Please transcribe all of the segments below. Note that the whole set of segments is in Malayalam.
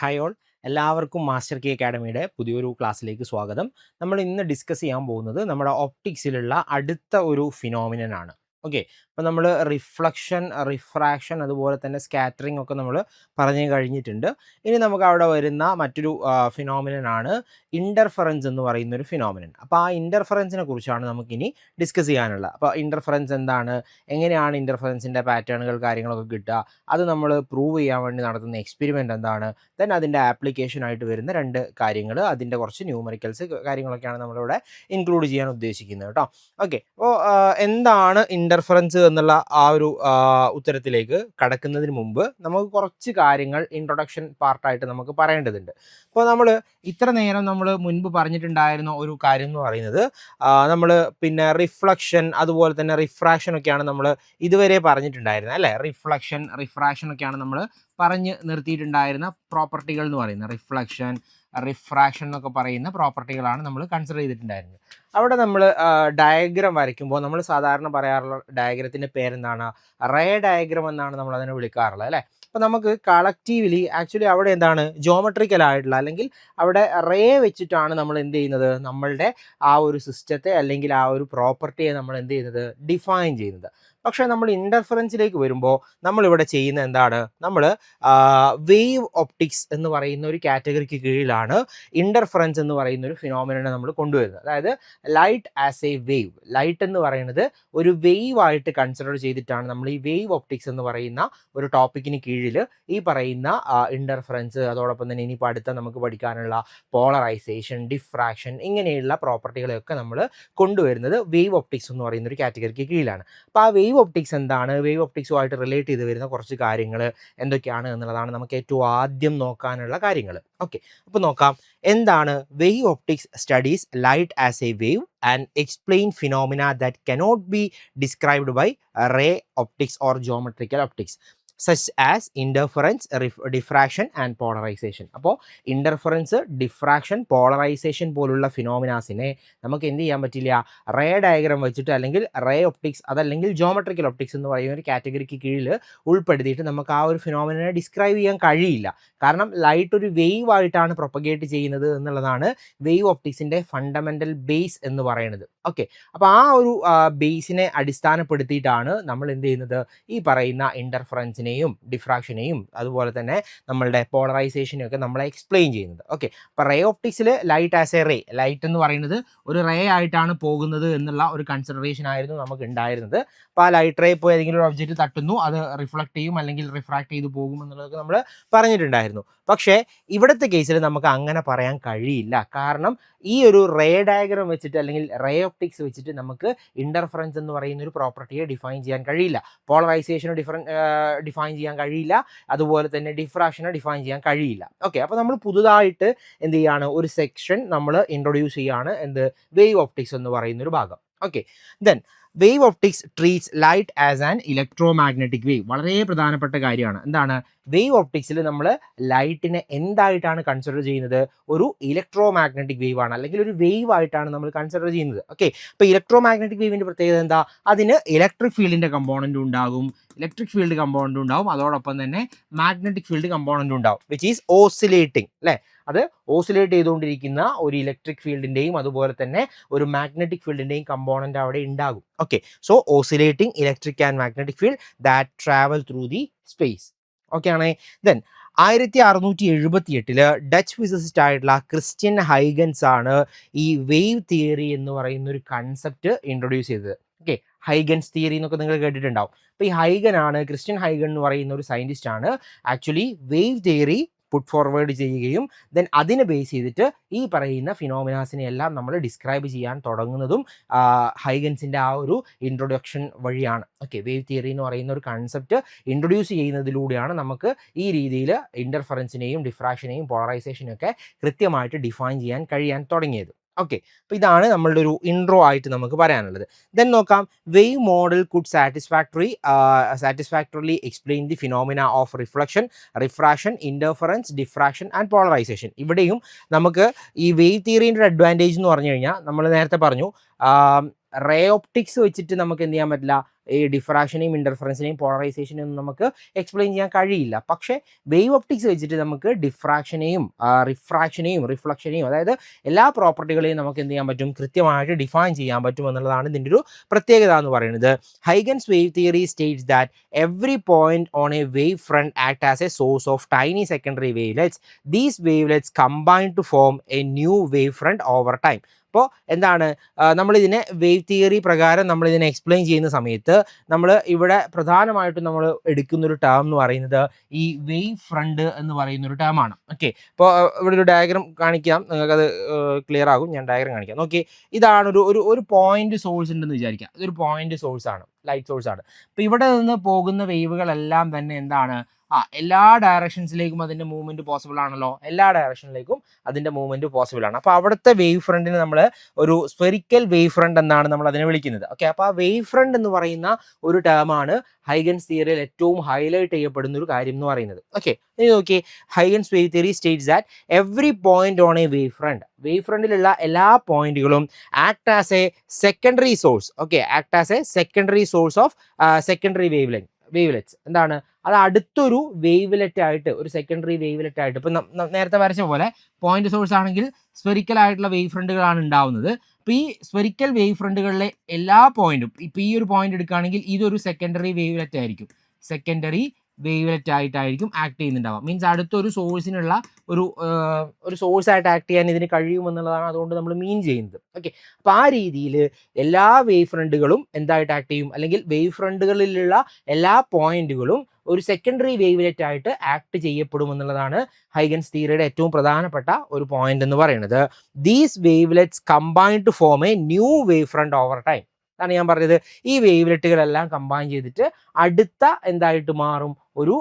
ഹായ് ഓൾ, എല്ലാവർക്കും മാസ്റ്റർ കി അക്കാഡമിയുടെ പുതിയൊരു ക്ലാസ്സിലേക്ക് സ്വാഗതം. നമ്മൾ ഇന്ന് ഡിസ്കസ് ചെയ്യാൻ പോകുന്നത് നമ്മുടെ ഒപ്റ്റിക്സിലുള്ള അടുത്ത ഒരു ഫിനോമിനൻ ആണ്. ഓക്കെ, അപ്പോൾ നമ്മൾ റിഫ്ലക്ഷൻ, റിഫ്രാക്ഷൻ, അതുപോലെ തന്നെ സ്കാറ്ററിംഗ് ഒക്കെ നമ്മൾ പറഞ്ഞു കഴിഞ്ഞിട്ടുണ്ട്. ഇനി നമുക്ക് അവിടെ വരുന്ന മറ്റൊരു ഫിനോമിനൻ ആണ് ഇൻ്റർഫറൻസ് എന്ന് പറയുന്ന ഒരു ഫിനോമിനൻ. അപ്പോൾ ആ ഇൻ്റർഫറൻസിനെ കുറിച്ചാണ് നമുക്കിനി ഡിസ്കസ് ചെയ്യാനുള്ളത്. അപ്പോൾ ഇൻ്റർഫറൻസ് എന്താണ്, എങ്ങനെയാണ് ഇൻ്റർഫറൻസിൻ്റെ പാറ്റേണുകൾ കാര്യങ്ങളൊക്കെ കിട്ടുക, അത് നമ്മൾ പ്രൂവ് ചെയ്യാൻ വേണ്ടി നടത്തുന്ന എക്സ്പെരിമെൻ്റ് എന്താണ്, ദെൻ അതിൻ്റെ ആപ്ലിക്കേഷനായിട്ട് വരുന്ന രണ്ട് കാര്യങ്ങൾ, അതിൻ്റെ കുറച്ച് ന്യൂമറിക്കൽസ് കാര്യങ്ങളൊക്കെയാണ് നമ്മളിവിടെ ഇൻക്ലൂഡ് ചെയ്യാൻ ഉദ്ദേശിക്കുന്നത് കേട്ടോ. ഓക്കെ, അപ്പോൾ എന്താണ് ഇൻ്റർഫറൻസ് എന്നുള്ള ആ ഒരു ഉത്തരത്തിലേക്ക് കടക്കുന്നതിന് മുമ്പ് നമുക്ക് കുറച്ച് കാര്യങ്ങൾ ഇൻട്രൊഡക്ഷൻ പാർട്ടായിട്ട് നമുക്ക് പറയേണ്ടതുണ്ട്. അപ്പോൾ നമ്മൾ ഇത്ര നേരം നമ്മൾ മുൻപ് പറഞ്ഞിട്ടുണ്ടായിരുന്ന ഒരു കാര്യം എന്ന് പറയുന്നത് നമ്മൾ പിന്നെ റിഫ്ലക്ഷൻ അതുപോലെ തന്നെ റിഫ്രാക്ഷൻ ഒക്കെയാണ് നമ്മൾ ഇതുവരെ പറഞ്ഞിട്ടുണ്ടായിരുന്നത് അല്ലേ. റിഫ്ലക്ഷൻ, റിഫ്രാക്ഷൻ ഒക്കെയാണ് നമ്മൾ പറഞ്ഞ് നിർത്തിയിട്ടുണ്ടായിരുന്ന പ്രോപ്പർട്ടികൾ എന്ന് പറയുന്നത്. റിഫ്ലക്ഷൻ, റിഫ്രാക്ഷൻ എന്നൊക്കെ പറയുന്ന പ്രോപ്പർട്ടികളാണ് നമ്മൾ കൺസിഡർ ചെയ്തിട്ടുണ്ടായിരുന്നത്. അവിടെ നമ്മൾ ഡയഗ്രാം വരയ്ക്കുമ്പോൾ നമ്മൾ സാധാരണ പറയാറുള്ള ഡയഗ്രത്തിൻ്റെ പേരെന്താണ്, റേ ഡയഗ്രാം എന്നാണ് നമ്മൾ അതിനെ വിളിക്കാറുള്ളത് അല്ലേ. അപ്പോൾ നമുക്ക് കളക്റ്റീവ്ലി ആക്ച്വലി അവിടെ എന്താണ് ജോമെട്രിക്കൽ ആയിട്ടുള്ള അല്ലെങ്കിൽ അവിടെ റേ വെച്ചിട്ടാണ് നമ്മൾ എന്ത് ചെയ്യുന്നത്, നമ്മളുടെ ആ ഒരു സിസ്റ്റത്തെ അല്ലെങ്കിൽ ആ ഒരു പ്രോപ്പർട്ടിയെ നമ്മൾ എന്ത് ചെയ്യുന്നത്, ഡിഫൈൻ ചെയ്യുന്നത്. പക്ഷേ നമ്മൾ ഇൻ്റർഫറൻസിലേക്ക് വരുമ്പോൾ നമ്മളിവിടെ ചെയ്യുന്ന എന്താണ്, നമ്മൾ വേവ് ഒപ്റ്റിക്സ് എന്ന് പറയുന്ന ഒരു കാറ്റഗറിക്ക് കീഴിലാണ് ഇൻ്റർഫറൻസ് എന്ന് പറയുന്ന ഒരു ഫിനോമിനനെ നമ്മൾ കൊണ്ടുവരുന്നത്. അതായത് light as A wave, light എന്ന് പറയുന്നത് ഒരു വേവ് ആയിട്ട് കൺസിഡർ ചെയ്തിട്ടാണ് നമ്മൾ ഈ വേവ് ഒപ്റ്റിക്സ് എന്ന് പറയുന്ന ഒരു ടോപ്പിക്കിന് കീഴിൽ ഈ പറയുന്ന ഇൻ്റർഫറൻസ്, അതോടൊപ്പം തന്നെ ഇനിയിപ്പോൾ അടുത്ത നമുക്ക് പഠിക്കാനുള്ള പോളറൈസേഷൻ, ഡിഫ്രാക്ഷൻ, ഇങ്ങനെയുള്ള പ്രോപ്പർട്ടികളെയൊക്കെ നമ്മൾ കൊണ്ടുവരുന്നത് വേവ് ഒപ്റ്റിക്സ് എന്ന് പറയുന്ന ഒരു കാറ്റഗറിക്ക് കീഴിലാണ്. അപ്പോൾ ആ വേവ് ഒപ്റ്റിക്സ് എന്താണ്, വേവ് ഒപ്റ്റിക്സുമായിട്ട് റിലേറ്റ് ചെയ്ത് വരുന്ന കുറച്ച് കാര്യങ്ങൾ എന്തൊക്കെയാണ് എന്നുള്ളതാണ് നമുക്ക് ഏറ്റവും ആദ്യം നോക്കാനുള്ള കാര്യങ്ങൾ. ഓക്കെ, അപ്പോൾ നോക്കാം എന്താണ് wave optics. Studies light as A wave and explain phenomena that cannot be described by ray optics or geometrical optics such as interference, diffraction and polarization. അപ്പോൾ ഇൻ്റർഫറൻസ്, ഡിഫ്രാക്ഷൻ, പോളറൈസേഷൻ പോലുള്ള ഫിനോമിനാസിനെ നമുക്ക് എന്ത് ചെയ്യാൻ പറ്റില്ല, റേ ഡയഗ്രാം വെച്ചിട്ട് അല്ലെങ്കിൽ റേ ഒപ്റ്റിക്സ് അതല്ലെങ്കിൽ ജോമെട്രിക്കൽ ഒപ്റ്റിക്സ് എന്ന് പറയുന്ന ഒരു കാറ്റഗറിക്ക് കീഴിൽ ഉൾപ്പെടുത്തിയിട്ട് നമുക്ക് ആ ഒരു ഫിനോമിനെ ഡിസ്ക്രൈബ് ചെയ്യാൻ കഴിയില്ല. കാരണം ലൈറ്റ് ഒരു വേവ് ആയിട്ടാണ് പ്രൊപ്പഗേറ്റ് ചെയ്യുന്നത് എന്നുള്ളതാണ് വേവ് ഒപ്റ്റിക്സിൻ്റെ ഫണ്ടമെൻ്റൽ ബേസ് എന്ന് പറയുന്നത്. ഓക്കെ, അപ്പോൾ ആ ഒരു ബേസിനെ അടിസ്ഥാനപ്പെടുത്തിയിട്ടാണ് നമ്മൾ എന്ത് ചെയ്യുന്നത്, ഈ പറയുന്ന ഇൻ്റർഫറൻസിനെ, ഡിഫ്രാക്ഷനെയും അതുപോലെ തന്നെ നമ്മളുടെ പോളറൈസേഷനെയും ഒക്കെ നമ്മൾ എക്സ്പ്ലെയിൻ ചെയ്യുന്നത്. ഓക്കെ, അപ്പോൾ റേ ഒപ്റ്റിക്സിൽ light as a ray, light എന്ന് പറയുന്നത് ഒരു റേ ആയിട്ടാണ് പോകുന്നത് എന്നുള്ള ഒരു കൺസിഡറേഷൻ ആയിരുന്നു നമുക്ക് ഉണ്ടായിരുന്നത്. അപ്പോൾ ആ ലൈറ്റ് റേ ഇപ്പോൾ ഏതെങ്കിലും ഒരു ഒബ്ജക്റ്റ് തട്ടുന്നു, അത് റിഫ്ലക്ട് ചെയ്യും അല്ലെങ്കിൽ റിഫ്രാക്ട് ചെയ്ത് പോകും എന്നുള്ളതൊക്കെ നമ്മൾ പറഞ്ഞിട്ടുണ്ടായിരുന്നു. പക്ഷേ ഇവിടുത്തെ കേസിൽ നമുക്ക് അങ്ങനെ പറയാൻ കഴിയില്ല. കാരണം ഈ ഒരു റേ ഡയഗ്രാം വെച്ചിട്ട് അല്ലെങ്കിൽ റേ ഒപ്റ്റിക്സ് വെച്ചിട്ട് നമുക്ക് ഇൻ്റർഫറൻസ് എന്ന് പറയുന്ന ഒരു പ്രോപ്പർട്ടിയെ ഡിഫൈൻ ചെയ്യാൻ കഴിയില്ല, പോളറൈസേഷനെ ഡിഫൈൻ ചെയ്യാൻ കഴിയില്ല, അതുപോലെ തന്നെ ഡിഫ്രാക്ഷനെ ഡിഫൈൻ ചെയ്യാൻ കഴിയില്ല. ഓക്കെ, അപ്പോൾ നമ്മൾ പുതുതായിട്ട് എന്ത് ചെയ്യാണ്, ഒരു സെക്ഷൻ നമ്മൾ ഇൻട്രൊഡ്യൂസ് ചെയ്യാണ്, എന്ത്, വേവ് ഒപ്റ്റിക്സ് എന്ന് പറയുന്ന ഒരു ഭാഗം. Okay, then wave optics treats light as an electromagnetic wave. വളരെ പ്രധാനപ്പെട്ട കാര്യമാണ്. എന്താണ്, വേവ് ഒപ്റ്റിക്സിൽ നമ്മൾ ലൈറ്റിനെ എന്തായിട്ടാണ് കൺസിഡർ ചെയ്യുന്നത്, ഒരു ഇലക്ട്രോമാഗ്നറ്റിക് വേവ് ആണ്, അല്ലെങ്കിൽ ഒരു വേവ് ആയിട്ടാണ് നമ്മൾ കൺസിഡർ ചെയ്യുന്നത്. ഓക്കെ, അപ്പോൾ ഇലക്ട്രോമാഗ്നറ്റിക് വേവിൻ്റെ പ്രത്യേകത എന്താ, അതിന് ഇലക്ട്രിക് ഫീൽഡിൻ്റെ കമ്പോണൻറ്റും ഉണ്ടാകും, ഇലക്ട്രിക് ഫീൽഡ് കമ്പോണൻറ്റും ഉണ്ടാവും, അതോടൊപ്പം തന്നെ മാഗ്നറ്റിക് ഫീൽഡ് കമ്പോണൻറ്റും ഉണ്ടാവും, വിച്ച് ഈസ് ഓസിലേറ്റിംഗ് അല്ലേ. അത് ഓസിലേറ്റ് ചെയ്തുകൊണ്ടിരിക്കുന്ന ഒരു ഇലക്ട്രിക് ഫീൽഡിൻ്റെയും അതുപോലെ തന്നെ ഒരു മാഗ്നറ്റിക് ഫീൽഡിൻ്റെയും കമ്പോണൻ്റ് അവിടെ ഉണ്ടാകും. Okay, so oscillating electric and magnetic field that travel through the space. Okay ആണേ. ദെൻ 1678 ഡച്ച് ഫിസിസിസ്റ്റ് ആയിട്ടുള്ള ക്രിസ്റ്റ്യൻ ഹൈഗൻസ് ആണ് ഈ വേവ് തിയറി എന്ന് പറയുന്ന ഒരു കൺസെപ്റ്റ് ഇൻട്രൊഡ്യൂസ് ചെയ്തത്. ഓക്കെ, ഹൈഗൻസ് തിയറി എന്നൊക്കെ നിങ്ങൾ കേട്ടിട്ടുണ്ടാവും. അപ്പോൾ ഈ ഹൈഗൻ ആണ്, ക്രിസ്റ്റ്യൻ ഹൈഗൻ എന്ന് പറയുന്ന ഒരു സയൻറ്റിസ്റ്റ് ആണ് actually wave theory put forward ചെയ്യുകയും ദെൻ അതിനെ ബേസ് ചെയ്തിട്ട് ഈ പറയുന്ന ഫിനോമിനാസിനെ എല്ലാം നമ്മൾ ഡിസ്ക്രൈബ് ചെയ്യാൻ തുടങ്ങുന്നതും ഹൈഗൻസിൻ്റെ ആ ഒരു ഇൻട്രൊഡക്ഷൻ വഴിയാണ്. ഓക്കെ, വേവ് തിയറി എന്ന് പറയുന്ന ഒരു കൺസെപ്റ്റ് ഇൻട്രൊഡ്യൂസ് ചെയ്യുന്നതിലൂടെയാണ് നമുക്ക് ഈ രീതിയിൽ ഇൻ്റർഫറൻസിനെയും ഡിഫ്രാക്ഷനെയും പോളറൈസേഷനെയും ഒക്കെ കൃത്യമായിട്ട് ഡിഫൈൻ ചെയ്യാൻ കഴിയാൻ തുടങ്ങിയത്. ഓക്കെ, അപ്പോൾ ഇതാണ് നമ്മളുടെ ഒരു ഇൻട്രോ ആയിട്ട് നമുക്ക് പറയാനുള്ളത്. ദെൻ നോക്കാം, wave model could satisfactorily explain the phenomena of reflection, refraction, interference, diffraction and polarisation. ഇവിടെയും നമുക്ക് ഈ വേവ് തിയറിൻ്റെ അഡ്വാൻറ്റേജ് എന്ന് പറഞ്ഞു കഴിഞ്ഞാൽ നമ്മൾ നേരത്തെ പറഞ്ഞു, റേ ഒപ്റ്റിക്സ് വെച്ചിട്ട് നമുക്ക് എന്ത് ചെയ്യാൻ പറ്റില്ല, ഈ ഡിഫ്രാക്ഷനെയും ഇൻ്റർഫറൻസിനെയും പോളറൈസേഷനെയും ഒന്നും നമുക്ക് എക്സ്പ്ലെയിൻ ചെയ്യാൻ കഴിയില്ല. പക്ഷേ വേവ് ഒപ്റ്റിക്സ് വെച്ചിട്ട് നമുക്ക് ഡിഫ്രാക്ഷനെയും റിഫ്രാക്ഷനെയും റിഫ്ലക്ഷനെയും അതായത് എല്ലാ പ്രോപ്പർട്ടികളെയും നമുക്ക് എന്ത് ചെയ്യാൻ പറ്റും, കൃത്യമായിട്ട് ഡിഫൈൻ ചെയ്യാൻ പറ്റും എന്നുള്ളതാണ് ഇതിൻ്റെ ഒരു പ്രത്യേകത എന്ന് പറയുന്നത്. Huygens wave theory states that every point on a wave front act as a source of tiny secondary wavelets. These wavelets combine to form a new wavefront over time. അപ്പോൾ എന്താണ്, നമ്മളിതിനെ വേവ് തിയറി പ്രകാരം നമ്മളിതിനെ എക്സ്പ്ലെയിൻ ചെയ്യുന്ന സമയത്ത് നമ്മൾ ഇവിടെ പ്രധാനമായിട്ടും നമ്മൾ എടുക്കുന്നൊരു ടേം എന്ന് പറയുന്നത് ഈ വേവ് ഫ്രണ്ട് എന്ന് പറയുന്നൊരു ടേമാണ്. ഓക്കെ, അപ്പോൾ ഇവിടെ ഒരു ഡയഗ്രാം കാണിക്കാം, നിങ്ങൾക്കത് ക്ലിയർ ആകും. ഞാൻ ഡയഗ്രാം കാണിക്കാം. നോക്കി, ഇതാണ് ഒരു പോയിന്റ് സോഴ്സ് ഉണ്ടെന്ന് വിചാരിക്കാം. ഇതൊരു പോയിന്റ് സോഴ്സ് ആണ്, ലൈറ്റ് സോഴ്സ് ആണ്. അപ്പോൾ ഇവിടെ നിന്ന് പോകുന്ന വേവുകളെല്ലാം തന്നെ എന്താണ്, എല്ലാ ഡയറക്ഷൻസിലേക്കും അതിൻ്റെ മൂവ്മെൻറ്റ് പോസിബിൾ ആണല്ലോ, എല്ലാ ഡയറക്ഷനിലേക്കും അതിൻ്റെ മൂവ്മെൻറ്റ് പോസിബിൾ ആണ്. അപ്പോൾ അവിടുത്തെ വേവ് ഫ്രണ്ടിന് നമ്മൾ ഒരു സ്ഫെറിക്കൽ വേവ് ഫ്രണ്ട് എന്നാണ് നമ്മൾ അതിനെ വിളിക്കുന്നത്. ഓക്കെ, അപ്പോൾ ആ വേവ് ഫ്രണ്ട് എന്ന് പറയുന്ന ഒരു ടേമാണ് ഹൈഗൻസ് തിയറിയിൽ ഏറ്റവും ഹൈലൈറ്റ് ചെയ്യപ്പെടുന്ന ഒരു കാര്യം എന്ന് പറയുന്നത്. ഓക്കെ, ഇനി നോക്കി, Huygens wave theory states that every point on a wave ഫ്രണ്ടിലുള്ള എല്ലാ പോയിന്റുകളും act as a secondary source. Okay, act as a secondary source of secondary wavelets. എന്താണ്, അത് അടുത്തൊരു വേവ്ലെറ്റ് ആയിട്ട്, ഒരു സെക്കൻഡറി വേവ്ലെറ്റ് ആയിട്ട്, ഇപ്പം നേരത്തെ വരച്ച പോലെ പോയിന്റ് സോഴ്സ് ആണെങ്കിൽ സ്ഫെറിക്കൽ ആയിട്ടുള്ള വേവ് ഫ്രണ്ടുകളാണ് ഉണ്ടാവുന്നത്. അപ്പോൾ ഈ സ്ഫെറിക്കൽ വേവ് ഫ്രണ്ടുകളിലെ എല്ലാ പോയിന്റും, ഇപ്പോൾ ഈ ഒരു പോയിന്റ് എടുക്കുകയാണെങ്കിൽ ഇതൊരു സെക്കൻഡറി വേവ്ലെറ്റ് ആയിരിക്കും, സെക്കൻഡറി വേവ്ലെറ്റ് ആയിട്ടായിരിക്കും ആക്ട് ചെയ്യുന്നുണ്ടാവുക. മീൻസ് അടുത്തൊരു സോഴ്സിനുള്ള ഒരു സോഴ്സായിട്ട് ആക്ട് ചെയ്യാൻ ഇതിന് കഴിയുമെന്നുള്ളതാണ് അതുകൊണ്ട് നമ്മൾ മീൻ ചെയ്യുന്നത്. ഓക്കെ, അപ്പോൾ ആ രീതിയിൽ എല്ലാ വേവ് ഫ്രണ്ടുകളും എന്തായിട്ട് ആക്ട് ചെയ്യും, അല്ലെങ്കിൽ വേവ് ഫ്രണ്ടുകളിലുള്ള എല്ലാ പോയിന്റുകളും ഒരു സെക്കൻഡറി വേവ്ലെറ്റ് ആയിട്ട് ആക്ട് ചെയ്യപ്പെടും എന്നുള്ളതാണ് ഹൈഗൻസ് തിയറിയുടെ ഏറ്റവും പ്രധാനപ്പെട്ട ഒരു പോയിന്റ് എന്ന് പറയുന്നത്. These wavelets combine to form a new wave front over time. അതാണ് ഞാൻ പറഞ്ഞത്, ഈ വേവ്ലെറ്റുകളെല്ലാം കമ്പൈൻ ചെയ്തിട്ട് അടുത്ത എന്തായിട്ട് മാറും, ഒരു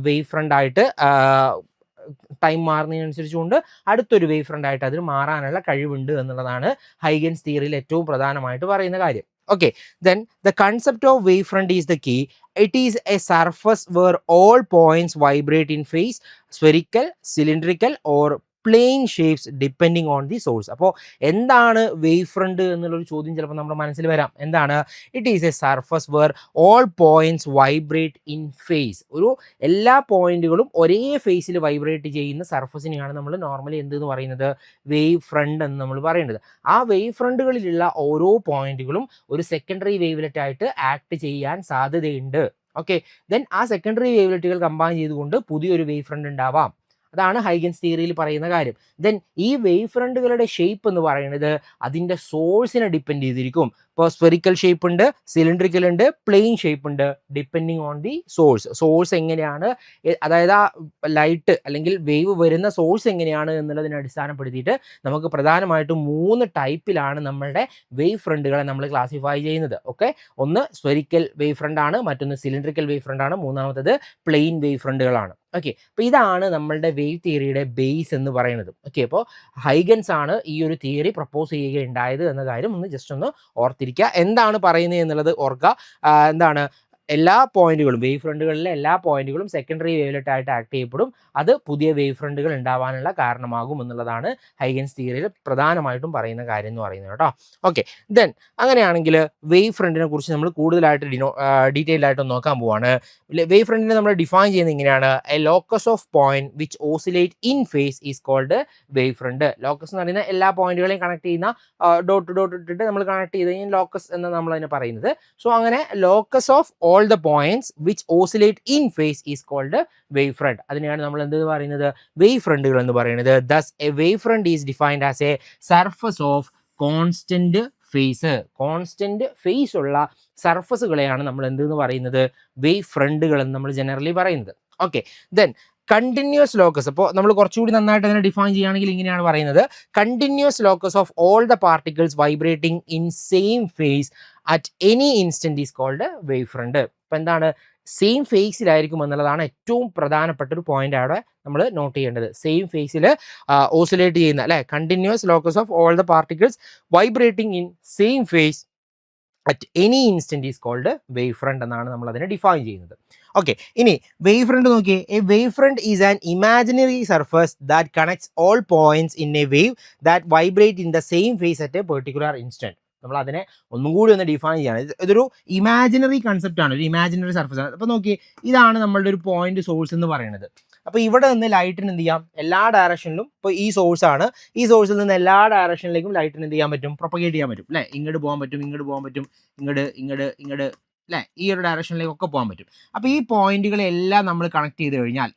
വേവ് ഫ്രണ്ട് ആയിട്ട് ടൈം മാറുന്നതിനനുസരിച്ചുകൊണ്ട് അടുത്തൊരു വേവ് ഫ്രണ്ട് ആയിട്ട് അതിന് മാറാനുള്ള കഴിവുണ്ട് എന്നുള്ളതാണ് ഹൈഗൻസ് തിയറിയിൽ ഏറ്റവും പ്രധാനമായിട്ട് പറയുന്ന കാര്യം. Okay, then the concept of wavefront is the key. It is a surface where all points vibrate in phase, spherical, cylindrical or plane shapes depending on the source. അപ്പോൾ എന്താണ് വേവ് ഫ്രണ്ട് എന്നുള്ളൊരു ചോദ്യം ചിലപ്പോൾ നമ്മുടെ മനസ്സിൽ വരാം. എന്താണ്, it is a surface where all points vibrate in phase. ഒരു എല്ലാ പോയിന്റുകളും ഒരേ ഫേസിൽ വൈബ്രേറ്റ് ചെയ്യുന്ന സർഫസിനെയാണ് നമ്മൾ നോർമലി എന്തെന്ന് പറയുന്നത്, വേവ് ഫ്രണ്ട് എന്ന് നമ്മൾ പറയുന്നത്. ആ വേവ് ഫ്രണ്ടുകളിലുള്ള ഓരോ പോയിന്റുകളും ഒരു സെക്കൻഡറി വേവ്ലെറ്റ് ആയിട്ട് ആക്ട് ചെയ്യാൻ സാധ്യതയുണ്ട്. ഓക്കെ, ദെൻ ആ സെക്കൻഡറി വേവ്ലെറ്റുകൾ കമ്പൈൻ ചെയ്തുകൊണ്ട് പുതിയൊരു വേവ് ഫ്രണ്ട് ഉണ്ടാവാം. അതാണ് ഹൈഗൻസ് തിയറിയിൽ പറയുന്ന കാര്യം. ദെൻ ഈ വേവ് ഫ്രണ്ടുകളുടെ ഷേപ്പ് എന്ന് പറയുന്നത് അതിൻ്റെ സോഴ്സിനെ ഡിപ്പെൻഡ് ചെയ്തിരിക്കും. ഇപ്പോൾ സ്ഫെറിക്കൽ ഷേപ്പ് ഉണ്ട്, സിലിണ്ടറിക്കൽ ഉണ്ട്, പ്ലെയിൻ ഷേപ്പ് ഉണ്ട്, ഡിപ്പെൻഡിങ് ഓൺ ദി സോഴ്സ് എങ്ങനെയാണ്, അതായത് ആ ലൈറ്റ് അല്ലെങ്കിൽ വേവ് വരുന്ന സോഴ്സ് എങ്ങനെയാണ് എന്നുള്ളതിനെ അടിസ്ഥാനപ്പെടുത്തിയിട്ട് നമുക്ക് പ്രധാനമായിട്ടും 3 ടൈപ്പിലാണ് നമ്മളുടെ വേവ് ഫ്രണ്ടുകളെ നമ്മൾ ക്ലാസിഫൈ ചെയ്യുന്നത്. ഓക്കെ, ഒന്ന് സ്ഫെറിക്കൽ വേവ് ഫ്രണ്ട് ആണ്, മറ്റൊന്ന് സിലിണ്ടറിക്കൽ വേവ് ഫ്രണ്ട് ആണ്, മൂന്നാമത്തത് പ്ലെയിൻ വേവ് ഫ്രണ്ടുകളാണ്. ഓക്കെ, അപ്പോൾ ഇതാണ് നമ്മളുടെ വേവ് തിയറിയുടെ ബേസ് എന്ന് പറയുന്നത്. ഓക്കെ, അപ്പോൾ ഹൈഗൻസ് ആണ് ഈ ഒരു തിയറി പ്രപ്പോസ് ചെയ്യുകയുണ്ടായത് എന്ന കാര്യം ഒന്ന് ജസ്റ്റ് ഒന്ന് ഓർത്തിരിക്കുക. എന്താണ് പറയുന്നത് എന്നുള്ളത് ഓർക്കുക. എന്താണ്, എല്ലാ പോയിന്റുകളും, വേവ് ഫ്രണ്ടുകളിലെ എല്ലാ പോയിന്റുകളും സെക്കൻഡറി വേവ്ലെറ്റ് ആയിട്ട് ആക്ട് ചെയ്യപ്പെടും. അത് പുതിയ വേവ് ഫ്രണ്ടുകൾ ഉണ്ടാവാനുള്ള കാരണമാകും എന്നുള്ളതാണ് ഹൈഗൻസ് തിയറിയിൽ പ്രധാനമായിട്ടും പറയുന്ന കാര്യം എന്ന് പറയുന്നത് കേട്ടോ. ഓക്കെ, ദെൻ അങ്ങനെയാണെങ്കിൽ വേവ് ഫ്രണ്ടിനെ കുറിച്ച് നമ്മൾ കൂടുതലായിട്ട് ഡീറ്റെയിൽഡ് ആയിട്ട് നോക്കാൻ പോവാണ്. വേവ് ഫ്രണ്ടിനെ നമ്മൾ ഡിഫൈൻ ചെയ്യുന്നത് ഇങ്ങനെയാണ്: a locus of point which oscillate in phase is called wave front. Locus എന്ന് പറയുന്ന എല്ലാ പോയിന്റുകളെയും കണക്ട് ചെയ്യുന്ന ഡോട്ട് ഇട്ടിട്ട് നമ്മൾ കണക്ട് ചെയ്ത് കഴിഞ്ഞാൽ ലോക്കസ് എന്ന് നമ്മൾ അതിനെ പറയുന്നത്. സോ അങ്ങനെ locus of all the points which oscillate in phase is called wave front. അതിനെയാണ് നമ്മൾ എന്ത് പറയുന്നത്, വേവ് ഫ്രണ്ടുകൾ എന്ന് പറയുന്നത്. Thus a wave front is defined as a surface of constant phase ഉള്ള സർഫസുകളെയാണ് നമ്മൾ എന്തെന്ന് പറയുന്നത്, വേവ് ഫ്രണ്ടുകൾ എന്ന് നമ്മൾ ജനറലി പറയുന്നത്. Okay, then continuous locus. അപ്പോൾ നമ്മൾ കുറച്ചുകൂടി നന്നായിട്ട് അതിനെ ഡിഫൈൻ ചെയ്യുകയാണെങ്കിൽ ഇങ്ങനെയാണ് പറയുന്നത്: continuous locus of all the particles vibrating in same phase at any instant is called wave front. അപ്പോൾ എന്താണ്, സെയിം ഫേസിലായിരിക്കും എന്നുള്ളതാണ് ഏറ്റവും പ്രധാനപ്പെട്ട ഒരു പോയിന്റ് അവിടെ നമ്മൾ നോട്ട് ചെയ്യേണ്ടത്. സെയിം ഫേസിൽ ഓസിലേറ്റ് ചെയ്യുന്ന, അല്ലെ, continuous locus of all the particles vibrating in same phase at any instant is called wave front എന്നാണ് നമ്മൾ അതിനെ ഡിഫൈൻ ചെയ്യുന്നത്. ഓക്കെ, ഇനി വേവ് ഫ്രണ്ട് നോക്കിയേ. A wave front is an imaginary surface that connects all points in a wave that vibrate in the same phase at a particular instant. നമ്മൾ അതിനെ ഒന്നും കൂടി ഒന്ന് ഡിഫൈൻ ചെയ്യാണ്. ഇതൊരു ഇമാജിനറി കൺസെപ്റ്റ് ആണ്, ഒരു ഇമാജിനറി സർഫസ് ആണ്. അപ്പോൾ നോക്കി, ഇതാണ് നമ്മളുടെ ഒരു പോയിന്റ് സോഴ്സ് എന്ന് പറയുന്നത്. അപ്പോൾ ഇവിടെ നിന്ന് ലൈറ്റിന് എന്ത് ചെയ്യാം, എല്ലാ ഡയറക്ഷനിലും, ഇപ്പോൾ ഈ സോഴ്സ് ആണ്, ഈ സോഴ്സിൽ നിന്ന് എല്ലാ ഡയറക്ഷനിലേക്കും ലൈറ്റിന് എന്ത് ചെയ്യാൻ പറ്റും, പ്രൊപ്പഗേറ്റ് ചെയ്യാൻ പറ്റും അല്ലേ. ഇങ്ങോട്ട് പോകാൻ പറ്റും, ഇങ്ങോട്ട് പോകാൻ പറ്റും, ഇങ്ങോട്ട് അല്ലേ, ഈ ഒരു ഡയറക്ഷനിലേക്കൊക്കെ പോകാൻ പറ്റും. അപ്പോൾ ഈ പോയിന്റുകളെല്ലാം നമ്മൾ കണക്ട് ചെയ്ത് കഴിഞ്ഞാൽ,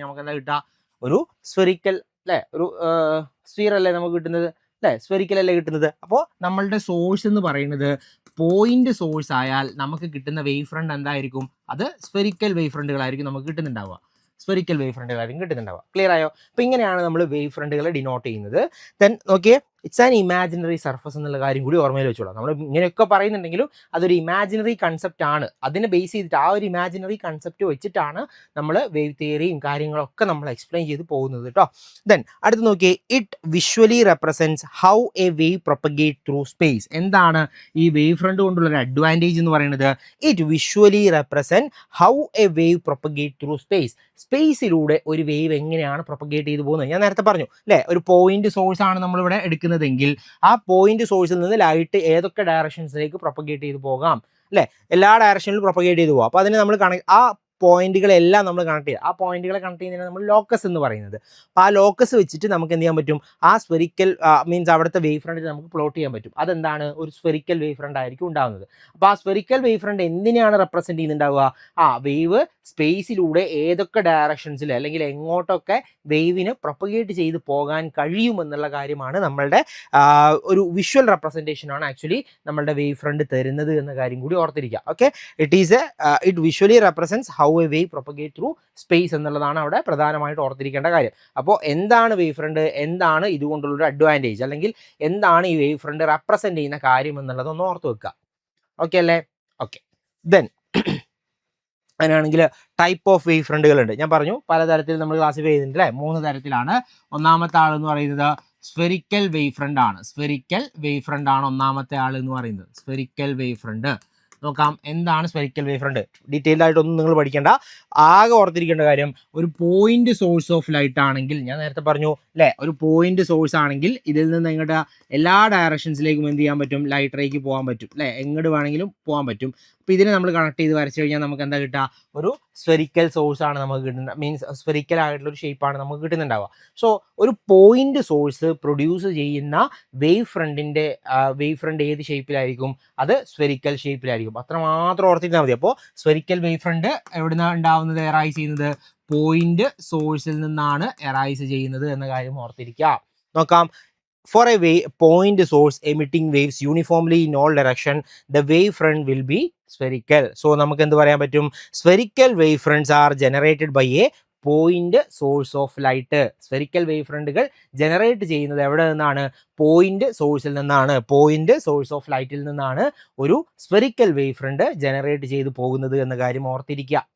നമുക്ക് എന്താ കിട്ടുക, ഒരു സ്ഫെറിക്കൽ അല്ലേ, ഒരു സ്ഫിയർ അല്ലേ നമുക്ക് കിട്ടുന്നത് അല്ലേ, സ്ഫെറിക്കൽ അല്ലേ കിട്ടുന്നത്. അപ്പോൾ നമ്മളുടെ സോഴ്സ് എന്ന് പറയുന്നത് പോയിന്റ് സോഴ്സ് ആയാൽ നമുക്ക് കിട്ടുന്ന വേവ് ഫ്രണ്ട് എന്തായിരിക്കും, അത് സ്ഫെറിക്കൽ വേവ് ഫ്രണ്ടുകളായിരിക്കും നമുക്ക് കിട്ടുന്നുണ്ടാവുക. ക്ലിയർ ആയോ? അപ്പോൾ ഇങ്ങനെയാണ് നമ്മൾ വേവ് ഫ്രണ്ടുകളെ ഡിനോട്ട് ചെയ്യുന്നത്. ദെൻ നോക്കിയേ, ഇറ്റ്സ് ആൻ ഇമാജിനറി സർഫസ് എന്നുള്ള കാര്യം കൂടി ഓർമ്മയിൽ വെച്ചോളാം. നമ്മൾ ഇങ്ങനെയൊക്കെ പറയുന്നുണ്ടെങ്കിലും അതൊരു ഇമാജിനറി കൺസെപ്റ്റ് ആണ്. അതിനെ ബേസ് ചെയ്തിട്ട് ആ ഒരു ഇമാജിനറി കൺസെപ്റ്റ് വെച്ചിട്ടാണ് നമ്മൾ വേവ് തിയറിയും കാര്യങ്ങളൊക്കെ നമ്മൾ എക്സ്പ്ലെയിൻ ചെയ്ത് പോകുന്നത് കേട്ടോ. ദെൻ അടുത്ത് നോക്കിയേ, it visually represents how a wave propagate through space. എന്താണ് ഈ വേവ് ഫ്രണ്ട് കൊണ്ടുള്ള ഒരു അഡ്വാൻറ്റേജ് എന്ന് പറയുന്നത്? It visually represent how a wave propagate through space. സ്പേസിലൂടെ ഒരു വേവ് എങ്ങനെയാണ് പ്രൊപ്പഗേറ്റ് ചെയ്ത് പോകുന്നത്. ഞാൻ നേരത്തെ പറഞ്ഞു അല്ലേ, ഒരു പോയിന്റ് സോഴ്സ് ആണ് നമ്മളിവിടെ എടുക്കുന്നതെങ്കിൽ ആ പോയിന്റ് സോഴ്സിൽ നിന്ന് ലൈറ്റ് ഏതൊക്കെ ഡയറക്ഷൻസിലേക്ക് പ്രൊപ്പഗേറ്റ് ചെയ്ത് പോകാം അല്ലേ, എല്ലാ ഡയറക്ഷനിലും പ്രൊപ്പഗേറ്റ് ചെയ്ത് പോകാം. അപ്പോൾ അതിന് നമ്മൾ ആ പോയിന്റുകളെല്ലാം നമ്മൾ കണക്ട് ചെയ്യുക. ആ പോയിന്റുകളെ കണക്ട് ചെയ്യുന്നതിന് നമ്മൾ ലോക്കസ് എന്ന് പറയുന്നത്. അപ്പോൾ ആ ലോക്കസ് വെച്ചിട്ട് നമുക്ക് എന്ത് ചെയ്യാൻ പറ്റും, ആ സ്ഫെറിക്കൽ മീൻസ് അവിടുത്തെ വേവ് ഫ്രണ്ട് നമുക്ക് പ്ലോട്ട് ചെയ്യാൻ പറ്റും. അതെന്താണ്, ഒരു സ്ഫെറിക്കൽ വേവ് ഫ്രണ്ട് ആയിരിക്കും ഉണ്ടാകുന്നത്. അപ്പോൾ ആ സ്ഫെറിക്കൽ വേവ് ഫ്രണ്ട് എന്തിനാണ് റെപ്രസെന്റ് ചെയ്യുന്നുണ്ടാവുക, ആ വേവ് സ്പേസിലൂടെ ഏതൊക്കെ ഡയറക്ഷൻസിൽ അല്ലെങ്കിൽ എങ്ങോട്ടൊക്കെ വേവിന് പ്രൊപ്പഗേറ്റ് ചെയ്ത് പോകാൻ കഴിയുമെന്നുള്ള കാര്യമാണ് നമ്മളുടെ ഒരു വിഷ്വൽ റെപ്രസെൻറ്റേഷനാണ് ആക്ച്വലി നമ്മളുടെ വേവ് ഫ്രണ്ട് തരുന്നത് എന്ന കാര്യം കൂടി ഓർത്തിരിക്കുക. Okay, it visually represents how a wave propagate through space എന്നുള്ളതാണ് അവിടെ പ്രധാനമായിട്ട് ഓർത്തിരിക്കേണ്ട കാര്യം. അപ്പോൾ എന്താണ് വേവ് ഫ്രണ്ട്, എന്താണ് ഇതുകൊണ്ടുള്ളൊരു അഡ്വാൻറ്റേജ്, അല്ലെങ്കിൽ എന്താണ് ഈ വേവ് ഫ്രണ്ട് റെപ്രസെൻറ്റ് ചെയ്യുന്ന കാര്യം എന്നുള്ളതൊന്ന് ഓർത്ത് വെക്കുക. ഓക്കെ അല്ലേ? ഓക്കെ, ദെൻ അങ്ങനെയാണെങ്കിൽ ടൈപ്പ് ഓഫ് വേവ് ഫ്രണ്ടുകളുണ്ട്. ഞാൻ പറഞ്ഞു പലതരത്തിൽ നമ്മൾ ക്ലാസിഫൈ ചെയ്യുന്നുണ്ട് അല്ലേ, 3 തരത്തിലാണ്. ഒന്നാമത്തെ ആൾ എന്ന് പറയുന്നത് സ്ഫെറിക്കൽ വേവ് ഫ്രണ്ട് ആണ്. സ്ഫെറിക്കൽ വേവ് ഫ്രണ്ട് ആണ് ഒന്നാമത്തെ ആൾ എന്ന് പറയുന്നത്. സ്ഫെറിക്കൽ വേവ് ഫ്രണ്ട് നോക്കാം, എന്താണ് സ്ഫെറിക്കൽ വേവ് ഫ്രണ്ട്. ഡീറ്റെയിൽഡ് ആയിട്ടൊന്നും നിങ്ങൾ പഠിക്കേണ്ട, ആകെ ഓർത്തിരിക്കേണ്ട കാര്യം, ഒരു പോയിന്റ് സോഴ്സ് ഓഫ് ലൈറ്റ് ആണെങ്കിൽ, ഞാൻ നേരത്തെ പറഞ്ഞു അല്ലേ, ഒരു പോയിന്റ് സോഴ്സ് ആണെങ്കിൽ ഇതിൽ നിന്ന് ഇങ്ങോട്ട് എല്ലാ ഡയറക്ഷൻസിലേക്കും എന്ത് ചെയ്യാൻ പറ്റും, ലൈറ്റ് റേക്ക് പോകാൻ പറ്റും അല്ലേ, എങ്ങോട്ട് വേണമെങ്കിലും പോകാൻ പറ്റും. അപ്പോൾ ഇതിനെ നമ്മൾ കണക്ട് ചെയ്ത് വരച്ചു കഴിഞ്ഞാൽ നമുക്ക് എന്താ കിട്ടുക, ഒരു സ്ഫെറിക്കൽ സോഴ്സ് ആണ് നമുക്ക് കിട്ടുന്നത്. മീൻസ് സ്ഫെറിക്കൽ ആയിട്ടുള്ള ഒരു ഷേപ്പാണ് നമുക്ക് കിട്ടുന്നുണ്ടാവുക. സോ ഒരു പോയിന്റ് സോഴ്സ് പ്രൊഡ്യൂസ് ചെയ്യുന്ന വേവ് ഫ്രണ്ട് ഏത് ഷേപ്പിലായിരിക്കും, അത് സ്ഫെറിക്കൽ ഷേപ്പിലായിരിക്കും. അത്രമാത്രം ഓർത്തിരുന്നാൽ മതി. അപ്പോൾ സ്ഫെറിക്കൽ വേവ് ഫ്രണ്ട് എവിടുന്ന ഉണ്ടാവുന്നത്, എറൈസ് ചെയ്യുന്നത് പോയിന്റ് സോഴ്സിൽ നിന്നാണ് എറൈസ് ചെയ്യുന്നത് എന്ന കാര്യം ഓർത്തിരിക്കുക. നോക്കാം, for a point source emitting waves uniformly in all direction, the wave front will be spherical. So നമുക്ക് എന്ത് പറയാൻ പറ്റും, spherical wave fronts are generated by a point source of light. Spherical wave ഫ്രണ്ടുകൾ ജനറേറ്റ് ചെയ്യുന്നത് എവിടെ നിന്നാണ്, പോയിന്റ് സോഴ്സിൽ നിന്നാണ്. പോയിന്റ് സോഴ്സ് ഓഫ് ലൈറ്റിൽ നിന്നാണ് ഒരു സ്ഫെറിക്കൽ വേവ് ഫ്രണ്ട് ജനറേറ്റ് ചെയ്ത് പോകുന്നത് എന്ന കാര്യം ഓർത്തിരിക്കുക.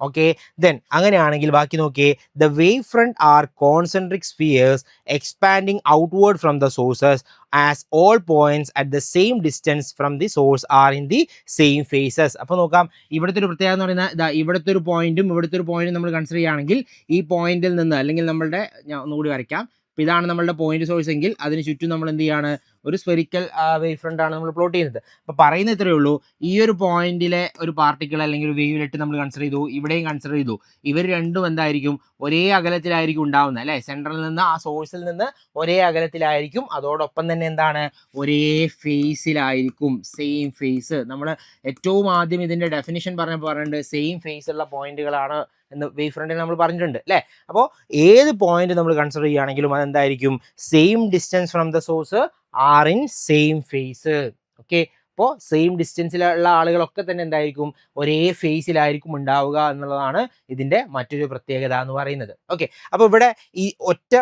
ഓക്കെ, ദെൻ അങ്ങനെയാണെങ്കിൽ ബാക്കി നോക്കിയേ, the wave front are concentric spheres expanding outward from the sources as all points at the same distance from the source are in the same phases. അപ്പോൾ നോക്കാം, ഇവിടുത്തെ ഒരു പ്രത്യേകത എന്ന് പറയുന്നത്, ഇവിടുത്തെ ഒരു പോയിന്റും ഇവിടുത്തെ ഒരു പോയിന്റും നമ്മൾ കൺസിഡർ ചെയ്യുകയാണെങ്കിൽ ഈ പോയിന്റിൽ നിന്ന്, അല്ലെങ്കിൽ നമ്മളുടെ, ഞാൻ ഒന്നുകൂടി വരയ്ക്കാം, അപ്പോൾ ഇതാണ് നമ്മളുടെ പോയിന്റ് സോഴ്സ് എങ്കിൽ അതിന് ചുറ്റും നമ്മൾ എന്ത് ചെയ്യാണ്, ഒരു സ്ഫെറിക്കൽ വേവ് ഫ്രണ്ട് ആണ് നമ്മൾ പ്ലോട്ട് ചെയ്യുന്നത്. അപ്പോൾ പറയുന്നത് ഇത്രയേ ഉള്ളൂ, ഈ ഒരു പോയിന്റിലെ ഒരു പാർട്ടിക്കിൾ അല്ലെങ്കിൽ ഒരു വേവ്ലെറ്റ് നമ്മൾ കൺസിഡർ ചെയ്തു, ഇവിടെയും കൺസിഡർ ചെയ്തു. ഇവർ രണ്ടും എന്തായിരിക്കും, ഒരേ അകലത്തിലായിരിക്കും ഉണ്ടാവുന്നത് അല്ലേ, സെൻട്രലിൽ നിന്ന്, ആ സോഴ്സിൽ നിന്ന് ഒരേ അകലത്തിലായിരിക്കും. അതോടൊപ്പം തന്നെ എന്താണ്, ഒരേ ഫേസിലായിരിക്കും, സെയിം ഫേസ്. നമ്മൾ ഏറ്റവും ആദ്യം ഇതിൻ്റെ ഡെഫിനിഷൻ പറഞ്ഞിട്ടുണ്ട്, സെയിം ഫേസ് ഉള്ള പോയിന്റുകളാണ് എന്ന് വേവ് ഫ്രണ്ടിൽ നമ്മൾ പറഞ്ഞിട്ടുണ്ട് അല്ലേ. അപ്പോൾ ഏത് പോയിന്റ് നമ്മൾ കൺസിഡർ ചെയ്യുകയാണെങ്കിലും അതെന്തായിരിക്കും, same distance from the source are in same phase. Okay, അപ്പോൾ സെയിം ഡിസ്റ്റൻസിലുള്ള ആളുകളൊക്കെ തന്നെ എന്തായിരിക്കും, ഒരേ ഫേസിലായിരിക്കും ഉണ്ടാവുക എന്നുള്ളതാണ് ഇതിൻ്റെ മറ്റൊരു പ്രത്യേകത എന്ന് പറയുന്നത്. ഓക്കെ, അപ്പോൾ ഇവിടെ ഈ ഒറ്റ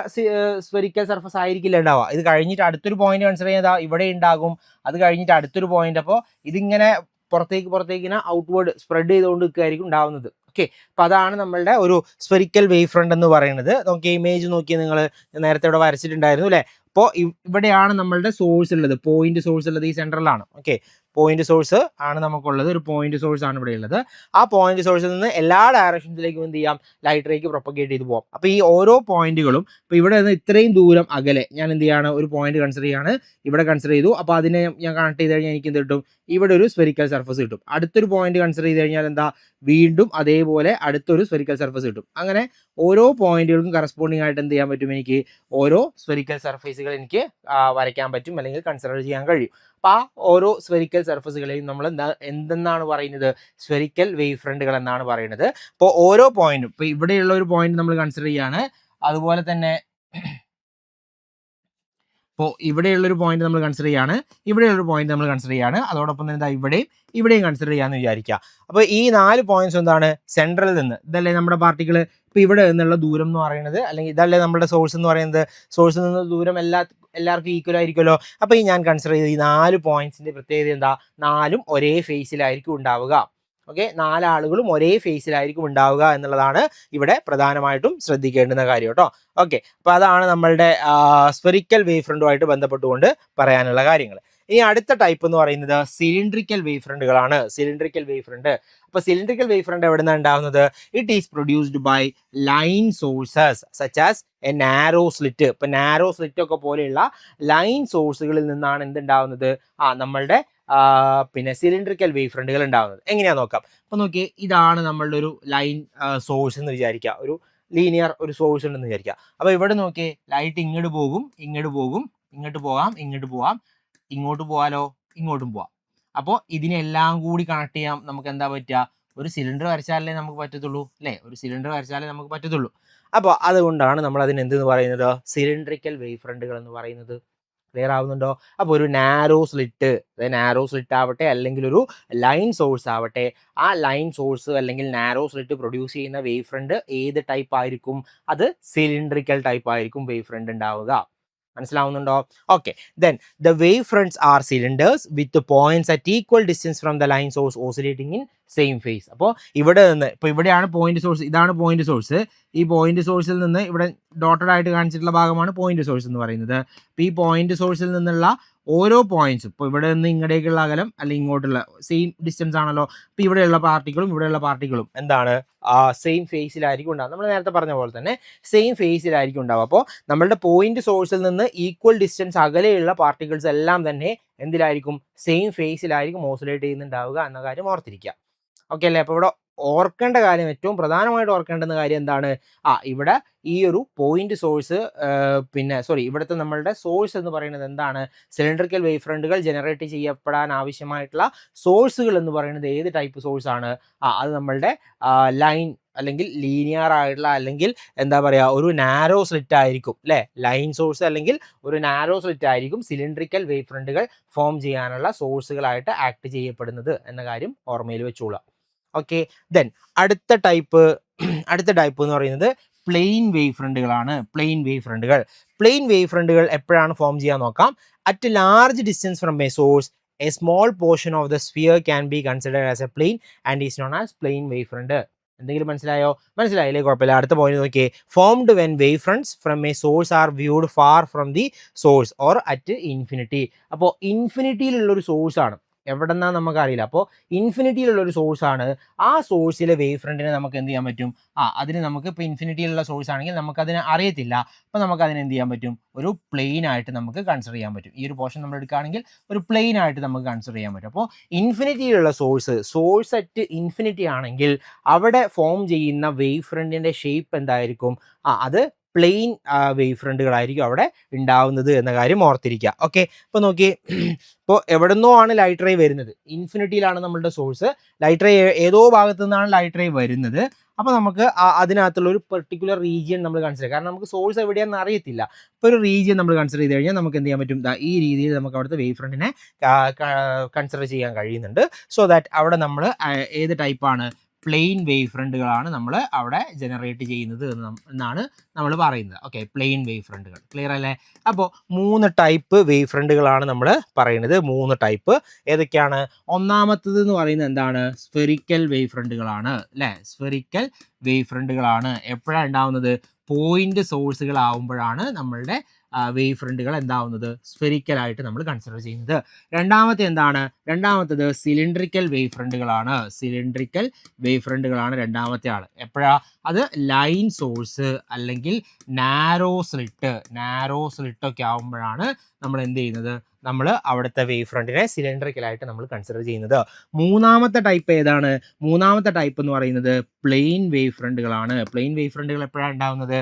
സ്ഫെറിക്കൽ സർഫസ് ആയിരിക്കില്ല ഉണ്ടാവുക. ഇത് കഴിഞ്ഞിട്ട് അടുത്തൊരു പോയിന്റ് കൺസിഡർ ചെയ്യുന്നത് ഇവിടെ ഉണ്ടാകും, അത് കഴിഞ്ഞിട്ട് അടുത്തൊരു പോയിന്റ്. അപ്പോൾ ഇതിങ്ങനെ പുറത്തേക്കിങ്ങനെ ഔട്ട്വേർഡ് സ്പ്രെഡ് ചെയ്തുകൊണ്ട് നിൽക്കുകയായിരിക്കും ഉണ്ടാവുന്നത്. ഓക്കെ, അപ്പോൾ അതാണ് നമ്മളുടെ ഒരു സ്ഫെറിക്കൽ വേവ് ഫ്രണ്ട് എന്ന് പറയുന്നത്. നോക്കിയ ഇമേജ് നോക്കിയാൽ നിങ്ങൾ നേരത്തെ ഇവിടെ വരച്ചിട്ടുണ്ടായിരുന്നു അല്ലേ. അപ്പോൾ ഇവിടെയാണ് നമ്മളുടെ സോഴ്സ് ഉള്ളത്, പോയിന്റ് സോഴ്സ് ഉള്ളത് ഈ സെൻട്രലാണ്. ഓക്കെ, പോയിന്റ് സോഴ്സ് ആണ് നമുക്കുള്ളത്. ഒരു പോയിന്റ് സോഴ്സ് ആണ് ഇവിടെ ഉള്ളത്. ആ പോയിന്റ് സോഴ്സിൽ നിന്ന് എല്ലാ ഡയറക്ഷൻസിലേക്കും എന്ത് ചെയ്യാം, ലൈറ്റ് റേക്ക് പ്രൊപ്പഗേറ്റ് ചെയ്ത് പോകാം. അപ്പോൾ ഈ ഓരോ പോയിന്റുകളും ഇപ്പോൾ ഇവിടെ നിന്ന് ഇത്രയും ദൂരം അകലെ ഞാൻ എന്ത് ചെയ്യാണ്, ഒരു പോയിന്റ് കൺസിഡർ ചെയ്യാണ്, ഇവിടെ കൺസിഡർ ചെയ്തു. അപ്പോൾ അതിനെ ഞാൻ കണക്ട് ചെയ്ത് കഴിഞ്ഞാൽ എനിക്ക് എന്ത് കിട്ടും, ഇവിടെ ഒരു സ്ഫെറിക്കൽ സർഫസ് കിട്ടും. അടുത്തൊരു പോയിന്റ് കൺസിഡർ ചെയ്ത് കഴിഞ്ഞാൽ എന്താ, വീണ്ടും അതേപോലെ അടുത്തൊരു സ്ഫെറിക്കൽ സർഫസ് കിട്ടും. അങ്ങനെ ഓരോ പോയിന്റുകൾക്കും കറസ്പോണ്ടിങ് ആയിട്ട് എന്ത് ചെയ്യാൻ പറ്റും, എനിക്ക് ഓരോ സ്ഫെറിക്കൽ സർഫേസുകൾ എനിക്ക് വരയ്ക്കാൻ പറ്റും, അല്ലെങ്കിൽ കൺസിഡർ ചെയ്യാൻ കഴിയും. അപ്പോൾ ആ ഓരോ സ്ഫെറിക്കൽ സർഫസുകളെയും നമ്മൾ എന്തെന്നാണ് പറയുന്നത്, സ്ഫെറിക്കൽ വേവ് ഫ്രണ്ടുകൾ എന്നാണ് പറയുന്നത്. അപ്പോൾ ഓരോ പോയിന്റും, ഇപ്പോൾ ഇവിടെയുള്ള ഒരു പോയിന്റ് നമ്മൾ കൺസിഡർ ചെയ്യാണ്, അതുപോലെ തന്നെ ഇപ്പോൾ ഇവിടെയുള്ളൊരു പോയിന്റ് നമ്മൾ കൺസിഡർ ചെയ്യാണ്, ഇവിടെയുള്ളൊരു പോയിന്റ് നമ്മൾ കൺസിഡർ ചെയ്യാണ്, അതോടൊപ്പം തന്നെ എന്താ ഇവിടെയും കൺസിഡർ ചെയ്യാമെന്ന് വിചാരിക്കുക. അപ്പോൾ ഈ 4 പോയിന്റ്സ് എന്താണ്, സെൻട്രലിൽ നിന്ന്, ഇതല്ലേ നമ്മുടെ പാർട്ടിക്കിൾ, ഇപ്പോൾ ഇവിടെ നിന്നുള്ള ദൂരം എന്ന് പറയുന്നത്, അല്ലെങ്കിൽ ഇതല്ലേ നമ്മുടെ സോഴ്സ് എന്ന് പറയുന്നത്, സോഴ്സിൽ നിന്ന് ദൂരം എല്ലാവർക്കും ഈക്വൽ ആയിരിക്കുമല്ലോ. അപ്പോൾ ഈ ഞാൻ കൺസിഡർ ചെയ്ത ഈ 4 പോയിന്റ്സിന്റെ പ്രത്യേകത എന്താ, 4ഉം ഒരേ ഫേസിലായിരിക്കും ഉണ്ടാവുക. ഓക്കെ, 4 ആളുകളും ഒരേ ഫേസിലായിരിക്കും ഉണ്ടാവുക എന്നുള്ളതാണ് ഇവിടെ പ്രധാനമായിട്ടും ശ്രദ്ധിക്കേണ്ടുന്ന കാര്യം കേട്ടോ. ഓക്കെ, അപ്പോൾ അതാണ് നമ്മളുടെ സ്ഫെറിക്കൽ വേവ് ഫ്രണ്ടുമായിട്ട് ബന്ധപ്പെട്ടുകൊണ്ട് പറയാനുള്ള കാര്യങ്ങൾ. ഇനി അടുത്ത ടൈപ്പ് എന്ന് പറയുന്നത് സിലിണ്ട്രിക്കൽ വേവ് ഫ്രണ്ടുകളാണ്. സിലിണ്ട്രിക്കൽ വേവ് ഫ്രണ്ട്, അപ്പോൾ സിലിണ്ട്രിക്കൽ വേവ് ഫ്രണ്ട് എവിടെ നിന്നാണ് ഉണ്ടാകുന്നത്, it is produced by line sources such as a narrow slit. ഇപ്പോൾ നാരോ സ്ലിറ്റ് ഒക്കെ പോലെയുള്ള ലൈൻ സോഴ്സുകളിൽ നിന്നാണ് എന്തുണ്ടാവുന്നത്, നമ്മളുടെ പിന്നെ സിലിണ്ട്രിക്കൽ വേവ് ഫ്രണ്ടുകൾ ഉണ്ടാകുന്നത്. എങ്ങനെയാണെന്ന് നോക്കാം. അപ്പോൾ നോക്കിയേ, ഇതാണ് നമ്മളുടെ ഒരു ലൈൻ സോഴ്സ് എന്ന് വിചാരിക്കുക, ഒരു ലീനിയർ ഒരു സോഴ്സ് ഉണ്ടെന്ന് വിചാരിക്കുക. അപ്പോൾ ഇവിടെ നോക്കിയേ, ലൈറ്റ് ഇങ്ങോട്ട് പോകും, ഇങ്ങോട്ട് പോകും, ഇങ്ങോട്ട് പോകാം, ഇങ്ങോട്ട് പോകാം, ഇങ്ങോട്ട് പോകാലോ, ഇങ്ങോട്ടും പോവാം. അപ്പോൾ ഇതിനെല്ലാം കൂടി കണക്ട് ചെയ്യാം നമുക്ക് എന്താ പറ്റുക, ഒരു സിലിണ്ടർ വരച്ചാലേ നമുക്ക് പറ്റത്തുള്ളൂ അല്ലേ, ഒരു സിലിണ്ടർ വരച്ചാലേ നമുക്ക് പറ്റത്തുള്ളൂ. അപ്പോൾ അതുകൊണ്ടാണ് നമ്മൾ അതിന് എന്തെന്ന് പറയുന്നത്, സിലിണ്ട്രിക്കൽ വേവ് ഫ്രണ്ടുകൾ എന്ന് പറയുന്നത്. ക്ലിയർ ആവുന്നുണ്ടോ? അപ്പോൾ ഒരു നാരോ സ്ലിറ്റ് ആവട്ടെ, അല്ലെങ്കിൽ ഒരു ലൈൻ സോഴ്സ് ആവട്ടെ, ആ ലൈൻ സോഴ്സ് അല്ലെങ്കിൽ നാരോ സ്ലിറ്റ് പ്രൊഡ്യൂസ് ചെയ്യുന്ന വേവ് ഫ്രണ്ട് ഏത് ടൈപ്പ് ആയിരിക്കും, അത് സിലിണ്ട്രിക്കൽ ടൈപ്പ് ആയിരിക്കും വേവ് ഫ്രണ്ട് ഉണ്ടാവുക. മനസ്സിലാവുന്നുണ്ടോ? Okay, then the wave fronts are cylinders with points at equal distance from the line source oscillating in same phase. അപ്പോൾ ഇവിടെ നിന്ന്, ഇപ്പോൾ ഇവിടെയാണ് പോയിന്റ് സോഴ്സ്, ഇതാണ് പോയിന്റ് സോഴ്സ്. ഈ പോയിന്റ് സോഴ്സിൽ നിന്ന് ഇവിടെ ഡോട്ടഡ് ആയിട്ട് കാണിച്ചിട്ടുള്ള ഭാഗമാണ് പോയിന്റ് സോഴ്സ് എന്ന് പറയുന്നത്. അപ്പോൾ ഈ പോയിന്റ് സോഴ്സിൽ നിന്നുള്ള ഓരോ പോയിന്റ്സും, ഇപ്പോൾ ഇവിടെ നിന്ന് ഇങ്ങോട്ടേക്കുള്ള അകലം അല്ലെങ്കിൽ ഇങ്ങോട്ടുള്ള സെയിം ഡിസ്റ്റൻസ് ആണല്ലോ. അപ്പോൾ ഇവിടെയുള്ള പാർട്ടിക്കിളും എന്താണ്, സെയിം ഫേസിലായിരിക്കും ഉണ്ടാവുക. നമ്മൾ നേരത്തെ പറഞ്ഞ പോലെ തന്നെ സെയിം ഫേസിലായിരിക്കും ഉണ്ടാവുക. അപ്പോൾ നമ്മളുടെ പോയിന്റ് സോഴ്സിൽ നിന്ന് ഈക്വൽ ഡിസ്റ്റൻസ് അകലെയുള്ള പാർട്ടിക്കിൾസ് എല്ലാം തന്നെ എന്തിലായിരിക്കും, സെയിം ഫേസിലായിരിക്കും ഓസിലേറ്റ് ചെയ്യുന്നുണ്ടാവുക എന്ന കാര്യം ഓർത്തിരിക്കുക. ഓക്കെ അല്ലേ? അപ്പോൾ ഇവിടെ ഓർക്കേണ്ട കാര്യം, ഏറ്റവും പ്രധാനമായിട്ട് ഓർക്കേണ്ടുന്ന കാര്യം എന്താണ്, ഇവിടെ ഈ ഒരു പോയിന്റ് സോഴ്സ്, ഇവിടുത്തെ നമ്മളുടെ സോഴ്സ് എന്ന് പറയുന്നത് എന്താണ്, സിലിണ്ടറിക്കൽ വേവ് ഫ്രണ്ടുകൾ ജനറേറ്റ് ചെയ്യപ്പെടാൻ ആവശ്യമായിട്ടുള്ള സോഴ്സുകൾ എന്ന് പറയുന്നത് ഏത് ടൈപ്പ് സോഴ്സ് ആണ്, അത് നമ്മളുടെ ലൈൻ അല്ലെങ്കിൽ ലീനിയർ ആയിട്ടുള്ള, അല്ലെങ്കിൽ എന്താ പറയുക, ഒരു നാരോ സ്ലിറ്റ് ആയിരിക്കും അല്ലേ. ലൈൻ സോഴ്സ് അല്ലെങ്കിൽ ഒരു നാരോ സ്ലിറ്റ് ആയിരിക്കും സിലിണ്ടറിക്കൽ വേവ് ഫ്രണ്ടുകൾ ഫോം ചെയ്യാനുള്ള സോഴ്സുകളായിട്ട് ആക്ട് ചെയ്യപ്പെടുന്നത് എന്ന കാര്യം ഓർമ്മയിൽ വെച്ചോളാം. ഓക്കെ, ദെൻ അടുത്ത ടൈപ്പ് എന്ന് പറയുന്നത് പ്ലെയിൻ വേവ് ഫ്രണ്ടുകളാണ്. പ്ലെയിൻ വേവ് ഫ്രണ്ടുകൾ എപ്പോഴാണ് ഫോം ചെയ്യാൻ നോക്കാം. At large distance from a source A small portion of the sphere can be considered as A plain and is known as plane wave front. എന്തെങ്കിലും മനസ്സിലായില്ലേ? കുഴപ്പമില്ല. അടുത്ത പോയിന്റ് നോക്കിയേ, formed when wave friends from a source are viewed far from the source or at infinity. അപ്പോൾ ഇൻഫിനിറ്റിയിലുള്ളൊരു സോഴ്സ് ആണ്, എവിടെ നിന്നാ നമുക്കറിയില്ല. അപ്പോൾ ഇൻഫിനിറ്റിയിലുള്ളൊരു സോഴ്സാണ്, ആ സോഴ്സിലെ വേവ് ഫ്രണ്ടിനെ നമുക്ക് എന്ത് ചെയ്യാൻ പറ്റും, അതിന് നമുക്ക് ഇപ്പോൾ ഇൻഫിനിറ്റിയിലുള്ള സോഴ്സ് ആണെങ്കിൽ നമുക്കതിനെ അറിയത്തില്ല. അപ്പോൾ നമുക്കതിനെ എന്ത് ചെയ്യാൻ പറ്റും, ഒരു പ്ലെയിൻ ആയിട്ട് നമുക്ക് കൺസിഡർ ചെയ്യാൻ പറ്റും. ഈ ഒരു പോർഷൻ നമ്മൾ എടുക്കുകയാണെങ്കിൽ ഒരു പ്ലെയിൻ ആയിട്ട് നമുക്ക് കൺസിഡർ ചെയ്യാൻ പറ്റും. അപ്പോൾ ഇൻഫിനിറ്റിയിലുള്ള സോഴ്സ് അറ്റ് ഇൻഫിനിറ്റി ആണെങ്കിൽ അവിടെ ഫോം ചെയ്യുന്ന വേവ് ഫ്രണ്ടിൻ്റെ ഷേപ്പ് എന്തായിരിക്കും, അത് പ്ലെയിൻ വേവ് ഫ്രണ്ടുകളായിരിക്കും അവിടെ ഉണ്ടാവുന്നത് എന്ന കാര്യം ഓർത്തിരിക്കുക. ഓക്കെ, ഇപ്പോൾ നോക്കി, ഇപ്പോൾ എവിടെ നിന്നോ ആണ് ലൈറ്റ് റേ വരുന്നത്, ഇൻഫിനിറ്റിയിലാണ് നമ്മളുടെ സോഴ്സ്, ലൈറ്റ് റേ ഏതോ ഭാഗത്തു നിന്നാണ് ലൈറ്റ് റേ വരുന്നത്. അപ്പോൾ നമുക്ക് അതിനകത്തുള്ള ഒരു പെർട്ടിക്കുലർ റീജിയൻ നമ്മൾ കൺസിഡർ ചെയ്യാം, കാരണം നമുക്ക് സോഴ്സ് എവിടെയാണെന്ന് അറിയത്തില്ല. ഇപ്പോൾ ഒരു റീജിയൻ നമ്മൾ കൺസിഡർ ചെയ്ത് കഴിഞ്ഞാൽ നമുക്ക് എന്ത് ചെയ്യാൻ പറ്റും, ഈ രീതിയിൽ നമുക്ക് അവിടുത്തെ വേവ് ഫ്രണ്ടിനെ കൺസിഡർ ചെയ്യാൻ കഴിയുന്നുണ്ട്. സോ ദാറ്റ് അവിടെ നമ്മൾ ഏത് ടൈപ്പാണ്, പ്ലെയിൻ വേവ് ഫ്രണ്ടുകളാണ് നമ്മൾ അവിടെ ജനറേറ്റ് ചെയ്യുന്നത് എന്നാണ് നമ്മൾ പറയുന്നത്. ഓക്കെ, പ്ലെയിൻ വേവ് ഫ്രണ്ടുകൾ. ക്ലിയർ അല്ലേ? അപ്പോൾ 3 ടൈപ്പ് വേവ് ഫ്രണ്ടുകളാണ് നമ്മൾ പറയുന്നത്. 3 ടൈപ്പ് ഏതൊക്കെയാണ്? ഒന്നാമത്തത് എന്ന് പറയുന്നത് എന്താണ്, സ്ഫെറിക്കൽ വേവ് ഫ്രണ്ടുകളാണ് അല്ലേ. സ്ഫെറിക്കൽ വേവ് ഫ്രണ്ടുകളാണ് എപ്പോഴാണ് ഉണ്ടാവുന്നത്, പോയിന്റ് സോഴ്സുകളാവുമ്പോഴാണ് നമ്മളുടെ വേവ് ഫ്രണ്ടുകൾ എന്താവുന്നത്, സ്ഫെറിക്കലായിട്ട് നമ്മൾ കൺസിഡർ ചെയ്യുന്നത്. രണ്ടാമത്തത് സിലിണ്ട്രിക്കൽ വേവ് ഫ്രണ്ടുകളാണ്. സിലിണ്ട്രിക്കൽ വേവ് ഫ്രണ്ടുകളാണ് രണ്ടാമത്തെ ആൾ. എപ്പോഴാ അത് ലൈൻ സോഴ്സ് അല്ലെങ്കിൽ നാരോ സ്ലിറ്റൊക്കെ ആവുമ്പോഴാണ് നമ്മൾ എന്ത് ചെയ്യുന്നത്, നമ്മൾ അവിടുത്തെ വേവ് ഫ്രണ്ടിനെ സിലിണ്ടറിക്കലായിട്ട് നമ്മൾ കൺസിഡർ ചെയ്യുന്നത്. മൂന്നാമത്തെ ടൈപ്പ് ഏതാണ്? മൂന്നാമത്തെ ടൈപ്പ് എന്ന് പറയുന്നത് പ്ലെയിൻ വേവ് ഫ്രണ്ടുകളാണ്. പ്ലെയിൻ വേവ് ഫ്രണ്ടുകൾ എപ്പോഴാണ് ഉണ്ടാവുന്നത്?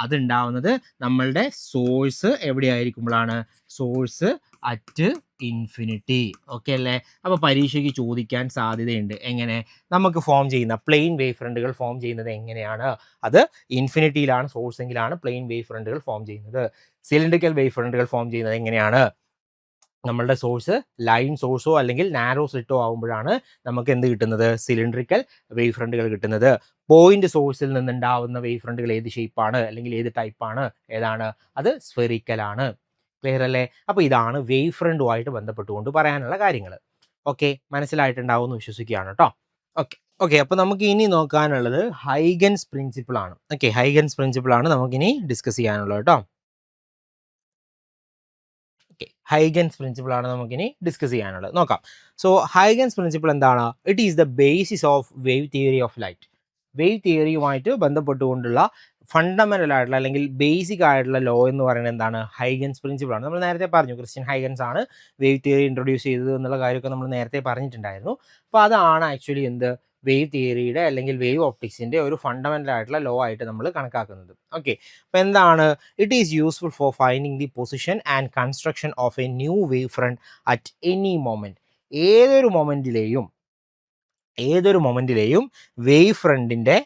അതുണ്ടാവുന്നത് നമ്മളുടെ സോഴ്സ് എവിടെയായിരിക്കുമ്പോഴാണ്? Source at infinity. ഓക്കെ അല്ലേ? അപ്പോൾ പരീക്ഷയ്ക്ക് ചോദിക്കാൻ സാധ്യതയുണ്ട്. എങ്ങനെ നമുക്ക് ഫോം ചെയ്യുന്ന പ്ലെയിൻ വേവ് ഫ്രണ്ടുകൾ ഫോം ചെയ്യുന്നത് എങ്ങനെയാണ്? അത് ഇൻഫിനിറ്റിയിലാണ് സോഴ്സ് എങ്കിലാണ് പ്ലെയിൻ വേവ് ഫ്രണ്ടുകൾ ഫോം ചെയ്യുന്നത്. സിലിണ്ടറിക്കൽ വേവ് ഫ്രണ്ടുകൾ ഫോം ചെയ്യുന്നത് എങ്ങനെയാണ്? നമ്മളുടെ സോഴ്സ് ലൈൻ സോഴ്സോ അല്ലെങ്കിൽ നാരോ സ്ലിറ്റോ ആകുമ്പോഴാണ് നമുക്ക് എന്ത് കിട്ടുന്നത്? സിലിണ്ടറിക്കൽ വേവ് ഫ്രണ്ടുകൾ കിട്ടുന്നത്. പോയിന്റ് സോഴ്സിൽ നിന്നുണ്ടാവുന്ന വേവ് ഫ്രണ്ടുകൾ ഏത് ഷേപ്പാണ് അല്ലെങ്കിൽ ഏത് ടൈപ്പാണ്? ഏതാണ്? അത് സ്ഫെറിക്കലാണ്. ക്ലിയർ അല്ലേ? അപ്പോൾ ഇതാണ് വേവ് ഫ്രണ്ടുമായിട്ട് ബന്ധപ്പെട്ടുകൊണ്ട് പറയാനുള്ള കാര്യങ്ങൾ. ഓക്കെ, മനസ്സിലായിട്ടുണ്ടാവും എന്ന് വിശ്വസിക്കുകയാണ് കേട്ടോ. ഓക്കെ, അപ്പോൾ നമുക്ക് ഇനി നോക്കാനുള്ളത് ഹൈഗൻസ് പ്രിൻസിപ്പിൾ ആണ്. ഓക്കെ, ഹൈഗൻസ് പ്രിൻസിപ്പിൾ ആണ് നമുക്കിനി ഡിസ്കസ് ചെയ്യാനുള്ളത് കേട്ടോ. ഓക്കെ, ഹൈഗൻസ് പ്രിൻസിപ്പിൾ ആണ് നമുക്കിനി ഡിസ്കസ് ചെയ്യാനുള്ളത്. നോക്കാം. സോ ഹൈഗൻസ് പ്രിൻസിപ്പിൾ എന്താണ്? It is the basis of wave theory of light. Wave തിയറിയുമായിട്ട് ബന്ധപ്പെട്ടുകൊണ്ടുള്ള ഫണ്ടമെൻ്റൽ ആയിട്ടുള്ള അല്ലെങ്കിൽ ബേസിക് ആയിട്ടുള്ള ലോ എന്ന് പറയുന്നത് എന്താണ്? ഹൈഗൻസ് പ്രിൻസിപ്പിൾ ആണ്. നമ്മൾ നേരത്തെ പറഞ്ഞു ക്രിസ്റ്റ്യൻ ഹൈഗൻസ് ആണ് വേവ് തിയറി ഇൻട്രൊഡ്യൂസ് ചെയ്തത് എന്നുള്ള കാര്യമൊക്കെ നമ്മൾ നേരത്തെ പറഞ്ഞിട്ടുണ്ടായിരുന്നു. അപ്പോൾ അതാണ് ആക്ച്വലി എന്ത് വേവ് തിയറിയുടെ അല്ലെങ്കിൽ വേവ് ഓപ്റ്റിക്സിൻ്റെ ഒരു ഫണ്ടമെൻ്റൽ ആയിട്ടുള്ള ലോ ആയിട്ട് നമ്മൾ കണക്കാക്കുന്നത്. ഓക്കെ, അപ്പോൾ എന്താണ്? It is useful for finding the position and construction of a new wave front at any moment. ഏതൊരു മൊമെൻറ്റിലെയും വേവ് ഫ്രണ്ടിൻ്റെ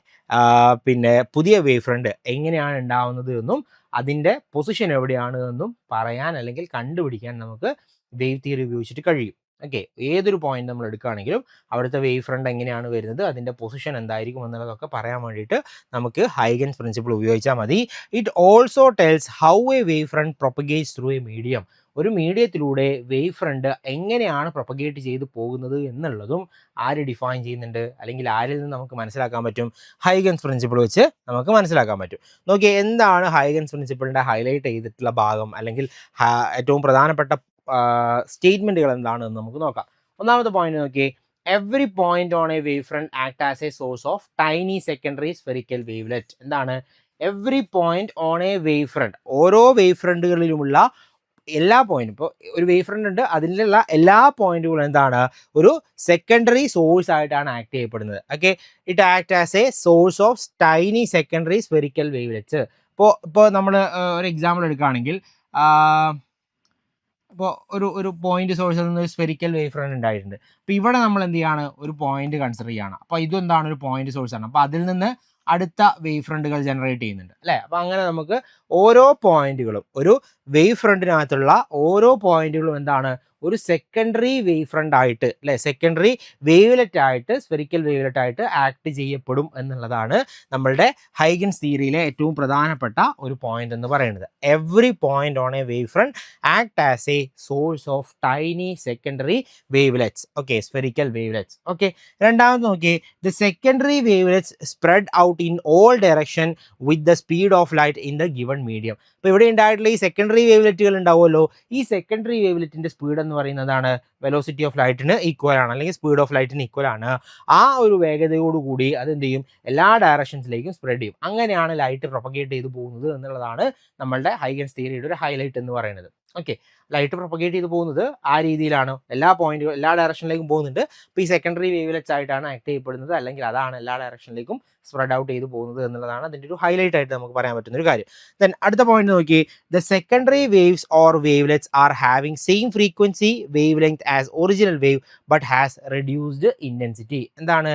പിന്നെ പുതിയ വേവ് ഫ്രണ്ട് എങ്ങനെയാണ് ഉണ്ടാവുന്നത് എന്നും അതിൻ്റെ പൊസിഷൻ എവിടെയാണ് എന്നും പറയാൻ അല്ലെങ്കിൽ കണ്ടുപിടിക്കാൻ നമുക്ക് വേവ് തിയറി ഉപയോഗിച്ചിട്ട് കഴിയും. ഓക്കെ, ഏതൊരു പോയിന്റ് നമ്മൾ എടുക്കുകയാണെങ്കിലും അവിടുത്തെ വേവ് ഫ്രണ്ട് എങ്ങനെയാണ് വരുന്നത്, അതിൻ്റെ പൊസിഷൻ എന്തായിരിക്കും എന്നുള്ളതൊക്കെ പറയാൻ വേണ്ടിയിട്ട് നമുക്ക് ഹൈഗൻസ് പ്രിൻസിപ്പിൾ ഉപയോഗിച്ചാൽ മതി. It also tells how a wave front propagates through a medium. ഒരു മീഡിയത്തിലൂടെ വേവ് ഫ്രണ്ട് എങ്ങനെയാണ് പ്രൊപ്പഗേറ്റ് ചെയ്ത് പോകുന്നത് എന്നുള്ളതും ആര് ഡിഫൈൻ ചെയ്യുന്നുണ്ട്, അല്ലെങ്കിൽ ആരിൽ നിന്ന് നമുക്ക് മനസ്സിലാക്കാൻ പറ്റും? ഹൈഗൻസ് പ്രിൻസിപ്പിൾ വെച്ച് നമുക്ക് മനസ്സിലാക്കാൻ പറ്റും. നോക്കിയേ, എന്താണ് ഹൈഗൻസ് പ്രിൻസിപ്പിളിൻ്റെ ഹൈലൈറ്റ് ചെയ്തിട്ടുള്ള ഭാഗം അല്ലെങ്കിൽ ഏറ്റവും പ്രധാനപ്പെട്ട സ്റ്റേറ്റ്മെൻറ്റുകൾ എന്താണെന്ന് നമുക്ക് നോക്കാം. ഒന്നാമത്തെ പോയിന്റ് നോക്കിയേ, every point on a wave front act as a source of tiny secondary spherical wavelet. എന്താണ് every point on a wave front? ഓരോ വേവ് ഫ്രണ്ടുകളിലുമുള്ള എല്ലാ പോയിന്റും, ഇപ്പോൾ ഒരു വേവ് ഫ്രണ്ട് ഉണ്ട്, അതിലുള്ള എല്ലാ പോയിന്റുകളും എന്താണ്? ഒരു സെക്കൻഡറി സോഴ്സ് ആയിട്ടാണ് ആക്ട് ചെയ്യപ്പെടുന്നത്. Okay, it act as a source of tiny secondary spherical wavelets. ഇപ്പോൾ നമ്മൾ ഒരു എക്സാമ്പിൾ എടുക്കുകയാണെങ്കിൽ, ഇപ്പോൾ ഒരു പോയിന്റ് സോഴ്സിൽ നിന്ന് ഒരു സ്ഫെറിക്കൽ വേവ് ഫ്രണ്ട് ഉണ്ടായിട്ടുണ്ട്. അപ്പോൾ ഇവിടെ നമ്മൾ എന്ത് ചെയ്യാണ്? ഒരു പോയിന്റ് കൺസിഡർ ചെയ്യാണ്. അപ്പോൾ ഇതെന്താണ്? ഒരു പോയിന്റ് സോഴ്സ് ആണ്. അപ്പോൾ അതിൽ നിന്ന് അടുത്ത വേവ് ഫ്രണ്ടുകൾ ജനറേറ്റ് ചെയ്യുന്നുണ്ട് അല്ലേ? അപ്പോൾ അങ്ങനെ നമുക്ക് ഓരോ പോയിന്റുകളും, ഒരു വേവ് ഫ്രണ്ടിനകത്തുള്ള ഓരോ പോയിന്റുകളും എന്താണ്? ഒരു സെക്കൻഡറി വേവ് ഫ്രണ്ട് ആയിട്ട് അല്ലേ, സെക്കൻഡറി വേവ്ലെറ്റ് ആയിട്ട്, സ്ഫെറിക്കൽ വേവ്ലെറ്റ് ആയിട്ട് ആക്ട് ചെയ്യപ്പെടും എന്നുള്ളതാണ് നമ്മളുടെ ഹൈഗൻസ് തിയറിയിലെ ഏറ്റവും പ്രധാനപ്പെട്ട ഒരു പോയിന്റ് എന്ന് പറയുന്നത്. Every point on a wave front act as a source of tiny secondary wavelets. Okay, spherical wavelets. Okay, രണ്ടാമത് നോക്കി, the secondary wavelets spread out in all direction with the speed of light in the given medium. അപ്പോൾ ഇവിടെ ഉണ്ടായിട്ടുള്ള ഈ സെക്കൻഡറി വേവ്ലെറ്റുകൾ ഉണ്ടാവുമല്ലോ, ഈ സെക്കൻഡറി വേവ്ലെറ്റിൻ്റെ സ്പീഡ് എന്ന് പറയുന്നതാണ് വെലോസിറ്റി ഓഫ് ലൈറ്റിന് ഈക്വൽ ആണ്, അല്ലെങ്കിൽ സ്പീഡ് ഓഫ് ലൈറ്റിന് ഈക്വൽ ആണ്. ആ ഒരു വേഗതയോടുകൂടി അത് എന്ത് ചെയ്യും? എല്ലാ ഡയറക്ഷൻസിലേക്കും സ്പ്രെഡ് ചെയ്യും. അങ്ങനെയാണ് ലൈറ്റ് പ്രൊപ്പഗേറ്റ് ചെയ്ത് പോകുന്നത് എന്നുള്ളതാണ് നമ്മളുടെ ഹൈഗൻസ് തിയറിയുടെ ഒരു ഹൈലൈറ്റ് എന്ന് പറയുന്നത്. ഓക്കെ, ലൈറ്റ് പ്രൊപ്പഗേറ്റ് ചെയ്ത് പോകുന്നത് ആ രീതിയിലാണ്, എല്ലാ പോയിന്റുകളും എല്ലാ ഡയറക്ഷനിലേക്കും പോകുന്നുണ്ട്. അപ്പോൾ ഈ സെക്കൻഡറി വേവ്ലെറ്റ്സ് ആയിട്ടാണ് ആക്ട് ചെയ്യപ്പെടുന്നത്, അല്ലെങ്കിൽ അതാണ് എല്ലാ ഡയറക്ഷനിലേക്കും സ്പ്രെഡ് ഔട്ട് ചെയ്ത് പോകുന്നത് എന്നുള്ളതാണ് അതിൻ്റെ ഒരു ഹൈലൈറ്റ് ആയിട്ട് നമുക്ക് പറയാൻ പറ്റുന്ന ഒരു കാര്യം. ദെൻ അടുത്ത പോയിന്റ് നോക്കി, the secondary waves or wavelets are having same frequency wave length as original wave but has reduced intensity. എന്താണ്?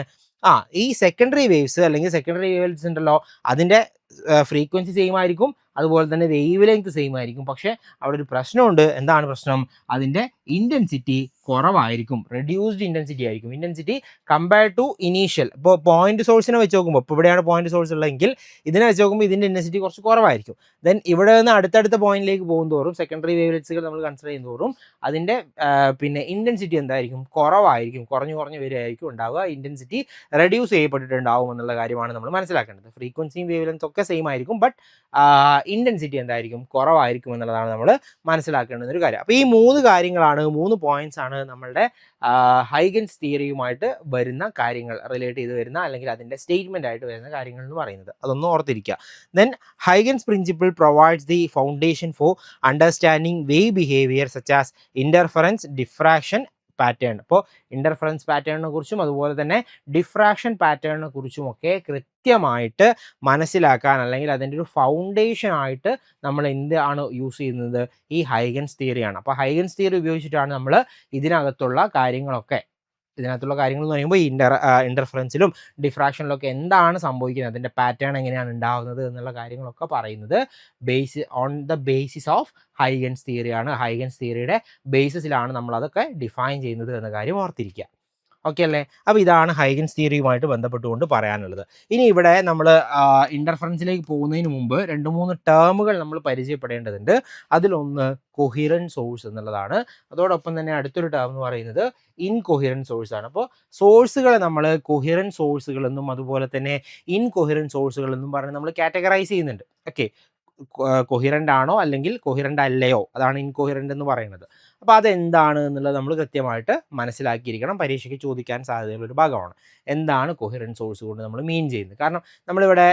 ഈ സെക്കൻഡറി വേവ്സ് അല്ലെങ്കിൽ സെക്കൻഡറി വേവ്ലെറ്റ്സ് ഉണ്ടല്ലോ, അതിൻ്റെ ഫ്രീക്വൻസി സെയിം ആയിരിക്കും, അതുപോലെ തന്നെ വേവ് ലെങ്ത് സെയിം ആയിരിക്കും. പക്ഷേ അവിടെ ഒരു പ്രശ്നമുണ്ട്. എന്താണ് പ്രശ്നം? അതിൻ്റെ ഇൻറ്റൻസിറ്റി കുറവായിരിക്കും, റെഡ്യൂസ്ഡ് ഇൻറ്റൻസിറ്റി ആയിരിക്കും. Intensity compared to initial. ഇപ്പോൾ പോയിന്റ് സോഴ്സിനെ വെച്ച് നോക്കുമ്പോൾ, ഇപ്പോൾ ഇവിടെയാണ് പോയിന്റ് സോഴ്സ് ഉള്ളതെങ്കിൽ ഇതിനെ വെച്ച് നോക്കുമ്പോൾ ഇതിൻ്റെ ഇൻറ്റൻസിറ്റി കുറച്ച് കുറവായിരിക്കും. ദെൻ ഇവിടെ നിന്ന് അടുത്തടുത്ത പോയിന്റിലേക്ക് പോകും തോറും, സെക്കൻഡറി വേവ്ലെറ്റ്സുകൾ നമ്മൾ കൺസിഡർ ചെയ്യും തോറും അതിൻ്റെ പിന്നെ ഇൻറ്റൻസിറ്റി എന്തായിരിക്കും, കുറവായിരിക്കും, കുറഞ്ഞു വരികയായിരിക്കും ഉണ്ടാവുക. ഇൻറ്റൻസിറ്റി റെഡ്യൂസ് ചെയ്യപ്പെട്ടിട്ടുണ്ടാവും എന്നുള്ള കാര്യമാണ് നമ്മൾ മനസ്സിലാക്കേണ്ടത്. ഫ്രീക്വൻസിയും വേവ് ലെങ്ത് ഒക്കെ സെയിം ആയിരിക്കും, ബട്ട് ഇൻറ്റൻസിറ്റി എന്തായിരിക്കും, കുറവായിരിക്കും എന്നുള്ളതാണ് നമ്മൾ മനസ്സിലാക്കേണ്ടുന്ന ഒരു കാര്യം. അപ്പോൾ ഈ 3 കാര്യങ്ങളാണ്, 3 പോയിന്റ്സ് ആണ് നമ്മളുടെ ഹൈഗൻസ് തിയറിയുമായിട്ട് വരുന്ന കാര്യങ്ങൾ, റിലേറ്റ് ചെയ്ത് വരുന്ന അല്ലെങ്കിൽ അതിൻ്റെ സ്റ്റേറ്റ്മെൻ്റ് ആയിട്ട് വരുന്ന കാര്യങ്ങൾ എന്ന് പറയുന്നത്. അതൊന്നും ഓർത്തിരിക്കുക. Then Huygens principle provides the foundation for understanding wave behaviour such as interference, diffraction, pattern. അപ്പോൾ ഇൻ്റർഫറൻസ് പാറ്റേണിനെ കുറിച്ചും അതുപോലെ തന്നെ ഡിഫ്രാക്ഷൻ പാറ്റേണിനെ കുറിച്ചുമൊക്കെ കൃത്യമായിട്ട് മനസ്സിലാക്കാൻ, അല്ലെങ്കിൽ അതിൻ്റെ ഒരു ഫൗണ്ടേഷൻ ആയിട്ട് നമ്മൾ എന്താണ് യൂസ് ചെയ്യുന്നത്, ഈ ഹൈഗൻസ് തിയറിയാണ്. അപ്പോൾ ഹൈഗൻസ് തിയറി ഉപയോഗിച്ചിട്ടാണ് നമ്മൾ ഇതിനകത്തുള്ള കാര്യങ്ങളൊക്കെ, ഇതിനകത്തുള്ള കാര്യങ്ങൾ എന്ന് പറയുമ്പോൾ ഇൻ്റർഫറൻസിലും ഡിഫ്രാക്ഷനിലൊക്കെ എന്താണ് സംഭവിക്കുന്നത്, അതിൻ്റെ പാറ്റേൺ എങ്ങനെയാണ് ഉണ്ടാകുന്നത് എന്നുള്ള കാര്യങ്ങളൊക്കെ പറയുന്നത് on the basis of Huygens തിയറിയാണ്. ഹൈഗൻസ് തിയറിയുടെ ബേസിസിലാണ് നമ്മൾ അതൊക്കെ ഡിഫൈൻ ചെയ്യുന്നത് എന്ന കാര്യം ഓർത്തിരിക്കുക. ഓക്കെ അല്ലേ? അപ്പോൾ ഇതാണ് ഹൈഗൻസ് തിയറിയുമായിട്ട് ബന്ധപ്പെട്ടുകൊണ്ട് പറയാനുള്ളത്. ഇനി ഇവിടെ നമ്മൾ ഇൻ്റർഫറൻസിലേക്ക് പോകുന്നതിന് മുമ്പ് 2-3 ടേമുകൾ നമ്മൾ പരിചയപ്പെടേണ്ടതുണ്ട്. അതിലൊന്ന് കൊഹിറൻറ്റ് സോഴ്സ് എന്നുള്ളതാണ്. അതോടൊപ്പം തന്നെ അടുത്തൊരു ടേം എന്ന് പറയുന്നത് ഇൻകൊഹിറൻറ്റ് സോഴ്സ് ആണ്. അപ്പോൾ സോഴ്സുകളെ നമ്മൾ കൊഹിറൻറ്റ് സോഴ്സുകളെന്നും അതുപോലെ തന്നെ ഇൻകൊഹിറൻറ്റ് സോഴ്സുകളെന്നും പറഞ്ഞ് നമ്മൾ കാറ്റഗറൈസ് ചെയ്യുന്നുണ്ട്. ഓക്കെ, കൊഹിറൻ്റ് ആണോ അല്ലെങ്കിൽ കൊഹിറൻ്റ് അല്ലയോ, അതാണ് ഇൻകൊഹിറൻ്റ് എന്ന് പറയുന്നത്. അപ്പോൾ അതെന്താണ് എന്നുള്ളത് നമ്മൾ കൃത്യമായിട്ട് മനസ്സിലാക്കിയിരിക്കണം. പരീക്ഷയ്ക്ക് ചോദിക്കാൻ സാധ്യതയുള്ള ഒരു ഭാഗമാണ്. എന്താണ് കൊഹിറൻറ്റ് സോഴ്സ് കൊണ്ട് നമ്മൾ മീൻ ചെയ്യുന്നത്? കാരണം നമ്മളിവിടെ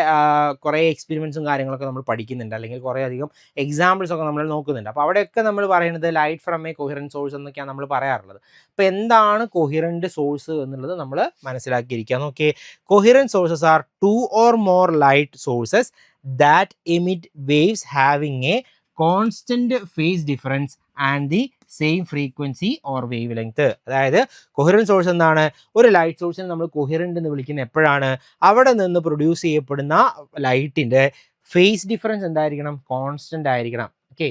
കുറേ എക്സ്പെരിമെൻറ്റ്സും കാര്യങ്ങളൊക്കെ നമ്മൾ പഠിക്കുന്നുണ്ട്, അല്ലെങ്കിൽ കുറേ അധികം എക്സാമ്പിൾസ് ഒക്കെ നമ്മൾ നോക്കുന്നുണ്ട്. അപ്പോൾ അവിടെയൊക്കെ നമ്മൾ പറയുന്നത് light from A coherent source എന്നൊക്കെയാണ് നമ്മൾ പറയാറുള്ളത്. അപ്പോൾ എന്താണ് കൊഹിറൻറ്റ് സോഴ്സ് എന്നുള്ളത് നമ്മൾ മനസ്സിലാക്കിയിരിക്കുക. നോക്കിയേ, coherent sources are 2 or more light sources that emit waves having a constant phase difference and the same frequency or wave length. അതായത് കൊഹിറൻറ്റ് സോഴ്സ് എന്താണ്? ഒരു ലൈറ്റ് സോഴ്സിനെ നമ്മൾ കൊഹിറൻ്റ് എന്ന് വിളിക്കുന്നത് എപ്പോഴാണ്? അവിടെ നിന്ന് പ്രൊഡ്യൂസ് ചെയ്യപ്പെടുന്ന ലൈറ്റിൻ്റെ ഫേസ് ഡിഫറൻസ് എന്തായിരിക്കണം? കോൺസ്റ്റൻ്റ് ആയിരിക്കണം. ഓക്കെ,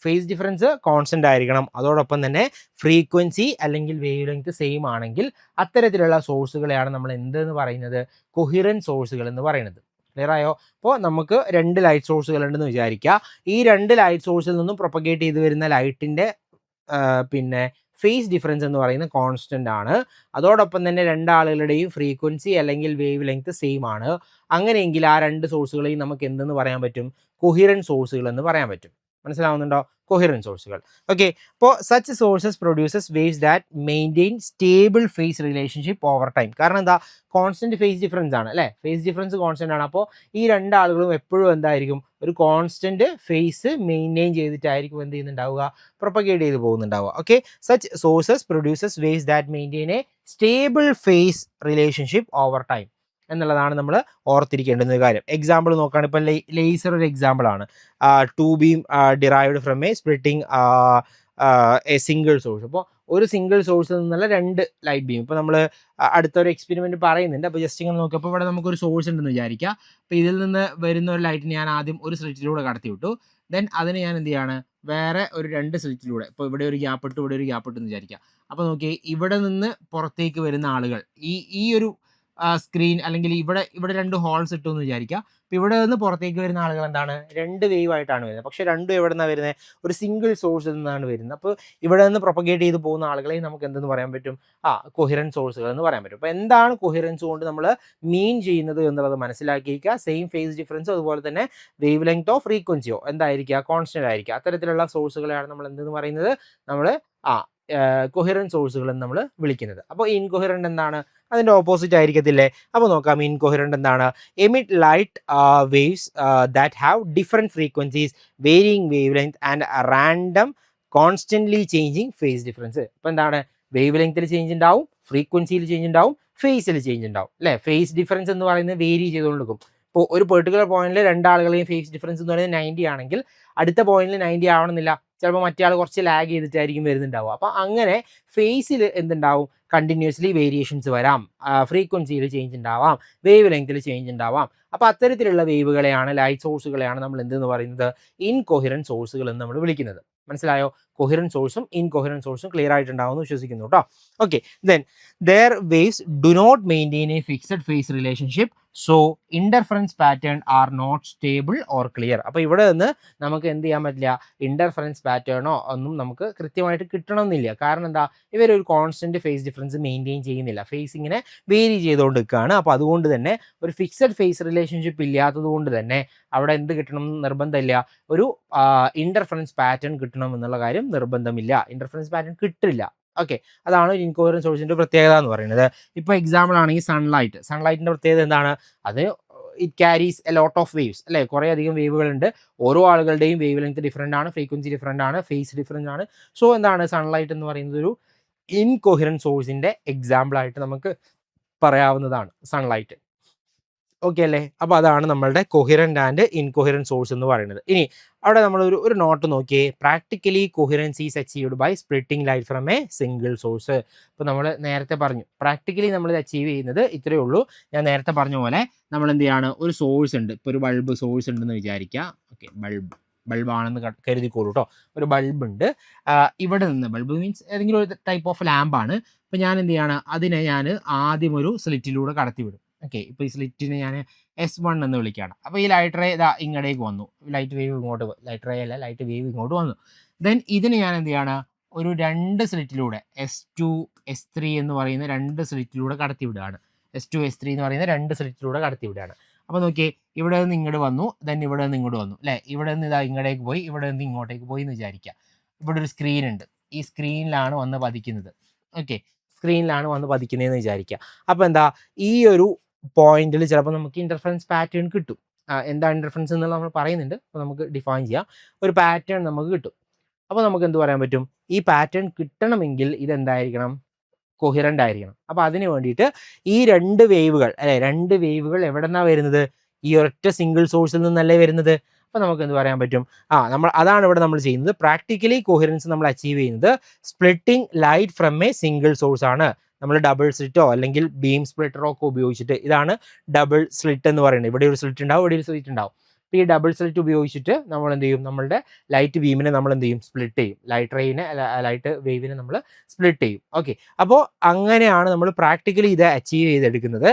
ഫേസ് ഡിഫറൻസ് കോൺസ്റ്റൻ്റ് ആയിരിക്കണം. അതോടൊപ്പം തന്നെ ഫ്രീക്വൻസി അല്ലെങ്കിൽ വേവ് ലെങ്ത് സെയിം ആണെങ്കിൽ അത്തരത്തിലുള്ള സോഴ്സുകളെയാണ് നമ്മൾ എന്തെന്ന് പറയുന്നത്? കൊഹിറൻറ്റ് സോഴ്സുകൾ എന്ന് പറയുന്നത്. ക്ലിയർ ആയോ? അപ്പോൾ നമുക്ക് 2 ലൈറ്റ് സോഴ്സുകൾ ഉണ്ടെന്ന് വിചാരിക്കുക. ഈ 2 ലൈറ്റ് സോഴ്സിൽ നിന്നും പ്രൊപ്പഗേറ്റ് ചെയ്ത് വരുന്ന ലൈറ്റിൻ്റെ പിന്നെ ഫേസ് ഡിഫറൻസ് എന്ന് പറയുന്നത് കോൺസ്റ്റൻ്റ് ആണ്. അതോടൊപ്പം തന്നെ 2 ആളുകളുടെയും ഫ്രീക്വൻസി അല്ലെങ്കിൽ വേവ് ലെങ്ത് സെയിം ആണ്. അങ്ങനെയെങ്കിൽ ആ 2 സോഴ്സുകളെയും നമുക്ക് എന്തെന്ന് പറയാൻ പറ്റും? കൊഹിറൻറ്റ് സോഴ്സുകൾ എന്ന് പറയാൻ പറ്റും. മനസ്സിലാവുന്നുണ്ടോ? കൊഹിറൻറ്റ് സോഴ്സുകൾ. ഓക്കെ, അപ്പോൾ such sources produces waves that maintain stable phase relationship over time. കാരണം എന്താ? കോൺസ്റ്റൻറ്റ് ഫേസ് ഡിഫറൻസ് ആണ് അല്ലേ? ഫേസ് ഡിഫറൻസ് കോൺസ്റ്റൻ്റ് ആണ്. അപ്പോൾ ഈ 2 ആളുകളും എപ്പോഴും എന്തായിരിക്കും? ഒരു കോൺസ്റ്റൻറ്റ് ഫേസ് മെയിൻറ്റെയിൻ ചെയ്തിട്ടായിരിക്കും എന്ത് ചെയ്യുന്നുണ്ടാവുക? പ്രൊപ്പഗേറ്റ് ചെയ്ത് പോകുന്നുണ്ടാവുക. Okay, such sources produces waves that maintain a stable phase relationship over time എന്നുള്ളതാണ് നമ്മൾ ഓർത്തിരിക്കേണ്ടുന്ന ഒരു കാര്യം. എക്സാമ്പിൾ നോക്കുകയാണ്, ഇപ്പോൾ ലേസർ ഒരു എക്സാമ്പിളാണ്. 2 beam derived from A splitting A single source. അപ്പോൾ ഒരു സിംഗിൾ സോഴ്സിൽ നിന്നുള്ള 2 ലൈറ്റ് ബീം. ഇപ്പോൾ നമ്മൾ അടുത്തൊരു എക്സ്പെരിമെൻറ്റ് പറയുന്നുണ്ട്. അപ്പോൾ ജസ്റ്റ് ഇങ്ങനെ നോക്കിയപ്പോൾ ഇവിടെ നമുക്കൊരു സോഴ്സ് ഉണ്ടെന്ന് വിചാരിക്കുക. അപ്പോൾ ഇതിൽ നിന്ന് വരുന്ന ഒരു ലൈറ്റിന് ഞാൻ ആദ്യം ഒരു സ്ലിറ്റിലൂടെ കടത്തി വിട്ടു. ദെൻ അതിന് ഞാൻ എന്ത് ചെയ്യാണ്? വേറെ ഒരു 2 സ്ലിറ്റിലൂടെ, ഇപ്പോൾ ഇവിടെ ഒരു ഗ്യാപ്പ് ഇട്ട് ഇവിടെ ഒരു ഗ്യാപ്പ് ഇട്ടെന്ന് വിചാരിക്കുക. അപ്പോൾ നോക്കി, ഇവിടെ നിന്ന് പുറത്തേക്ക് വരുന്ന ആളുകൾ ഈ ഒരു സ്ക്രീൻ അല്ലെങ്കിൽ ഇവിടെ 2 ഹോൾസ് ഇട്ടു എന്ന് വിചാരിക്കുക. അപ്പോൾ ഇവിടെ നിന്ന് പുറത്തേക്ക് വരുന്ന ആളുകൾ എന്താണ്? 2 വേവ് ആയിട്ടാണ് വരുന്നത്. പക്ഷേ 2 എവിടെ നിന്നാണ് വരുന്നത്? ഒരു സിംഗിൾ സോഴ്സിൽ നിന്നാണ് വരുന്നത്. അപ്പോൾ ഇവിടെ നിന്ന് പ്രൊപ്പഗേറ്റ് ചെയ്ത് പോകുന്ന ആളുകളെ നമുക്ക് എന്തെന്ന് പറയാൻ പറ്റും? കൊഹിറൻറ്റ് സോഴ്സുകൾ എന്ന് പറയാൻ പറ്റും. അപ്പോൾ എന്താണ് കൊഹിറൻസ് കൊണ്ട് നമ്മൾ മീൻ ചെയ്യുന്നത് എന്നുള്ളത് മനസ്സിലാക്കിയിരിക്കുക. സെയിം ഫേസ് ഡിഫറൻസോ അതുപോലെ തന്നെ വേവ് ലെങ്തോ ഫ്രീക്വൻസിയോ എന്തായിരിക്കുക? കോൺസ്റ്റൻ്റ് ആയിരിക്കുക. അത്തരത്തിലുള്ള സോഴ്സുകളെയാണ് നമ്മൾ എന്തെന്ന് പറയുന്നത്? നമ്മൾ കൊഹിറൻറ്റ് സോഴ്സുകൾ എന്ന് നമ്മൾ വിളിക്കുന്നത്. അപ്പോൾ ഇൻകൊഹിറൻറ്റ് എന്താണ്? അതിൻ്റെ ഓപ്പോസിറ്റ് ആയിരിക്കത്തില്ലേ? അപ്പോൾ നോക്കാം, ഇൻകൊഹിറൻറ്റ് എന്താണ്? Emit light waves that have different frequencies, varying wave length and random constantly changing phase difference. അപ്പോൾ എന്താണ്? വേവ് ലെങ്ത്തിൽ ചേഞ്ച് ഉണ്ടാവും, ഫ്രീക്വൻസിയിൽ ചേഞ്ച് ഉണ്ടാവും, ഫേസിൽ ചേഞ്ച് ഉണ്ടാവും അല്ലേ? ഫേസ് ഡിഫറൻസ് എന്ന് പറയുന്നത് വേരി ചെയ്തുകൊണ്ടിരിക്കും. ഇപ്പോൾ ഒരു പെർട്ടിക്കുലർ പോയിന്റിൽ 2 ആളുകളെയും ഫേസ് ഡിഫറൻസ് എന്ന് പറയുന്നത് 90 ആണെങ്കിൽ അടുത്ത പോയിന്റിൽ 90 ആവണമെന്നില്ല. ചിലപ്പോൾ മറ്റേ ആൾ കുറച്ച് ലാഗ് ചെയ്തിട്ടായിരിക്കും വരുന്നുണ്ടാവുക. അപ്പോൾ അങ്ങനെ ഫേസിൽ എന്തുണ്ടാവും? കണ്ടിന്യൂസ്ലി വേരിയേഷൻസ് വരാം, ഫ്രീക്വൻസിയിൽ ചേഞ്ച് ഉണ്ടാവാം, വേവ് ലെങ്ത്തിൽ ചേഞ്ച് ഉണ്ടാവാം. അപ്പോൾ അത്തരത്തിലുള്ള വേവുകളെയാണ്, ലൈറ്റ് സോഴ്സുകളെയാണ് നമ്മൾ എന്തെന്ന് പറയുന്നത്? ഇൻകൊഹിറൻറ്റ് സോഴ്സുകൾ എന്ന് നമ്മൾ വിളിക്കുന്നത്. മനസ്സിലായോ? കൊഹിറൻറ്റ് സോഴ്സും ഇൻകൊഹിറൻറ്റ് സോഴ്സും ക്ലിയർ ആയിട്ടുണ്ടാവുമെന്ന് വിശ്വസിക്കുന്നു കേട്ടോ. Okay, then their waves do not maintain a fixed phase relationship, so interference pattern are not stable or clear. അപ്പോൾ ഇവിടെ നിന്ന് നമുക്ക് എന്ത് ചെയ്യാൻ പറ്റില്ല, ഇന്റർഫറൻസ് പാറ്റേണോ ഒന്നും നമുക്ക് കൃത്യമായിട്ട് കിട്ടണമെന്നില്ല. കാരണം എന്താ, ഇവരൊരു കോൺസ്റ്റന്റ് ഫേസ് ഡിഫറൻസ് മെയിൻറ്റെയിൻ ചെയ്യുന്നില്ല, ഫേസ് ഇങ്ങനെ വേരി ചെയ്തുകൊണ്ട് നിൽക്കുകയാണ്. അപ്പോൾ അതുകൊണ്ട് തന്നെ ഒരു ഫിക്സഡ് ഫേസ് റിലേഷൻഷിപ്പ് ഇല്ലാത്തത് കൊണ്ട് തന്നെ അവിടെ എന്ത് കിട്ടണം എന്ന് നിർബന്ധമില്ല, ഒരു ഇന്റർഫറൻസ് പാറ്റേൺ കിട്ടണം എന്നുള്ള കാര്യം നിർബന്ധമില്ല. ഇന്റർഫറൻസ് പാറ്റേൺ കിട്ടില്ല. ഓക്കെ, അതാണ് ഒരു ഇൻകോഹറൻറ്റ് സോഴ്സിൻ്റെ പ്രത്യേകത എന്ന് പറയുന്നത്. ഇപ്പോൾ എക്സാമ്പിൾ ആണെങ്കിൽ സൺലൈറ്റിൻ്റെ പ്രത്യേകത എന്താണ്, അത് it carries a lot of waves അല്ലേ, കുറേ അധികം വേവുകളുണ്ട്. ഓരോ ആളുകളുടെയും വേവ് ലെങ്ത് ഡിഫറെൻ്റ് ആണ്, ഫ്രീക്വൻസി ഡിഫറെൻ്റ് ആണ്, ഫേസ് ഡിഫറെൻ്റ് ആണ്. സോ എന്താണ്, സൺലൈറ്റ് എന്ന് പറയുന്നത് ഒരു ഇൻകൊഹിറൻറ്റ് സോഴ്സിൻ്റെ എക്സാമ്പിളായിട്ട് നമുക്ക് പറയാവുന്നതാണ് സൺലൈറ്റ്. ഓക്കെ അല്ലേ? അപ്പോൾ അതാണ് നമ്മളുടെ കൊഹിറൻറ്റ് ആൻഡ് ഇൻകൊഹിറൻറ്റ് സോഴ്സ് എന്ന് പറയുന്നത്. ഇനി അവിടെ നമ്മൾ ഒരു നോട്ട് നോക്കിയേ, practically coherence is achieved by splitting light from a single source. ഇപ്പോൾ നമ്മൾ നേരത്തെ പറഞ്ഞു, പ്രാക്ടിക്കലി നമ്മൾ ഇത് അച്ചീവ് ചെയ്യുന്നത് ഇത്രയേ ഉള്ളൂ. ഞാൻ നേരത്തെ പറഞ്ഞ പോലെ നമ്മൾ എന്ത് ചെയ്യാണ്, ഒരു സോഴ്സ് ഉണ്ട്, ഇപ്പോൾ ഒരു ബൾബ് സോഴ്സ് ഉണ്ടെന്ന് വിചാരിക്കുക. ഓക്കെ, ബൾബാണെന്ന് കരുതിക്കോളൂ കേട്ടോ. ഒരു ബൾബ് ഉണ്ട്, ഇവിടെ നിന്ന് ബൾബ് മീൻസ് ഏതെങ്കിലും ഒരു ടൈപ്പ് ഓഫ് ലാമ്പാണ്. അപ്പോൾ ഞാൻ എന്ത് ചെയ്യാണ്, അതിനെ ഞാൻ ആദ്യം ഒരു സ്ലിറ്റിലൂടെ കടത്തിവിടും. ഓക്കെ, ഇപ്പോൾ ഈ സ്ലിറ്റിനെ ഞാൻ S1 എന്ന് വിളിക്കുകയാണ്. അപ്പോൾ ഈ ലൈറ്റ് റേ ഇതാ ഇങ്ങടേക്ക് വന്നു, ലൈറ്റ് വേവ് ഇങ്ങോട്ട്, ലൈറ്റ് റേ അല്ല ലൈറ്റ് വേവ് ഇങ്ങോട്ട് വന്നു. ദെൻ ഇതിന് ഞാൻ എന്ത് ചെയ്യാണ്, ഒരു 2 സ്ലിറ്റിലൂടെ S2 S3 എന്ന് പറയുന്ന 2 സ്ലിറ്റിലൂടെ കടത്തി വിടുകയാണ്. S2 S3 എന്ന് പറയുന്ന 2 സ്ലിറ്റിലൂടെ കടത്തി വിടുകയാണ്. അപ്പോൾ നോക്കിയേ, ഇവിടെ നിന്ന് ഇങ്ങോട്ട് വന്നു, ദെൻ ഇവിടെ നിന്ന് ഇങ്ങോട്ട് വന്നു അല്ലേ, ഇവിടെ നിന്ന് ഇതാ ഇങ്ങടേക്ക് പോയി, ഇവിടെ നിന്ന് ഇങ്ങോട്ടേക്ക് പോയി എന്ന് വിചാരിക്കുക. ഇവിടെ ഒരു സ്ക്രീൻ ഉണ്ട്, ഈ സ്ക്രീനിലാണ് വന്ന് പതിക്കുന്നത്. ഓക്കെ, സ്ക്രീനിലാണ് വന്ന് പതിക്കുന്നതെന്ന് വിചാരിക്കുക. അപ്പോൾ എന്താ, ഈ ഒരു പോയിന്റിൽ ചിലപ്പോൾ നമുക്ക് ഇന്റർഫറൻസ് പാറ്റേൺ കിട്ടും. എന്താ ഇന്റർഫറൻസ് എന്നുള്ളത് നമ്മൾ പറയുന്നുണ്ട്, അപ്പോൾ നമുക്ക് ഡിഫൈൻ ചെയ്യാം. ഒരു പാറ്റേൺ നമുക്ക് കിട്ടും. അപ്പോൾ നമുക്ക് എന്ത് പറയാൻ പറ്റും, ഈ പാറ്റേൺ കിട്ടണമെങ്കിൽ ഇതെന്തായിരിക്കണം, കൊഹിറൻ്റ് ആയിരിക്കണം. അപ്പോൾ അതിന് വേണ്ടിയിട്ട് ഈ 2 വേവുകൾ അല്ലെ, 2 വേവുകൾ എവിടെ നിന്നാണ് വരുന്നത്, ഈ ഒരൊറ്റ സിംഗിൾ സോഴ്സിൽ നിന്നല്ലേ വരുന്നത്. അപ്പോൾ നമുക്ക് എന്ത് പറയാൻ പറ്റും, അതാണ് ഇവിടെ നമ്മൾ ചെയ്യുന്നത്. പ്രാക്ടിക്കലി കൊഹിറൻസ് നമ്മൾ അച്ചീവ് ചെയ്യുന്നത് splitting light from a single source ആണ്. നമ്മൾ ഡബിൾ സ്ലിറ്റോ അല്ലെങ്കിൽ ബീം സ്പ്ലിറ്ററോ ഒക്കെ ഉപയോഗിച്ചിട്ട്, ഇതാണ് ഡബിൾ സ്ലിറ്റ് എന്ന് പറയുന്നത്. ഇവിടെ ഒരു സ്ലിറ്റ് ഉണ്ടാവും, ഇവിടെ ഒരു സ്ലിറ്റ് ഉണ്ടാവും. അപ്പോൾ ഈ ഡബിൾ സ്ലിറ്റ് ഉപയോഗിച്ചിട്ട് നമ്മൾ എന്ത് ചെയ്യും, നമ്മളുടെ ലൈറ്റ് ബീമിനെ നമ്മൾ എന്ത് ചെയ്യും, സ്പ്ലിറ്റ് ചെയ്യും. ലൈറ്റ് വേവിനെ നമ്മൾ സ്പ്ലിറ്റ് ചെയ്യും. ഓക്കെ, അപ്പോൾ അങ്ങനെയാണ് നമ്മൾ പ്രാക്ടിക്കലി ഇത് അച്ചീവ് ചെയ്തെടുക്കുന്നത്.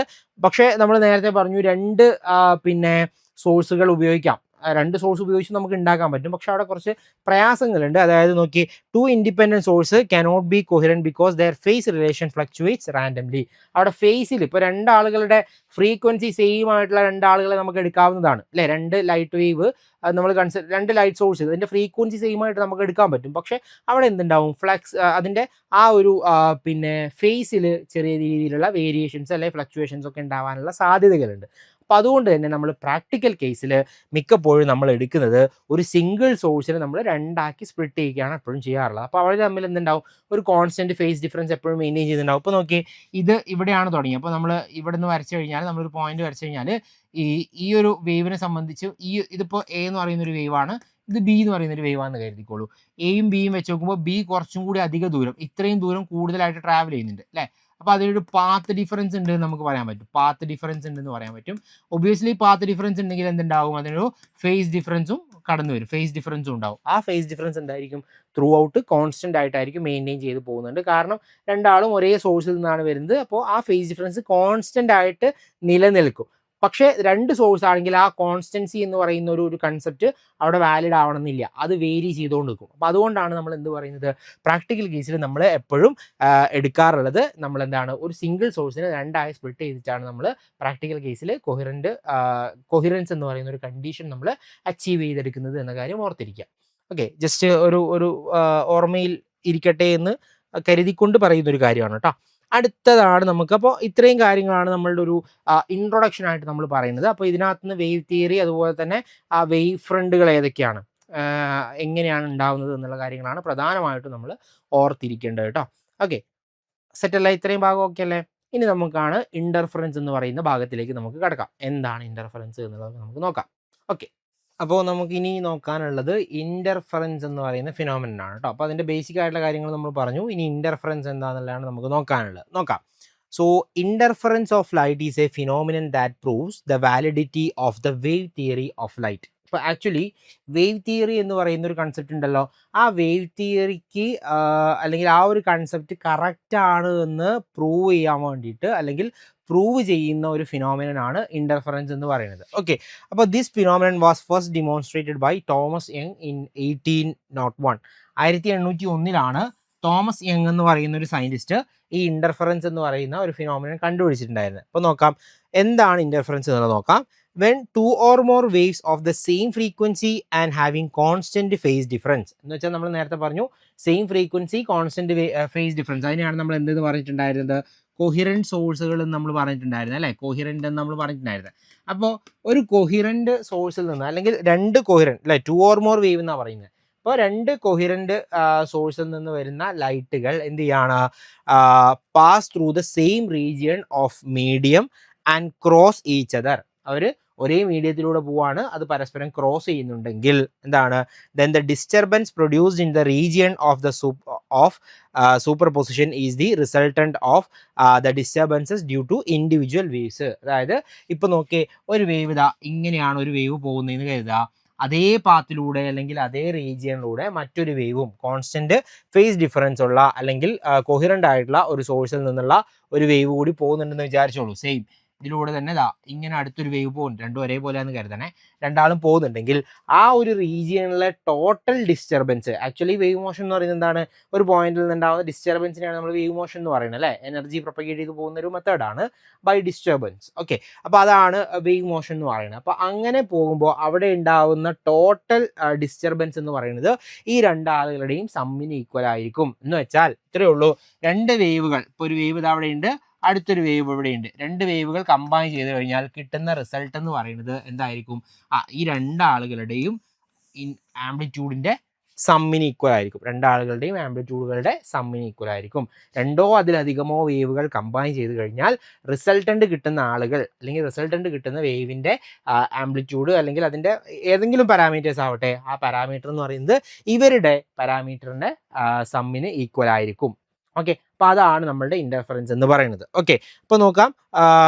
പക്ഷേ നമ്മൾ നേരത്തെ പറഞ്ഞു 2 സോഴ്സുകൾ ഉപയോഗിക്കാം, 2 സോഴ്സ് ഉപയോഗിച്ച് നമുക്ക് ഉണ്ടാക്കാൻ പറ്റും. പക്ഷെ അവിടെ കുറച്ച് പ്രയാസങ്ങളുണ്ട്. അതായത് നോക്കി, 2 independent source cannot be coherent because their phase relation fluctuates randomly. അവിടെ ഫേസിൽ ഇപ്പോൾ 2 ആളുകളുടെ ഫ്രീക്വൻസി സെയിം ആയിട്ടുള്ള 2 ആളുകളെ നമുക്ക് എടുക്കാവുന്നതാണ് അല്ലേ. 2 ലൈറ്റ് വേവ് നമ്മൾ 2 ലൈറ്റ് സോഴ്സ്, ഇതിൻ്റെ ഫ്രീക്വൻസി സെയിം ആയിട്ട് നമുക്ക് എടുക്കാൻ പറ്റും. പക്ഷേ അവിടെ എന്തുണ്ടാവും, അതിൻ്റെ ആ ഒരു ഫേസിൽ ചെറിയ രീതിയിലുള്ള വേരിയേഷൻസ് അല്ലെങ്കിൽ ഫ്ലക്ച്വേഷൻസ് ഒക്കെ ഉണ്ടാവാനുള്ള സാധ്യതകളുണ്ട്. അപ്പോൾ അതുകൊണ്ട് തന്നെ നമ്മൾ പ്രാക്ടിക്കൽ കേസിൽ മിക്കപ്പോഴും നമ്മൾ എടുക്കുന്നത് ഒരു സിംഗിൾ സോഴ്സിനെ നമ്മൾ 2 ആക്കി സ്പ്ലിറ്റ് ചെയ്യുകയാണ് എപ്പോഴും ചെയ്യാറുള്ളത്. അപ്പോൾ അവർ തമ്മിൽ എന്തുണ്ടാവും, ഒരു കോൺസ്റ്റൻറ്റ് ഫേസ് ഡിഫറൻസ് എപ്പോഴും മെയിൻറ്റെയിൻ ചെയ്യുന്നുണ്ടാവും. അപ്പോൾ നോക്കി, ഇത് ഇവിടെയാണ് തുടങ്ങി. അപ്പോൾ നമ്മൾ ഇവിടെ നിന്ന് വരച്ചു കഴിഞ്ഞാൽ, നമ്മളൊരു പോയിന്റ് വരച്ചു കഴിഞ്ഞാൽ ഈ ഒരു വേവിനെ സംബന്ധിച്ച് ഇതിപ്പോൾ A എന്ന് പറയുന്നൊരു വേവാണ്, ഇത് B എന്ന് പറയുന്നൊരു വേവാണെന്ന് കരുതിക്കോളൂ. എയും ബിയും വെച്ച് നോക്കുമ്പോൾ B കുറച്ചും കൂടി അധിക ദൂരം, ഇത്രയും ദൂരം കൂടുതലായിട്ട് ട്രാവൽ ചെയ്യുന്നുണ്ട് അല്ലേ. അപ്പോൾ അതിനൊരു പാത്ത് ഡിഫറൻസ് ഉണ്ട് എന്ന് നമുക്ക് പറയാൻ പറ്റും. പാത്ത് ഡിഫറൻസ് ഉണ്ടെന്ന് പറയാൻ പറ്റും. ഒബ്വിയസ്ലി പാത്ത് ഡിഫറൻസ് ഉണ്ടെങ്കിൽ എന്തുണ്ടാവും, അതിനൊരു ഫേസ് ഡിഫറൻസും കടന്നു വരും, ഫേസ് ഡിഫറൻസും ഉണ്ടാവും. ആ ഫേസ് ഡിഫറൻസ് എന്തായിരിക്കും, ത്രൂ ഔട്ട് കോൺസ്റ്റന്റ് ആയിട്ടായിരിക്കും മെയിൻറ്റെയിൻ ചെയ്ത് പോകുന്നുണ്ട്. കാരണം 2 ആളും ഒരേ സോഴ്സിൽ നിന്നാണ് വരുന്നത്. അപ്പോൾ ആ ഫേസ് ഡിഫറൻസ് കോൺസ്റ്റന്റ് ആയിട്ട് നിലനിൽക്കും. പക്ഷേ 2 സോഴ്സ് ആണെങ്കിൽ ആ കോൺസ്റ്റൻസി എന്ന് പറയുന്ന ഒരു കൺസെപ്റ്റ് അവിടെ വാലിഡ് ആവണമെന്നില്ല, അത് വേരി ചെയ്തുകൊണ്ട് നിൽക്കും. അപ്പോൾ അതുകൊണ്ടാണ് നമ്മൾ എന്ത് പറയുന്നത്, പ്രാക്ടിക്കൽ കേസിൽ നമ്മൾ എപ്പോഴും എടുക്കാറുള്ളത് നമ്മൾ എന്താണ്, ഒരു സിംഗിൾ സോഴ്സിനെ 2 ആയി സ്പ്ലിറ്റ് ചെയ്തിട്ടാണ് നമ്മൾ പ്രാക്ടിക്കൽ കേസിൽ കൊഹിറൻസ് എന്ന് പറയുന്ന ഒരു കണ്ടീഷൻ നമ്മൾ അച്ചീവ് ചെയ്തെടുക്കുന്നത് എന്ന കാര്യം ഓർത്തിരിക്കുക. ഓക്കെ, ജസ്റ്റ് ഒരു ഓർമ്മയിൽ ഇരിക്കട്ടെ എന്ന് കരുതിക്കൊണ്ട് പറയുന്ന ഒരു കാര്യമാണ് കേട്ടോ. അടുത്തതാണ് നമുക്ക്, അപ്പോൾ ഇത്രയും കാര്യങ്ങളാണ് നമ്മളുടെ ഒരു ഇൻട്രൊഡക്ഷൻ ആയിട്ട് നമ്മൾ പറയുന്നത്. അപ്പോൾ ഇതിനകത്ത് നിന്ന് വേവ് തിയറി, അതുപോലെ തന്നെ ആ വേവ് ഫ്രണ്ടുകൾ ഏതൊക്കെയാണ്, എങ്ങനെയാണ് ഉണ്ടാവുന്നത് എന്നുള്ള കാര്യങ്ങളാണ് പ്രധാനമായിട്ടും നമ്മൾ ഓർത്തിരിക്കേണ്ടത് കേട്ടോ. ഓക്കെ, സെറ്റല്ല, ഇത്രയും ഭാഗം ഓക്കെ അല്ലേ. ഇനി നമുക്കാണ് ഇന്റർഫറൻസ് എന്ന് പറയുന്ന ഭാഗത്തിലേക്ക് നമുക്ക് കിടക്കാം. എന്താണ് ഇന്റർഫറൻസ് എന്നുള്ളത് നമുക്ക് നോക്കാം. ഓക്കെ, അപ്പോൾ നമുക്ക് ഇനി നോക്കാനുള്ളത് ഇന്റർഫറൻസ് എന്ന് പറയുന്ന ഫിനോമിനൻ ആണ് കേട്ടോ. അപ്പോൾ അതിൻ്റെ ബേസിക് ആയിട്ടുള്ള കാര്യങ്ങൾ നമ്മൾ പറഞ്ഞു. ഇനി ഇന്റർഫറൻസ് എന്താണെന്നുള്ളതാണ് നമുക്ക് നോക്കാനുള്ളത്. നോക്കാം. So interference of light is A phenomenon that proves the validity of the wave theory of light. അപ്പോൾ ആക്ച്വലി വേവ് തിയറി എന്ന് പറയുന്ന ഒരു കൺസെപ്റ്റ് ഉണ്ടല്ലോ, ആ വേവ് തിയറിക്ക് അല്ലെങ്കിൽ ആ ഒരു കൺസെപ്റ്റ് കറക്റ്റ് ആണ് എന്ന് പ്രൂവ് ചെയ്യാൻ വേണ്ടിയിട്ട് അല്ലെങ്കിൽ പ്രൂവ് ചെയ്യുന്ന ഒരു ഫിനോമിനനാണ് ഇൻ്റർഫറൻസ് എന്ന് പറയുന്നത്. ഓക്കെ, അപ്പോൾ this phenomenon was first demonstrated by Thomas Young in 1801. 1801 Thomas Young എന്ന് പറയുന്ന ഒരു സയൻറ്റിസ്റ്റ് ഈ ഇൻ്റർഫറൻസ് എന്ന് പറയുന്ന ഒരു ഫിനോമിനൻ കണ്ടുപിടിച്ചിട്ടുണ്ടായിരുന്നത്. അപ്പോൾ നോക്കാം എന്താണ് ഇൻ്റർഫറൻസ് എന്നുള്ളത് നോക്കാം. When two or more waves of the same frequency and having constant phase difference, എന്ന് വെച്ചാൽ നമ്മൾ നേരത്തെ പറഞ്ഞു same frequency constant phase difference, അതിനെയാണ് നമ്മൾ എന്തെന്ന് പറഞ്ഞിട്ടുണ്ടായിരുന്നത്, കൊഹിറൻറ്റ് സോഴ്സുകൾ എന്ന് നമ്മൾ പറഞ്ഞിട്ടുണ്ടായിരുന്നത് അല്ലേ, കൊഹിറൻറ്റ് എന്ന് നമ്മൾ പറഞ്ഞിട്ടുണ്ടായിരുന്നത്. അപ്പോൾ ഒരു കൊഹിറൻറ്റ് സോഴ്സിൽ നിന്ന് അല്ലെങ്കിൽ രണ്ട് കൊഹിറൻറ്റ് അല്ലേ, ടു ഓർ മോർ വേവ് എന്നാണ് പറയുന്നത്. അപ്പോൾ രണ്ട് കൊഹിറൻറ്റ് സോഴ്സിൽ നിന്ന് വരുന്ന ലൈറ്റുകൾ എന്ത് ചെയ്യാണ്, pass through the same region of medium and cross each other. അവർ ഒരേ മീഡിയത്തിലൂടെ പോവാണ്, അത് പരസ്പരം ക്രോസ് ചെയ്യുന്നുണ്ടെങ്കിൽ എന്താണ്, then the disturbance produced in the region of the superposition is the resultant of the disturbances due to individual waves. അതായത് ഇപ്പോൾ നോക്കിയേ, ഒരു വേവ് ഇതാ ഇങ്ങനെയാണ് ഒരു വേവ് പോകുന്നതെന്ന് കരുതുക, അതേ പാത്തിലൂടെ അല്ലെങ്കിൽ അതേ റീജിയനിലൂടെ മറ്റൊരു വേവും കോൺസ്റ്റന്റ് ഫേസ് ഡിഫറൻസ് ഉള്ള അല്ലെങ്കിൽ കൊഹിറൻ്റ് ആയിട്ടുള്ള ഒരു സോഴ്സിൽ നിന്നുള്ള ഒരു വേവ് കൂടി പോകുന്നുണ്ടെന്ന് വിചാരിച്ചോളൂ. സെയിം ഇതിലൂടെ തന്നെ ഇങ്ങനെ അടുത്തൊരു വേവ് പോകുന്നുണ്ട്, രണ്ടും ഒരേപോലെയാണെന്ന് കരുതണേ, രണ്ടാളും പോകുന്നുണ്ടെങ്കിൽ ആ ഒരു റീജിയനിലെ total disturbance, actually wave motion എന്ന് പറയുന്നത് എന്താണ്, ഒരു പോയിന്റിൽ നിന്നുണ്ടാകുന്ന ഡിസ്റ്റർബൻസിനെയാണ് നമ്മൾ വേവ് മോഷൻ എന്ന് പറയുന്നത് അല്ലേ, എനർജി പ്രൊപ്പഗേറ്റ് ചെയ്ത് പോകുന്ന ഒരു മെത്തേഡാണ് ബൈ ഡിസ്റ്റർബൻസ്. ഓക്കെ, അപ്പോൾ അതാണ് വേവ് മോഷൻ എന്ന് പറയുന്നത്. അപ്പോൾ അങ്ങനെ പോകുമ്പോൾ അവിടെ ഉണ്ടാകുന്ന ടോട്ടൽ ഡിസ്റ്റർബൻസ് എന്ന് പറയുന്നത് ഈ രണ്ടാളുകളുടെയും സമ്മിന് ഈക്വൽ ആയിരിക്കും. എന്ന് വെച്ചാൽ ഇത്രയേ ഉള്ളൂ, രണ്ട് വേവുകൾ, ഇപ്പോൾ ഒരു വേവ് അവിടെ ഉണ്ട്, അടുത്തൊരു വേവ് ഇവിടെയുണ്ട്, രണ്ട് വേവുകൾ കമ്പൈൻ ചെയ്ത് കഴിഞ്ഞാൽ കിട്ടുന്ന റിസൾട്ട് എന്ന് പറയുന്നത് എന്തായിരിക്കും, ഈ രണ്ടാളുകളുടെയും ആംപ്ലിറ്റ്യൂഡിൻ്റെ സമ്മിന് ഈക്വൽ ആയിരിക്കും. രണ്ടാളുകളുടെയും ആംപ്ലിറ്റ്യൂഡുകളുടെ സമ്മിന് ഈക്വൽ ആയിരിക്കും. രണ്ടോ അതിലധികമോ വേവുകൾ കമ്പൈൻ ചെയ്ത് കഴിഞ്ഞാൽ റിസൾട്ടൻ്റ് കിട്ടുന്ന ആളുകൾ അല്ലെങ്കിൽ റിസൾട്ടൻ്റ് കിട്ടുന്ന വേവിൻ്റെ ആംപ്ലിറ്റ്യൂഡ് അല്ലെങ്കിൽ അതിൻ്റെ ഏതെങ്കിലും പാരാമീറ്റേഴ്സ് ആവട്ടെ, ആ പാരാമീറ്റർ എന്ന് പറയുന്നത് ഇവരുടെ പാരാമീറ്ററിൻ്റെ സമ്മിന് ഈക്വൽ ആയിരിക്കും. ഓക്കെ, അപ്പോൾ അതാണ് നമ്മളുടെ ഇൻ്റർഫറൻസ് എന്ന് പറയുന്നത്. ഓക്കെ, അപ്പോൾ നോക്കാം,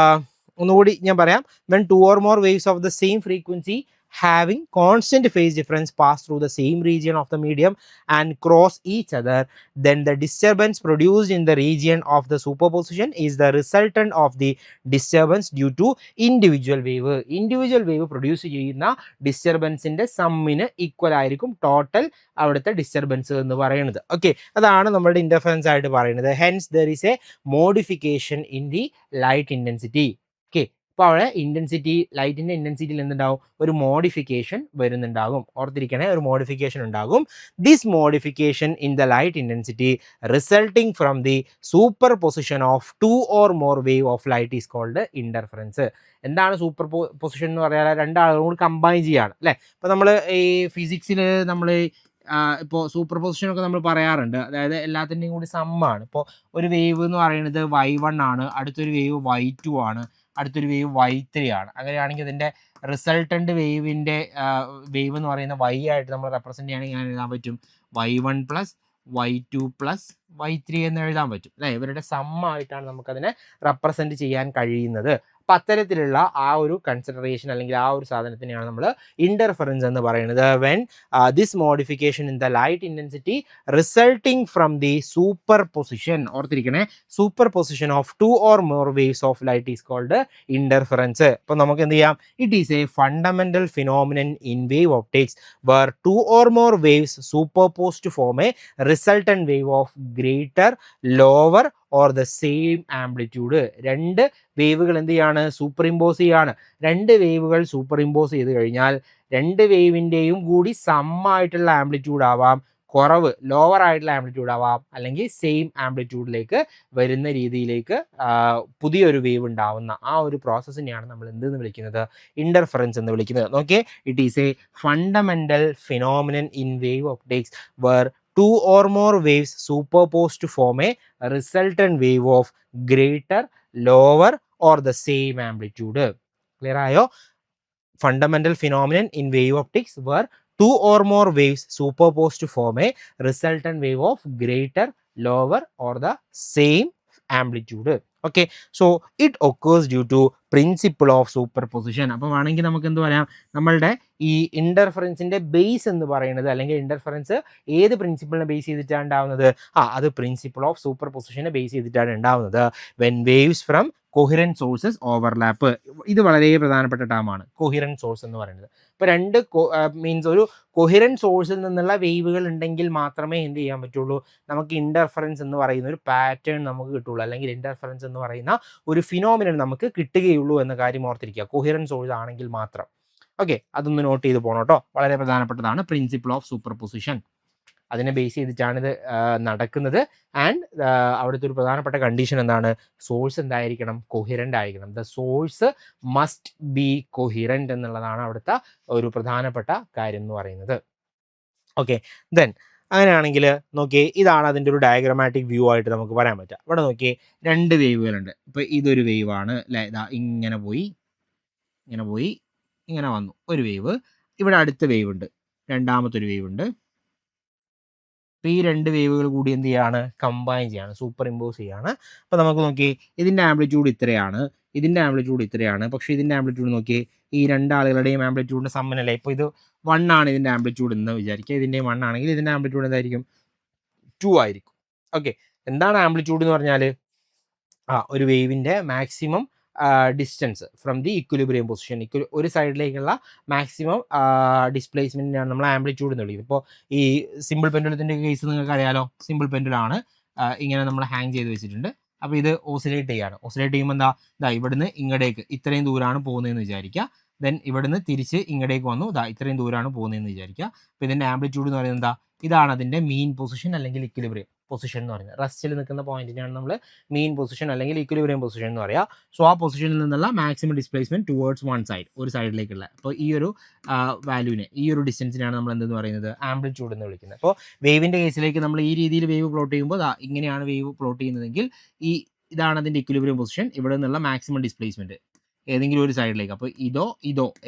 ഒന്നുകൂടി ഞാൻ പറയാം. when two or more waves of the same frequency having constant phase difference pass through the same region of the medium and cross each other, then the disturbance produced in the region of the superposition is the resultant of the disturbance due to individual wave produce ചെയ്യുന്ന ഡിസ്റ്റർബൻസിൻ്റെ സമ്മിന് ഈക്വൽ ആയിരിക്കും ടോട്ടൽ അവിടുത്തെ ഡിസ്റ്റർബൻസ് എന്ന് പറയുന്നത്. ഓക്കെ, അതാണ് നമ്മളുടെ ഇൻ്റർഫറൻസ് ആയിട്ട് പറയുന്നത്. Hence there is A modification in the light intensity. Okay, അപ്പോൾ അവിടെ ലൈറ്റിൻ്റെ ഇൻറ്റൻസിറ്റിയിൽ എന്തുണ്ടാവും, ഒരു മോഡിഫിക്കേഷൻ വരുന്നുണ്ടാകും. ഓർത്തിരിക്കണേ, ഒരു മോഡിഫിക്കേഷൻ ഉണ്ടാകും. This modification in the light intensity resulting from the super position of two or more wave of light is called interference. എന്താണ് സൂപ്പർ പൊസിഷൻ എന്ന് പറയാൻ, രണ്ടാളുകളും കൂടി കമ്പൈൻ ചെയ്യാണ് അല്ലേ. ഇപ്പോൾ നമ്മൾ ഈ ഫിസിക്സിൽ നമ്മൾ ഇപ്പോൾ സൂപ്പർ പൊസിഷനൊക്കെ നമ്മൾ പറയാറുണ്ട്, അതായത് എല്ലാത്തിൻ്റെയും കൂടി സമ്മാണ്. ഇപ്പോൾ ഒരു വേവ് എന്ന് പറയുന്നത് y1 ആണ്, അടുത്തൊരു വേവ് y2 ആണ്, അടുത്തൊരു വേവ് y3 ആണ്. അങ്ങനെയാണെങ്കിൽ ഇതിൻ്റെ റിസൾട്ടൻ്റ് വേവിൻ്റെ വേവ് എന്ന് പറയുന്ന y ആയിട്ട് നമ്മൾ റെപ്രസെൻറ്റ് ചെയ്യുകയാണെങ്കിൽ ഞാൻ എഴുതാൻ പറ്റും y1 + y2 + y3 എന്ന് എഴുതാൻ പറ്റും അല്ലേ. ഇവരുടെ സമ്മായിട്ടാണ് നമുക്കതിനെ റെപ്രസെൻറ്റ് ചെയ്യാൻ കഴിയുന്നത്. അപ്പം അത്തരത്തിലുള്ള ആ ഒരു കൺസിഡറേഷൻ അല്ലെങ്കിൽ ആ ഒരു സാധനത്തിനെയാണ് നമ്മൾ ഇൻ്റർഫറൻസ് എന്ന് പറയുന്നത്. When this modification in the light intensity resulting from the super position, ഓർത്തിരിക്കണേ, super position of two or more waves of light is called interference. അപ്പോൾ നമുക്ക് എന്ത് ചെയ്യാം, it is a fundamental phenomenon in wave optics where two or more waves superpose to form a resultant wave of greater, lower or the same amplitude. രണ്ട് വേവുകൾ എന്ത് ചെയ്യാണ്, സൂപ്പർ ഇമ്പോസ് ചെയ്യാണ്. രണ്ട് വേവുകൾ സൂപ്പർ ഇമ്പോസ് ചെയ്ത് കഴിഞ്ഞാൽ രണ്ട് വേവിൻ്റെയും കൂടി സമ്മായിട്ടുള്ള ആംപ്ലിറ്റ്യൂഡ് ആവാം, കുറവ് ലോവർ ആയിട്ടുള്ള ആംപ്ലിറ്റ്യൂഡ് ആവാം, അല്ലെങ്കിൽ സെയിം ആംപ്ലിറ്റ്യൂഡിലേക്ക് വരുന്ന രീതിയിലേക്ക് പുതിയൊരു വേവ് ഉണ്ടാവുന്ന ആ ഒരു പ്രോസസ്സിനെയാണ് നമ്മൾ എന്തെന്ന് വിളിക്കുന്നത്, ഇൻ്റർഫറൻസ് എന്ന് വിളിക്കുന്നത്. നോക്കിയേ, it is a fundamental phenomenon in wave optics where two or more waves superposed to form a resultant wave of greater, lower or the same amplitude. Clear ആയോ? Fundamental phenomenon in wave optics where two or more waves superposed to form a resultant wave of greater, lower or the same amplitude. Okay, so it occurs due to principle of super position. അപ്പോൾ വേണമെങ്കിൽ നമുക്ക് എന്ത് പറയാം, നമ്മളുടെ ഈ ഇൻ്റർഫറൻസിൻ്റെ ബേസ് എന്ന് പറയുന്നത്, അല്ലെങ്കിൽ ഇൻ്റർഫറൻസ് ഏത് പ്രിൻസിപ്പിളിനെ ബേസ് ചെയ്തിട്ടാണ് ഉണ്ടാവുന്നത്, അത് പ്രിൻസിപ്പിൾ ഓഫ് സൂപ്പർ പൊസിഷനെ ബേസ് ചെയ്തിട്ടാണ് ഉണ്ടാവുന്നത്. When waves from coherent sources overlap. ഇത് വളരെ പ്രധാനപ്പെട്ട ടേമാണ് കൊഹിറൻറ്റ് സോഴ്സ് എന്ന് പറയുന്നത്. ഇപ്പോൾ രണ്ട് മീൻസ് ഒരു കൊഹിറൻറ്റ് സോഴ്സിൽ നിന്നുള്ള വേവുകൾ ഉണ്ടെങ്കിൽ മാത്രമേ എന്ത് ചെയ്യാൻ പറ്റുള്ളൂ, നമുക്ക് ഇൻ്റർഫറൻസ് എന്ന് പറയുന്ന ഒരു പാറ്റേൺ നമുക്ക് കിട്ടുള്ളൂ, അല്ലെങ്കിൽ ഇൻ്റർഫറൻസ് എന്ന് പറയുന്ന ഒരു ഫിനോമിനൻ നമുക്ക് കിട്ടുകയുള്ളൂ എന്ന കാര്യം ഓർത്തിരിക്കുക, കൊഹിറൻറ്റ് സോഴ്സ് ആണെങ്കിൽ മാത്രം. ഓക്കെ, അതൊന്ന് നോട്ട് ചെയ്ത് പോകണം കേട്ടോ, വളരെ പ്രധാനപ്പെട്ടതാണ് പ്രിൻസിപ്പിൾ ഓഫ് സൂപ്പർ പൊസിഷൻ. അതിനെ ബേസ് ചെയ്തിട്ടാണ് ഇത് നടക്കുന്നത്. ആൻഡ് അവിടുത്തെ ഒരു പ്രധാനപ്പെട്ട കണ്ടീഷൻ എന്താണ്, സോഴ്സ് എന്തായിരിക്കണം, കൊഹിറൻ്റ് ആയിരിക്കണം. ദ സോഴ്സ് മസ്റ്റ് ബി കൊഹിറൻ്റ് എന്നുള്ളതാണ് അവിടുത്തെ ഒരു പ്രധാനപ്പെട്ട കാര്യം എന്ന് പറയുന്നത്. ഓക്കെ, ദെൻ അങ്ങനെയാണെങ്കിൽ നോക്കിയേ, ഇതാണ് അതിൻ്റെ ഒരു ഡയഗ്രമാറ്റിക് വ്യൂ ആയിട്ട് നമുക്ക് പറയാൻ പറ്റുക. ഇവിടെ നോക്കിയേ, രണ്ട് വേവുകളുണ്ട്. ഇപ്പോൾ ഇതൊരു വേവാണ് അല്ലേ, ഇതാ ഇങ്ങനെ പോയി ഇങ്ങനെ വന്നു ഒരു വേവ്. ഇവിടെ അടുത്ത വേവ് ഉണ്ട്, രണ്ടാമത്തെ ഒരു വേവ് ഉണ്ട്. അപ്പോൾ ഈ രണ്ട് വേവുകൾ കൂടി എന്ത് ചെയ്യാണ്, കമ്പൈൻ ചെയ്യാണ്, സൂപ്പർ ഇമ്പോസ് ചെയ്യാണ്. അപ്പോൾ നമുക്ക് നോക്കി, ഇതിൻ്റെ ആംപ്ലിറ്റ്യൂഡ് ഇത്രയാണ്, ഇതിൻ്റെ ആംപ്ലിറ്റ്യൂഡ് ഇത്രയാണ്. പക്ഷേ ഇതിൻ്റെ ആംപ്ലിറ്റ്യൂഡ് നോക്കി, ഈ രണ്ടാളുകളുടെയും ആംപ്ലിറ്റ്യൂഡിൻ്റെ സമ്മനല്ലേ. ഇപ്പോൾ ഇത് 1 ആണ് ഇതിൻ്റെ ആംപ്ലിറ്റ്യൂഡ് എന്ന് വിചാരിക്കുക, ഇതിൻ്റെയും 1 ആണെങ്കിൽ ഇതിൻ്റെ ആംപ്ലിറ്റ്യൂഡ് എന്തായിരിക്കും, 2 ആയിരിക്കും. ഓക്കെ, എന്താണ് ആംപ്ലിറ്റ്യൂഡ് എന്ന് പറഞ്ഞാൽ, ഒരു വേവിൻ്റെ maximum distance from the equilibrium position, ഒരു സൈഡിലേക്കുള്ള മാക്സിമം ഡിസ്പ്ലേസ്മെൻറ്റിനാണ് നമ്മൾ ആംപ്ലിറ്റ്യൂഡ് എന്ന് വിളിക്കുന്നത്. ഇപ്പോൾ ഈ സിമ്പിൾ പെൻഡുലത്തിൻ്റെ കേസ് നിങ്ങൾക്ക് അറിയാലോ, സിമ്പിൾ പെൻഡുലാണ്, ഇങ്ങനെ നമ്മൾ ഹാങ് ചെയ്ത് വെച്ചിട്ടുണ്ട്. അപ്പോൾ ഇത് ഓസിലേറ്റ് ചെയ്യാണ്. ഓസിലേറ്റ് ചെയ്യുമ്പോൾ ഇതാ ഇവിടുന്ന് ഇങ്ങടേക്ക് ഇത്രയും ദൂരമാണ് പോകുന്നതെന്ന് വിചാരിക്കുക. ദെൻ ഇവിടുന്ന് തിരിച്ച് ഇങ്ങടേക്ക് വന്നു, ഇത്രയും ദൂരമാണ് പോകുന്നതെന്ന് വിചാരിക്കുക. അപ്പോൾ ഇതിൻ്റെ ആംപ്ലിറ്റ്യൂഡ് എന്ന് പറയുന്നത് ഇതാണ് അതിൻ്റെ മീൻ പൊസിഷൻ അല്ലെങ്കിൽ ഇക്വിലിബ്രിയം പൊസിഷൻ എന്ന് പറയുന്നത്. റെസ്റ്റിൽ നിൽക്കുന്ന പോയിന്റിനാണ് നമ്മൾ മീൻ പൊസിഷൻ അല്ലെങ്കിൽ ഇക്വിലിബ്രിയം പൊസിഷൻ എന്ന് പറയുക. സോ ആ പൊസിഷനിൽ നിന്നുള്ള maximum displacement towards one side, ഒരു സൈഡിലേക്കുള്ള. അപ്പോൾ ഈ ഒരു വാല്യൂവിനെ, ഈ ഒരു ഡിസ്റ്റൻസിനാണ് നമ്മൾ എന്തെന്ന് പറയുന്നത്, ആംപ്ലിറ്റ്യൂഡ് എന്ന് വിളിക്കുന്നത്. അപ്പോൾ വേവിൻ്റെ കേസിലേക്ക് നമ്മൾ ഈ രീതിയിൽ വേവ് പ്ലോട്ട് ചെയ്യുമ്പോൾ ഇങ്ങനെയാണ് വേവ് പ്ലോട്ട് ചെയ്യുന്നതെങ്കിൽ ഇതാണ് അതിൻ്റെ ഇക്വിലിബ്രിയം പൊസിഷൻ, ഇവിടെ നിന്നുള്ള മാക്സിമം ഡിസ്പ്ലേസ്മെന്റ് ഏതെങ്കിലും ഒരു സൈഡിലേക്ക്. അപ്പോൾ ഇതോ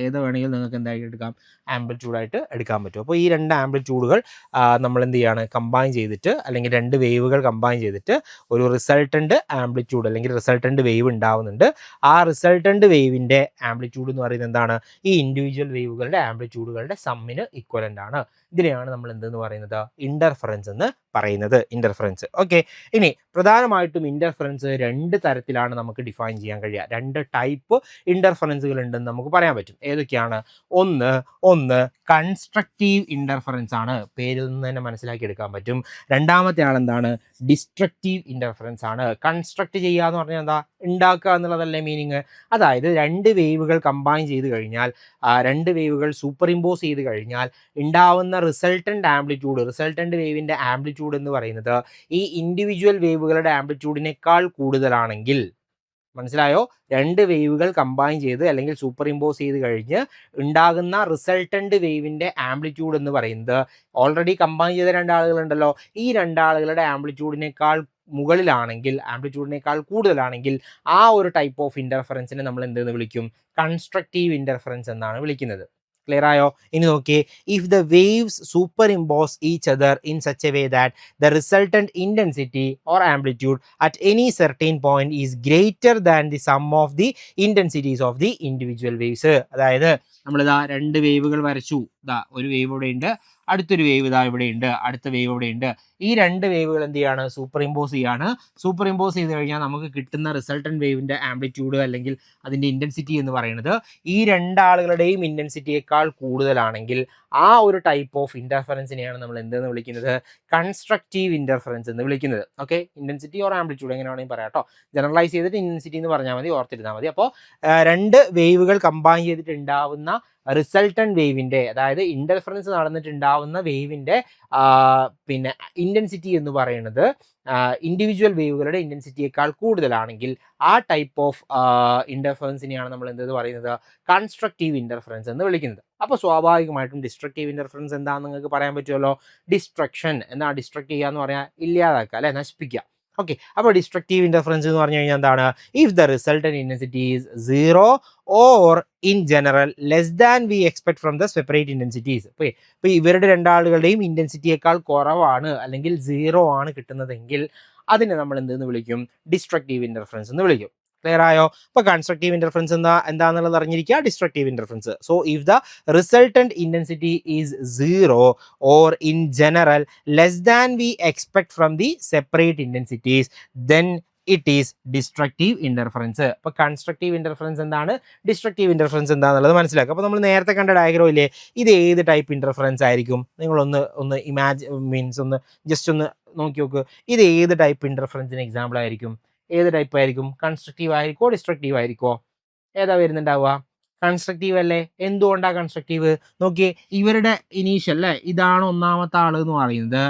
ഏതോ വേണമെങ്കിലും നിങ്ങൾക്ക് എന്തായിട്ട് എടുക്കാം, ആംപ്ലിറ്റ്യൂഡായിട്ട് എടുക്കാൻ പറ്റും. അപ്പോൾ ഈ രണ്ട് ആംപ്ലിറ്റ്യൂഡുകൾ നമ്മൾ എന്ത് ചെയ്യാണ്, കമ്പൈൻ ചെയ്തിട്ട്, അല്ലെങ്കിൽ രണ്ട് വേവുകൾ കമ്പൈൻ ചെയ്തിട്ട് ഒരു റിസൾട്ടൻ്റ് ആംപ്ലിറ്റ്യൂഡ് അല്ലെങ്കിൽ റിസൾട്ടൻ്റ് വേവ് ഉണ്ടാവുന്നുണ്ട്. ആ റിസൾട്ടൻ്റ് വേവിൻ്റെ ആംപ്ലിറ്റ്യൂഡ് എന്ന് പറയുന്നത് എന്താണ്, ഈ ഇൻഡിവിജ്വൽ വേവുകളുടെ ആംപ്ലിറ്റ്യൂഡുകളുടെ സമ്മിന് ഇക്വലൻ്റ് ആണ്. ഇതിനെയാണ് നമ്മൾ എന്തെന്ന് പറയുന്നത്, ഇൻ്റർഫറൻസ് എന്ന് പറയുന്നത്. ഇൻ്റർഫറൻസ്. ഓക്കെ, ഇനി പ്രധാനമായിട്ടും ഇൻ്റർഫറൻസ് രണ്ട് തരത്തിലാണ് നമുക്ക് ഡിഫൈൻ ചെയ്യാൻ കഴിയുക. രണ്ട് ടൈപ്പ് ഇൻ്റർഫറൻസുകൾ ഉണ്ടെന്ന് നമുക്ക് പറയാൻ പറ്റും. ഏതൊക്കെയാണ്, ഒന്ന് കൺസ്ട്രക്റ്റീവ് ഇൻ്റർഫറൻസ് ആണ്, പേരിൽ നിന്ന് തന്നെ മനസ്സിലാക്കി എടുക്കാൻ പറ്റും. രണ്ടാമത്തെ ആളെന്താണ്, ഡിസ്ട്രക്റ്റീവ് ഇൻ്റർഫറൻസ് ആണ്. കൺസ്ട്രക്റ്റ് ചെയ്യുക എന്ന് പറഞ്ഞാൽ എന്താ, ഉണ്ടാക്കുക എന്നുള്ളതല്ലേ മീനിങ്. അതായത് രണ്ട് വേവുകൾ കമ്പൈൻ ചെയ്ത് കഴിഞ്ഞാൽ, രണ്ട് വേവുകൾ സൂപ്പർ ഇമ്പോസ് ചെയ്ത് കഴിഞ്ഞാൽ ഉണ്ടാവുന്ന റിസൾട്ടൻ്റ് ആംപ്ലിറ്റ്യൂഡ്, റിസൾട്ടൻ്റ് വേവിൻ്റെ ആംപ്ലിറ്റ്യൂഡ് എന്ന് പറയുന്നത് ഈ ഇൻഡിവിജ്വൽ വേവുകളുടെ ആംപ്ലിറ്റ്യൂഡിനേക്കാൾ കൂടുതലാണെങ്കിൽ, മനസ്സിലായോ, രണ്ട് വേവുകൾ കമ്പൈൻ ചെയ്ത് അല്ലെങ്കിൽ സൂപ്പർ ഇമ്പോസ് ചെയ്ത് കഴിഞ്ഞ് ഉണ്ടാകുന്ന റിസൾട്ടൻ്റ് വേവിൻ്റെ ആംപ്ലിറ്റ്യൂഡ് എന്ന് പറയുന്നത്, ഓൾറെഡി കമ്പൈൻ ചെയ്ത രണ്ടാളുകളുണ്ടല്ലോ, ഈ രണ്ടാളുകളുടെ ആംപ്ലിറ്റ്യൂഡിനേക്കാൾ മുകളിലാണെങ്കിൽ, ആംപ്ലിറ്റ്യൂഡിനേക്കാൾ കൂടുതലാണെങ്കിൽ, ആ ഒരു ടൈപ്പ് ഓഫ് ഇൻ്റർഫറൻസിനെ നമ്മൾ എന്തെന്ന് വിളിക്കും, കൺസ്ട്രക്റ്റീവ് ഇൻ്റർഫറൻസ് എന്നാണ് വിളിക്കുന്നത്. ക്ലിയർ ആയോ? ഇനി നോക്കിയേ, if the waves super impose each other in such a way that the resultant intensity or amplitude at any certain point is greater than the sum of the intensities of the individual waves. അതായത് നമ്മളിതാ രണ്ട് വേവുകൾ വരച്ചു, ഒരു വേവ് ഇവിടെ ഉണ്ട്, അടുത്തൊരു വേവ് ഇവിടെയുണ്ട്, അടുത്ത വേവ് ഇവിടെയുണ്ട്. ഈ രണ്ട് വേവുകൾ എന്ത് ചെയ്യാണ്, സൂപ്പർ ഇമ്പോസ് ചെയ്യാണ്. സൂപ്പർ ഇമ്പോസ് ചെയ്ത് കഴിഞ്ഞാൽ നമുക്ക് കിട്ടുന്ന റിസൾട്ടൻ്റ് വേവിൻ്റെ ആംപ്ലിറ്റ്യൂഡ് അല്ലെങ്കിൽ അതിൻ്റെ ഇൻറ്റൻസിറ്റി എന്ന് പറയുന്നത് ഈ രണ്ടാളുകളുടെയും ഇൻറ്റൻസിറ്റിയേക്കാൾ കൂടുതലാണെങ്കിൽ, ആ ഒരു ടൈപ്പ് ഓഫ് ഇൻ്റർഫറൻസിനെയാണ് നമ്മൾ എന്തെന്ന് വിളിക്കുന്നത്, കൺസ്ട്രക്റ്റീവ് ഇൻ്റർഫറൻസ് എന്ന് വിളിക്കുന്നത്. ഓക്കെ, ഇൻറ്റൻസിറ്റി ഓർ ആംപ്ലിറ്റ്യൂഡ് എങ്ങനെ വേണമെങ്കിൽ പറയാം കേട്ടോ. ജനറലൈസ് ചെയ്തിട്ട് ഇൻറ്റൻസിറ്റി എന്ന് പറഞ്ഞാൽ മതി, ഓർത്തിരുന്നാൽ മതി. അപ്പോൾ രണ്ട് വേവുകൾ കമ്പൈൻ ചെയ്തിട്ട് ഉണ്ടാവുന്ന റിസൾട്ടൻ്റ് വേവിൻ്റെ, അതായത് ഇൻ്റർഫറൻസ് നടന്നിട്ടുണ്ടാവുന്ന വേവിൻ്റെ പിന്നെ ഇൻറ്റൻസിറ്റി എന്ന് പറയുന്നത് ഇൻഡിവിജ്വൽ വേവുകളുടെ ഇൻറ്റൻസിറ്റിയേക്കാൾ കൂടുതലാണെങ്കിൽ, ആ ടൈപ്പ് ഓഫ് ഇൻ്റർഫറൻസിനെയാണ് നമ്മൾ എന്തെന്ന് പറയുന്നത്, കൺസ്ട്രക്റ്റീവ് ഇൻ്റർഫറൻസ് എന്ന് വിളിക്കുന്നത്. അപ്പോൾ സ്വാഭാവികമായിട്ടും ഡിസ്ട്രക്റ്റീവ് ഇൻ്റർഫറൻസ് എന്താണെന്ന് നിങ്ങൾക്ക് പറയാൻ പറ്റുമല്ലോ. ഡിസ്ട്രക്ഷൻ എന്നാ, ഡിസ്ട്രക്റ്റ് ചെയ്യുക എന്ന് പറഞ്ഞാൽ ഇല്ലാതാക്കുക അല്ലെ, നശിപ്പിക്കുക. ഓക്കെ, അപ്പോൾ ഡിസ്ട്രക്റ്റീവ് ഇൻ്റർഫറൻസ് എന്ന് പറഞ്ഞു കഴിഞ്ഞാൽ എന്താണ്, if the resultant intensity is 0 or in general less than we expect from the separate intensities. ഇപ്പോൾ ഇവരുടെ രണ്ടാളുകളുടെയും ഇൻറ്റൻസിറ്റിയേക്കാൾ കുറവാണ് അല്ലെങ്കിൽ 0 ആണ് കിട്ടുന്നതെങ്കിൽ അതിനെ നമ്മൾ എന്തെന്ന് വിളിക്കും, ഡിസ്ട്രക്റ്റീവ് ഇൻ്റർഫറൻസ് എന്ന് വിളിക്കും. ക്ലിയർ ആയോ? ഇപ്പോൾ കൺസ്ട്രക്റ്റീവ് ഇന്റർഫറൻസ് എന്താണെന്നുള്ളത് അറിഞ്ഞിരിക്കുക, destructive interference. So if the resultant intensity is 0 or in general less than we expect from the separate intensities then it is destructive interference. അപ്പോൾ കൺസ്ട്രക്റ്റീവ് ഇന്റർഫറൻസ് എന്താണ്, ഡിസ്ട്രക്റ്റീവ് ഇന്റർഫറൻസ് എന്താണെന്നുള്ളത് മനസ്സിലാക്കുക. അപ്പോൾ നമ്മൾ നേരത്തെ കണ്ട ഡയഗ്രം ഇല്ലേ, ഇത് ഏത് ടൈപ്പ് ഇന്റർഫറൻസ് ആയിരിക്കും? നിങ്ങളൊന്ന് ഒന്ന് ജസ്റ്റ് ഒന്ന് നോക്കി നോക്ക്. ഇത് ഏത് ടൈപ്പ് ഇന്റർഫറൻസിന് എക്സാമ്പിൾ ആയിരിക്കും? ഏത് ടൈപ്പ് ആയിരിക്കും? കൺസ്ട്രക്റ്റീവ് ആയിരിക്കോ ഡിസ്ട്രക്റ്റീവ് ആയിരിക്കോ? ഏതാ വരുന്നുണ്ടാവുക? കൺസ്ട്രക്റ്റീവ് അല്ലേ? എന്തുകൊണ്ടാണ് കൺസ്ട്രക്റ്റീവ്? നോക്കിയേ, ഇവരുടെ ഇനീഷ്യൽ അല്ലേ, ഇതാണ് ഒന്നാമത്തെ ആൾ എന്ന് പറയുന്നത്,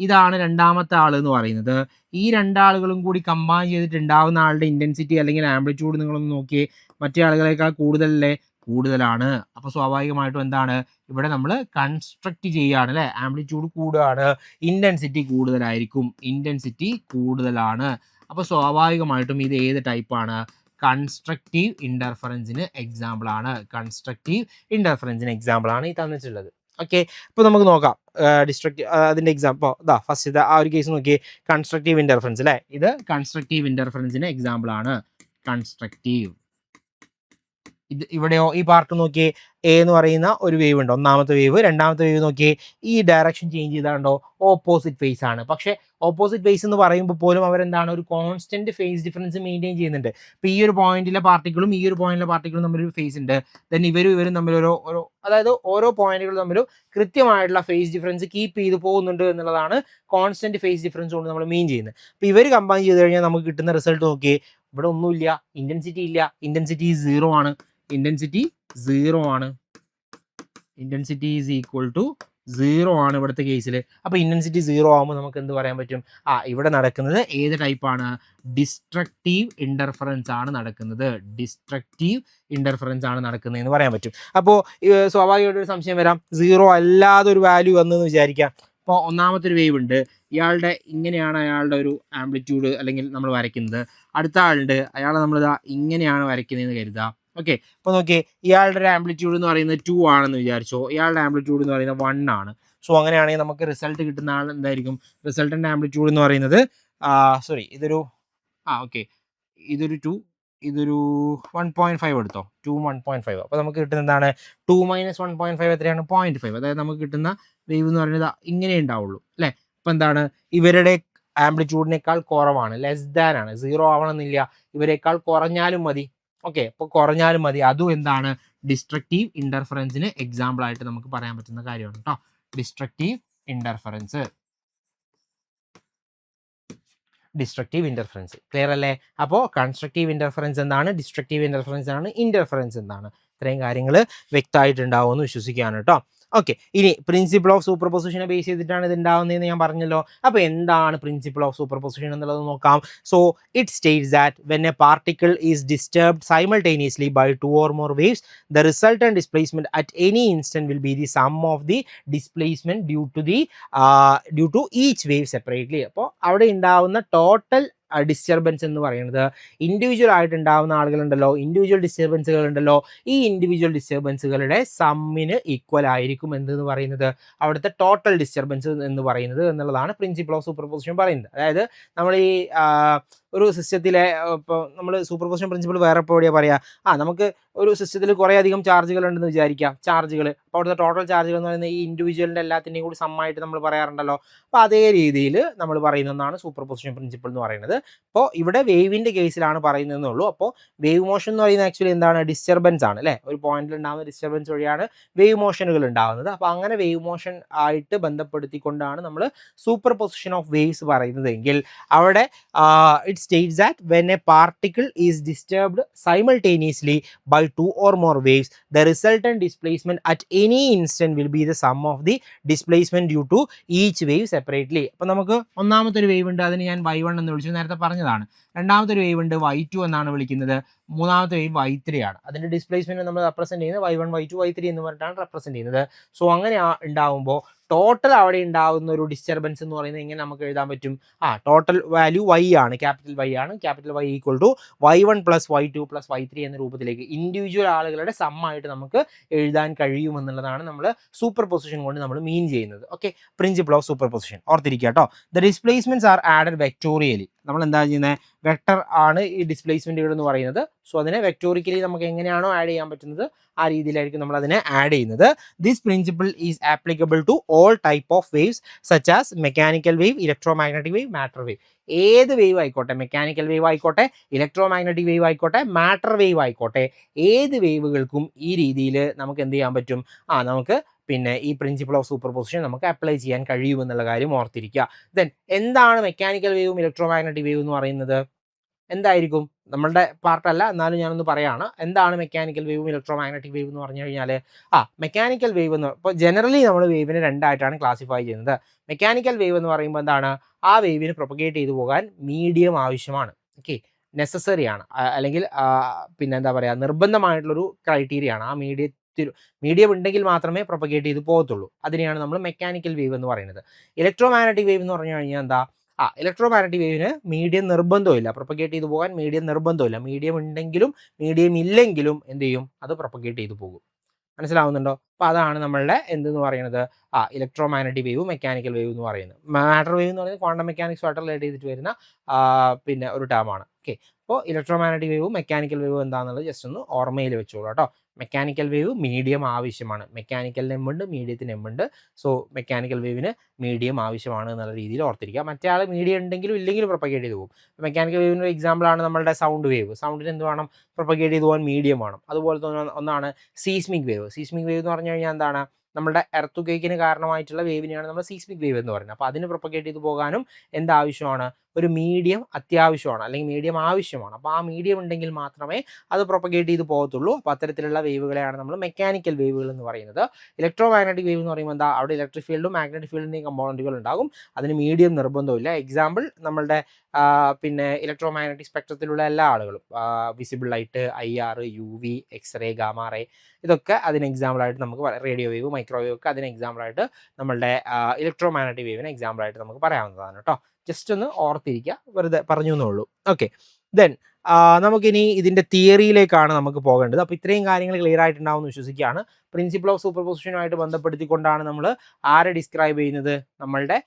ഇതാണ് രണ്ടാമത്തെ ആൾ എന്ന് പറയുന്നത്. ഈ രണ്ടാളുകളും കൂടി കമ്പൈൻ ചെയ്തിട്ട് ഉണ്ടാവുന്ന ആളുടെ ഇന്റൻസിറ്റി അല്ലെങ്കിൽ ആംപ്ലിറ്റ്യൂഡ് നിങ്ങളൊന്ന് നോക്കിയേ, മറ്റേ ആളുകളെക്കാൾ കൂടുതലല്ലേ? കൂടുതലാണ്. അപ്പോൾ സ്വാഭാവികമായിട്ടും എന്താണ്, ഇവിടെ നമ്മൾ കൺസ്ട്രക്റ്റ് ചെയ്യുകയാണ് അല്ലേ, ആംപ്ലിറ്റ്യൂഡ് കൂടുകയാണ്, ഇന്റൻസിറ്റി കൂടുതലായിരിക്കും, ഇന്റൻസിറ്റി കൂടുതലാണ്. അപ്പോൾ സ്വാഭാവികമായിട്ടും ഇത് ഏത് ടൈപ്പാണ്? കൺസ്ട്രക്റ്റീവ് ഇന്റർഫറൻസിന് എക്സാമ്പിൾ ആണ്. കൺസ്ട്രക്റ്റീവ് ഇന്റർഫറൻസിന് എക്സാമ്പിൾ ആണ് ഈ തന്നിട്ടുള്ളത്. ഓക്കെ, അപ്പോൾ നമുക്ക് നോക്കാം അതിന്റെ എക്സാമ്പിൾ. ഫസ്റ്റ് ആ ഒരു കേസ് നോക്കിയേ, കൺസ്ട്രക്റ്റീവ് ഇന്റർഫറൻസ് അല്ലേ, ഇത് കൺസ്ട്രക്റ്റീവ് ഇന്റർഫറൻസിന് എക്സാമ്പിൾ ആണ്. കൺസ്ട്രക്റ്റീവ്. ഇത് ഇവിടെയോ ഈ പാർട്ട് നോക്കിയേ, എ എന്ന് പറയുന്ന ഒരു വേവ് ഉണ്ട്, ഒന്നാമത്തെ വേവ്. രണ്ടാമത്തെ വേവ് നോക്കിയേ, ഈ ഡയറക്ഷൻ ചേഞ്ച് ചെയ്താണ്ടോ ഓപ്പോസിറ്റ് ഫേസ് ആണ്. പക്ഷേ ഓപ്പോസിറ്റ് ഫേസ് എന്ന് പറയുമ്പോൾ പോലും അവരെന്താണ്, ഒരു കോൺസ്റ്റന്റ് ഫേസ് ഡിഫറൻസ് മെയിൻറ്റെയിൻ ചെയ്യുന്നുണ്ട്. ഇപ്പോൾ ഈ ഒരു പോയിന്റിലെ പാർട്ടിക്കിളും ഈ ഒരു പോയിന്റിലെ പാർട്ടിക്കിളും തമ്മിലൊരു ഫേസ് ഉണ്ട്. ദെൻ ഇവരും തമ്മിൽ ഓരോ അതായത് ഓരോ പോയിന്റുകളും തമ്മിൽ കൃത്യമായിട്ടുള്ള ഫേസ് ഡിഫറൻസ് കീപ്പ് ചെയ്ത് പോകുന്നുണ്ട് എന്നുള്ളതാണ് കോൺസ്റ്റന്റ് ഫേസ് ഡിഫറൻസ് കൊണ്ട് നമ്മൾ മീൻ ചെയ്യുന്നത്. അപ്പോൾ ഇവർ കമ്പൈൻ ചെയ്ത് കഴിഞ്ഞാൽ നമുക്ക് കിട്ടുന്ന റിസൾട്ട് നോക്കിയേ, ഇവിടെ ഒന്നുമില്ല, ഇന്റൻസിറ്റി ഇല്ല, ഇന്റൻസിറ്റി 0 ആണ്. ഇന്റൻസിറ്റി 0 ആണ്. ഇന്റൻസിറ്റി ഈസ് ഈക്വൽ ടു 0 ആണ് ഇവിടുത്തെ കേസിൽ. അപ്പോൾ ഇന്റൻസിറ്റി 0 ആകുമ്പോൾ നമുക്ക് എന്ത് പറയാൻ പറ്റും? ഇവിടെ നടക്കുന്നത് ഏത് ടൈപ്പാണ്? ഡിസ്ട്രക്റ്റീവ് ഇന്റർഫറൻസ് ആണ് നടക്കുന്നത്. ഡിസ്ട്രക്റ്റീവ് ഇന്റർഫറൻസ് ആണ് നടക്കുന്നതെന്ന് പറയാൻ പറ്റും. അപ്പോൾ സ്വാഭാവികമായിട്ട് ഒരു സംശയം വരാം, 0 അല്ലാതെ ഒരു വാല്യൂ വന്നെന്ന് വിചാരിക്കാം. ഇപ്പോൾ ഒന്നാമത്തെ ഒരു വേവ് ഉണ്ട്, ഇയാളുടെ ഇങ്ങനെയാണ് അയാളുടെ ഒരു ആംപ്ലിറ്റ്യൂഡ് അല്ലെങ്കിൽ നമ്മൾ വരയ്ക്കുന്നത്. അടുത്ത ആളുണ്ട്, അയാളെ നമ്മളിതാ ഇങ്ങനെയാണ് വരയ്ക്കുന്നതെന്ന് കരുതുക. ഓക്കെ, അപ്പോൾ നോക്കിയേ, ഇയാളുടെ ഒരു ആംപ്ലിറ്റ്യൂഡ് എന്ന് പറയുന്നത് 2 ആണെന്ന് വിചാരിച്ചോ, ഇയാളുടെ ആംപ്ലിറ്റ്യൂഡ് എന്ന് പറയുന്നത് 1 ആണ്. സോ അങ്ങനെയാണെങ്കിൽ നമുക്ക് റിസൾട്ട് കിട്ടുന്ന ആൾ എന്തായിരിക്കും? റിസൾട്ടൻ്റ് ആംപ്ലിറ്റ്യൂഡ് എന്ന് പറയുന്നത് ഇതൊരു ഇതൊരു 2, ഇതൊരു 1.5 എടുത്തോ, 2 1.5. അപ്പോൾ നമുക്ക് കിട്ടുന്ന എന്താണ്? 2 - 1.5 എത്രയാണ്? 0.5. അതായത് നമുക്ക് കിട്ടുന്ന വേവ് എന്ന് പറയുന്നത് ഇങ്ങനെ ഉണ്ടാവുള്ളൂ അല്ലേ. അപ്പോൾ എന്താണ്, ഇവരുടെ ആംപ്ലിറ്റ്യൂഡിനേക്കാൾ കുറവാണ്, ലെസ് ദാൻ ആണ്. 0 ആവണമെന്നില്ല, ഇവരെക്കാൾ കുറഞ്ഞാലും മതി. ഓക്കെ, അപ്പോൾ കുറഞ്ഞാലും മതി. അതും എന്താണ്? ഡിസ്ട്രക്റ്റീവ് ഇന്റർഫറൻസിന് എക്സാമ്പിൾ ആയിട്ട് നമുക്ക് പറയാൻ പറ്റുന്ന കാര്യമാണ് കേട്ടോ. Destructive interference, destructive interference. Clear അല്ലേ? അപ്പോൾ കൺസ്ട്രക്റ്റീവ് ഇന്റർഫറൻസ് എന്താണ്, ഡിസ്ട്രക്റ്റീവ് ഇന്റർഫറൻസ് ആണ്, ഇന്റർഫറൻസ് എന്താണ്, ഇത്രയും കാര്യങ്ങൾ വ്യക്തമായിട്ടുണ്ടാവും എന്ന് വിശ്വസിക്കുകയാണ് കേട്ടോ. ഓക്കെ, ഇനി പ്രിൻസിപ്പിൾ ഓഫ് സൂപ്പർ പൊസിഷനെ ബേസ് ചെയ്തിട്ടാണ് ഇത് ഉണ്ടാവുന്നതെന്ന് ഞാൻ പറഞ്ഞല്ലോ. അപ്പോൾ എന്താണ് പ്രിൻസിപ്പിൾ ഓഫ് സൂപ്പർ പൊസിഷൻ എന്നുള്ളത് നോക്കാം. So it states that when a particle is disturbed simultaneously by 2 or more waves, the resultant displacement at any instant will be the sum of the displacement due to each wave separately. അപ്പോൾ അവിടെ ഉണ്ടാവുന്ന ടോട്ടൽ ഡിസ്റ്റർബൻസ് എന്ന് പറയുന്നത് ഇൻഡിവിജ്വൽ ആയിട്ട് ഉണ്ടാവുന്ന ആളുകളുണ്ടല്ലോ, ഇൻഡിവിജ്വൽ ഡിസ്റ്റർബൻസുകൾ ഉണ്ടല്ലോ, ഈ ഇൻഡിവിജ്വൽ ഡിസ്റ്റർബൻസുകളുടെ സമ്മിന് ഈക്വൽ ആയിരിക്കും എന്തെന്ന് പറയുന്നത്, അവിടുത്തെ ടോട്ടൽ ഡിസ്റ്റർബൻസ് എന്ന് പറയുന്നത് എന്നുള്ളതാണ് പ്രിൻസിപ്പിൾ ഓഫ് സൂപ്പർ പൊസിഷൻ പറയുന്നത്. അതായത് നമ്മൾ ഈ ഒരു സിസ്റ്റത്തിലെ ഇപ്പോൾ നമ്മൾ സൂപ്പർ പൊസിഷൻ പ്രിൻസിപ്പിൾ വേറെ ഇപ്പോൾ എവിടെയാണ് പറയുക, നമുക്ക് ഒരു സിസ്റ്റത്തിൽ കുറേ അധികം ചാർജുകൾ ഉണ്ടെന്ന് വിചാരിക്കാം, ചാർജുകൾ. അപ്പോൾ അവിടുത്തെ ടോട്ടൽ ചാർജുകൾ എന്ന് പറയുന്നത് ഈ ഇൻഡിവിജ്വലിൻ്റെ എല്ലാത്തിൻ്റെയും കൂടി സമ്മായിട്ട് നമ്മൾ പറയാറുണ്ടല്ലോ. അപ്പോൾ അതേ രീതിയിൽ നമ്മൾ പറയുന്നതാണ് സൂപ്പർ പൊസിഷൻ പ്രിൻസിപ്പിൾ എന്ന് പറയുന്നത്. അപ്പോൾ ഇവിടെ വേവിൻ്റെ കേസിലാണ് പറയുന്നതെന്നേ ഉള്ളൂ. അപ്പോൾ വേവ് മോഷൻ എന്ന് പറയുന്നത് ആക്ച്വലി എന്താണ്? ഡിസ്റ്റർബൻസ് ആണ് അല്ലേ. ഒരു പോയിന്റിൽ ഉണ്ടാകുന്ന ഡിസ്റ്റർബൻസ് വഴിയാണ് വേവ് മോഷനുകൾ ഉണ്ടാകുന്നത്. അപ്പോൾ അങ്ങനെ വേവ് മോഷൻ ആയിട്ട് ബന്ധപ്പെടുത്തിക്കൊണ്ടാണ് നമ്മൾ സൂപ്പർ പൊസിഷൻ ഓഫ് വേവ്സ് പറയുന്നത് എങ്കിൽ അവിടെ it states that when a particle is disturbed simultaneously by 2 or more waves, the resultant displacement at any instant will be the sum of the displacement due to each wave separately. അപ്പോൾ നമുക്ക് ഒന്നാമത്തെ ഒരു വേവ് ഉണ്ട്, അതിന് ഞാൻ y1 എന്ന് വിളിച്ചു, നേരത്തെ പറഞ്ഞതാണ്. രണ്ടാമത്തെ ഒരു വേവ് ഉണ്ട്, y2 എന്നാണ് വിളിക്കുന്നത്. മൂന്നാമത്തെ വേവ് y3 ആണ്. അതിൻ്റെ ഡിസ്പ്ലേസ്മെന്റ് നമ്മൾ റെപ്രസെന്റ് ചെയ്യുന്നത് y1 y2 y3 എന്ന് പറഞ്ഞിട്ടാണ് റെപ്രസെന്റ് ചെയ്യുന്നത്. സോ അങ്ങനെ ഉണ്ടാവുമ്പോൾ ടോട്ടൽ അവിടെ ഉണ്ടാകുന്ന ഒരു ഡിസ്റ്റർബൻസ് എന്ന് പറയുന്നത് എങ്ങനെ നമുക്ക് എഴുതാൻ പറ്റും? ടോട്ടൽ വാല്യൂ y ആണ്, ക്യാപിറ്റൽ Y ആണ്. Capital Y equal to y1 + y2 + y3 എന്ന രൂപത്തിലേക്ക് ഇൻഡിവിജ്വൽ ആളുകളുടെ സമ്മായിട്ട് നമുക്ക് എഴുതാൻ കഴിയുമെന്നുള്ളതാണ് നമ്മൾ സൂപ്പർ പൊസിഷൻ കൊണ്ട് നമ്മൾ മീൻ ചെയ്യുന്നത്. Okay, principle of super position ഓർത്തിരിക്കുക കേട്ടോ. The displacements are added vectorially. നമ്മൾ എന്താ ചെയ്യുന്നത്, വെക്ടർ ആണ് ഈ ഡിസ്പ്ലേസ്മെൻറ്റുകൾ എന്ന് പറയുന്നത്. സോ അതിനെ വെക്ടോറിക്കലി നമുക്ക് എങ്ങനെയാണോ ആഡ് ചെയ്യാൻ പറ്റുന്നത് ആ രീതിയിലായിരിക്കും നമ്മൾ അതിനെ ആഡ് ചെയ്യുന്നത്. This principle is applicable to all type of waves such as mechanical wave, electromagnetic wave, matter wave. ഏത് വേവ് ആയിക്കോട്ടെ, മെക്കാനിക്കൽ വേവ് ആയിക്കോട്ടെ, ഇലക്ട്രോ മാഗ്നറ്റിക് വേവ് ആയിക്കോട്ടെ, മാറ്റർ വേവ് ആയിക്കോട്ടെ, ഏത് വേവുകൾക്കും ഈ രീതിയിൽ നമുക്ക് എന്ത് ചെയ്യാൻ പറ്റും, നമുക്ക് പിന്നെ ഈ പ്രിൻസിപ്പിൾ ഓഫ് സൂപ്പർ പൊസിഷൻ നമുക്ക് അപ്ലൈ ചെയ്യാൻ കഴിയുമെന്നുള്ള കാര്യം ഓർത്തിരിക്കുക. ദെൻ എന്താണ് മെക്കാനിക്കൽ വേവും ഇലക്ട്രോ മാഗ്നറ്റിക് വേവ് എന്ന് പറയുന്നത്? എന്തായിരിക്കും? നമ്മളുടെ പാർട്ടല്ല, എന്നാലും ഞാനൊന്ന് പറയാണ്. എന്താണ് മെക്കാനിക്കൽ വേവും ഇലക്ട്രോ മാഗ്നറ്റിക് വേവ് എന്ന് പറഞ്ഞു കഴിഞ്ഞാൽ, മെക്കാനിക്കൽ വേവ് എന്ന് ഇപ്പോൾ ജനറലി നമ്മൾ വേവിനെ രണ്ടായിട്ടാണ് ക്ലാസിഫൈ ചെയ്യുന്നത്. മെക്കാനിക്കൽ വേവ് എന്ന് പറയുമ്പോൾ എന്താണ്, ആ വേവിന് പ്രൊപ്പഗേറ്റ് ചെയ്തു പോകാൻ മീഡിയം ആവശ്യമാണ്. ഓക്കെ, നെസസറി ആണ്, അല്ലെങ്കിൽ പിന്നെ എന്താ പറയുക, നിർബന്ധമായിട്ടുള്ളൊരു ക്രൈറ്റീരിയ ആണ്. ആ മീഡിയം ഉണ്ടെങ്കിൽ മാത്രമേ പ്രൊപ്പഗേറ്റ് ചെയ്ത് പോകത്തുള്ളൂ. അതിനെയാണ് നമ്മൾ മെക്കാനിക്കൽ വേവ് എന്ന് പറയുന്നത്. ഇലക്ട്രോ മാഗ്നറ്റിക് വേവ് എന്ന് പറഞ്ഞു കഴിഞ്ഞാൽ എന്താ, ഇലക്ട്രോ മാഗ്നറ്റിക് വേവിന് മീഡിയം നിർബന്ധമില്ല, പ്രൊപ്പഗേറ്റ് ചെയ്ത് പോകാൻ മീഡിയം നിർബന്ധമില്ല. മീഡിയം ഉണ്ടെങ്കിലും മീഡിയം ഇല്ലെങ്കിലും എന്ത് ചെയ്യും, അത് പ്രൊപ്പഗേറ്റ് ചെയ്ത് പോകും. മനസ്സിലാവുന്നുണ്ടോ? അപ്പോൾ അതാണ് നമ്മളുടെ എന്തെന്ന് പറയുന്നത്, electro magnetic wave, mechanical wave എന്ന് പറയുന്നത്. മാറ്റർ വേവ് എന്ന് പറയുന്നത് ക്വാണ്ടം മെക്കാനിക്സുമായിട്ട് റിലേറ്റ് ചെയ്തിട്ട് വരുന്ന പിന്നെ ഒരു ടേമാണ്. ഓക്കെ, അപ്പോൾ ഇലക്ട്രോ മാഗ്നറ്റിക് വേവും മെക്കാനിക്കൽ വേവും എന്താണെന്നുള്ളത് ജസ്റ്റ് ഒന്ന് ഓർമ്മയിൽ വെച്ചോളൂ കേട്ടോ. മെക്കാനിക്കൽ വേവ് മീഡിയം ആവശ്യമാണ്. മെക്കാനിക്കലിന് എം ഉണ്ട്, മീഡിയത്തിന് എം ഉണ്ട്. സോ മെക്കാനിക്കൽ വേവിന് മീഡിയം ആവശ്യമാണ് എന്നുള്ള രീതിയിൽ ഓർത്തിരിക്കുക. മറ്റേ ആൾ മീഡിയം ഉണ്ടെങ്കിലും ഇല്ലെങ്കിലും പ്രൊപ്പഗേറ്റ് ചെയ്ത് പോകും. മെക്കാനിക്കൽ വേവിൻ്റെ ഒരു എക്സാമ്പിളാണ് നമ്മളുടെ സൗണ്ട് വേവ്. സൗണ്ടിന് എന്ത് വേണം, പ്രൊപ്പഗേറ്റ് ചെയ്ത് പോകാൻ മീഡിയം വേണം. അതുപോലെ തന്നെ ഒന്നാണ് സീസ്മിക് വേവ്. സീസ്മിക് വേവ് എന്ന് പറഞ്ഞു കഴിഞ്ഞാൽ എന്താണ്, നമ്മുടെ എർത്ത് ക്വേക്കിന് കാരണമായിട്ടുള്ള വേവിനെയാണ് നമ്മൾ സീസ്മിക് വേവ് എന്ന് പറയുന്നത്. അപ്പോൾ അതിന് പ്രൊപ്പഗേറ്റ് ചെയ്ത് പോകാനും എന്താവശ്യമാണ്, ഒരു മീഡിയം അത്യാവശ്യമാണ്, അല്ലെങ്കിൽ മീഡിയം ആവശ്യമാണ്. അപ്പോൾ ആ മീഡിയം ഉണ്ടെങ്കിൽ മാത്രമേ അത് പ്രൊപ്പഗേറ്റ് ചെയ്ത് പോകത്തുള്ളൂ. അപ്പോൾ അത്തരത്തിലുള്ള വേവുകളെയാണ് നമ്മൾ മെക്കാനിക്കൽ വേവുകൾ എന്ന് പറയുന്നത്. ഇലക്ട്രോ മാഗ്നറ്റിക് വേവ് എന്ന് പറയുമ്പോൾ എന്താ, അവിടെ ഇലക്ട്രിക് ഫീൽഡും മാഗ്നറ്റിക് ഫീൽഡിൻ്റെയും കമ്പോണൻറ്റുകൾ ഉണ്ടാകും. അതിന് മീഡിയം നിർബന്ധമില്ല. എക്സാമ്പിൾ നമ്മളുടെ പിന്നെ ഇലക്ട്രോ മാഗ്നറ്റിക് സ്പെക്ട്രത്തിലുള്ള എല്ലാ ആളുകളും, visible light, IR, UV, X-ray, gamma ray, ഇതൊക്കെ അതിന് എക്സാമ്പിളായിട്ട് നമുക്ക് റേഡിയോ വേവ്, മൈക്രോവേവ് ഒക്കെ അതിന് എക്സാമ്പിളായിട്ട് നമ്മളുടെ ഇലക്ട്രോ മാഗ്നറ്റിക് വേവിന് എക്സാമ്പിളായിട്ട് നമുക്ക് പറയാവുന്നതാണ് കേട്ടോ. ജസ്റ്റ് ഒന്ന് ഓർത്തിരിക്കുക, വെറുതെ പറഞ്ഞു എന്നുള്ളൂ. ഓക്കെ, ദെൻ നമുക്കിനി ഇതിൻ്റെ തിയറിയിലേക്കാണ് നമുക്ക് പോകേണ്ടത്. അപ്പോൾ ഇത്രയും കാര്യങ്ങൾ ക്ലിയർ ആയിട്ടുണ്ടാവും എന്ന് വിശ്വസിക്കുകയാണ്. പ്രിൻസിപ്പിൾ ഓഫ് സൂപ്പർ പൊസിഷനുമായിട്ട് ബന്ധപ്പെടുത്തിക്കൊണ്ടാണ് നമ്മൾ ആരെ ഡിസ്ക്രൈബ് ചെയ്യുന്നത്, നമ്മളുടെ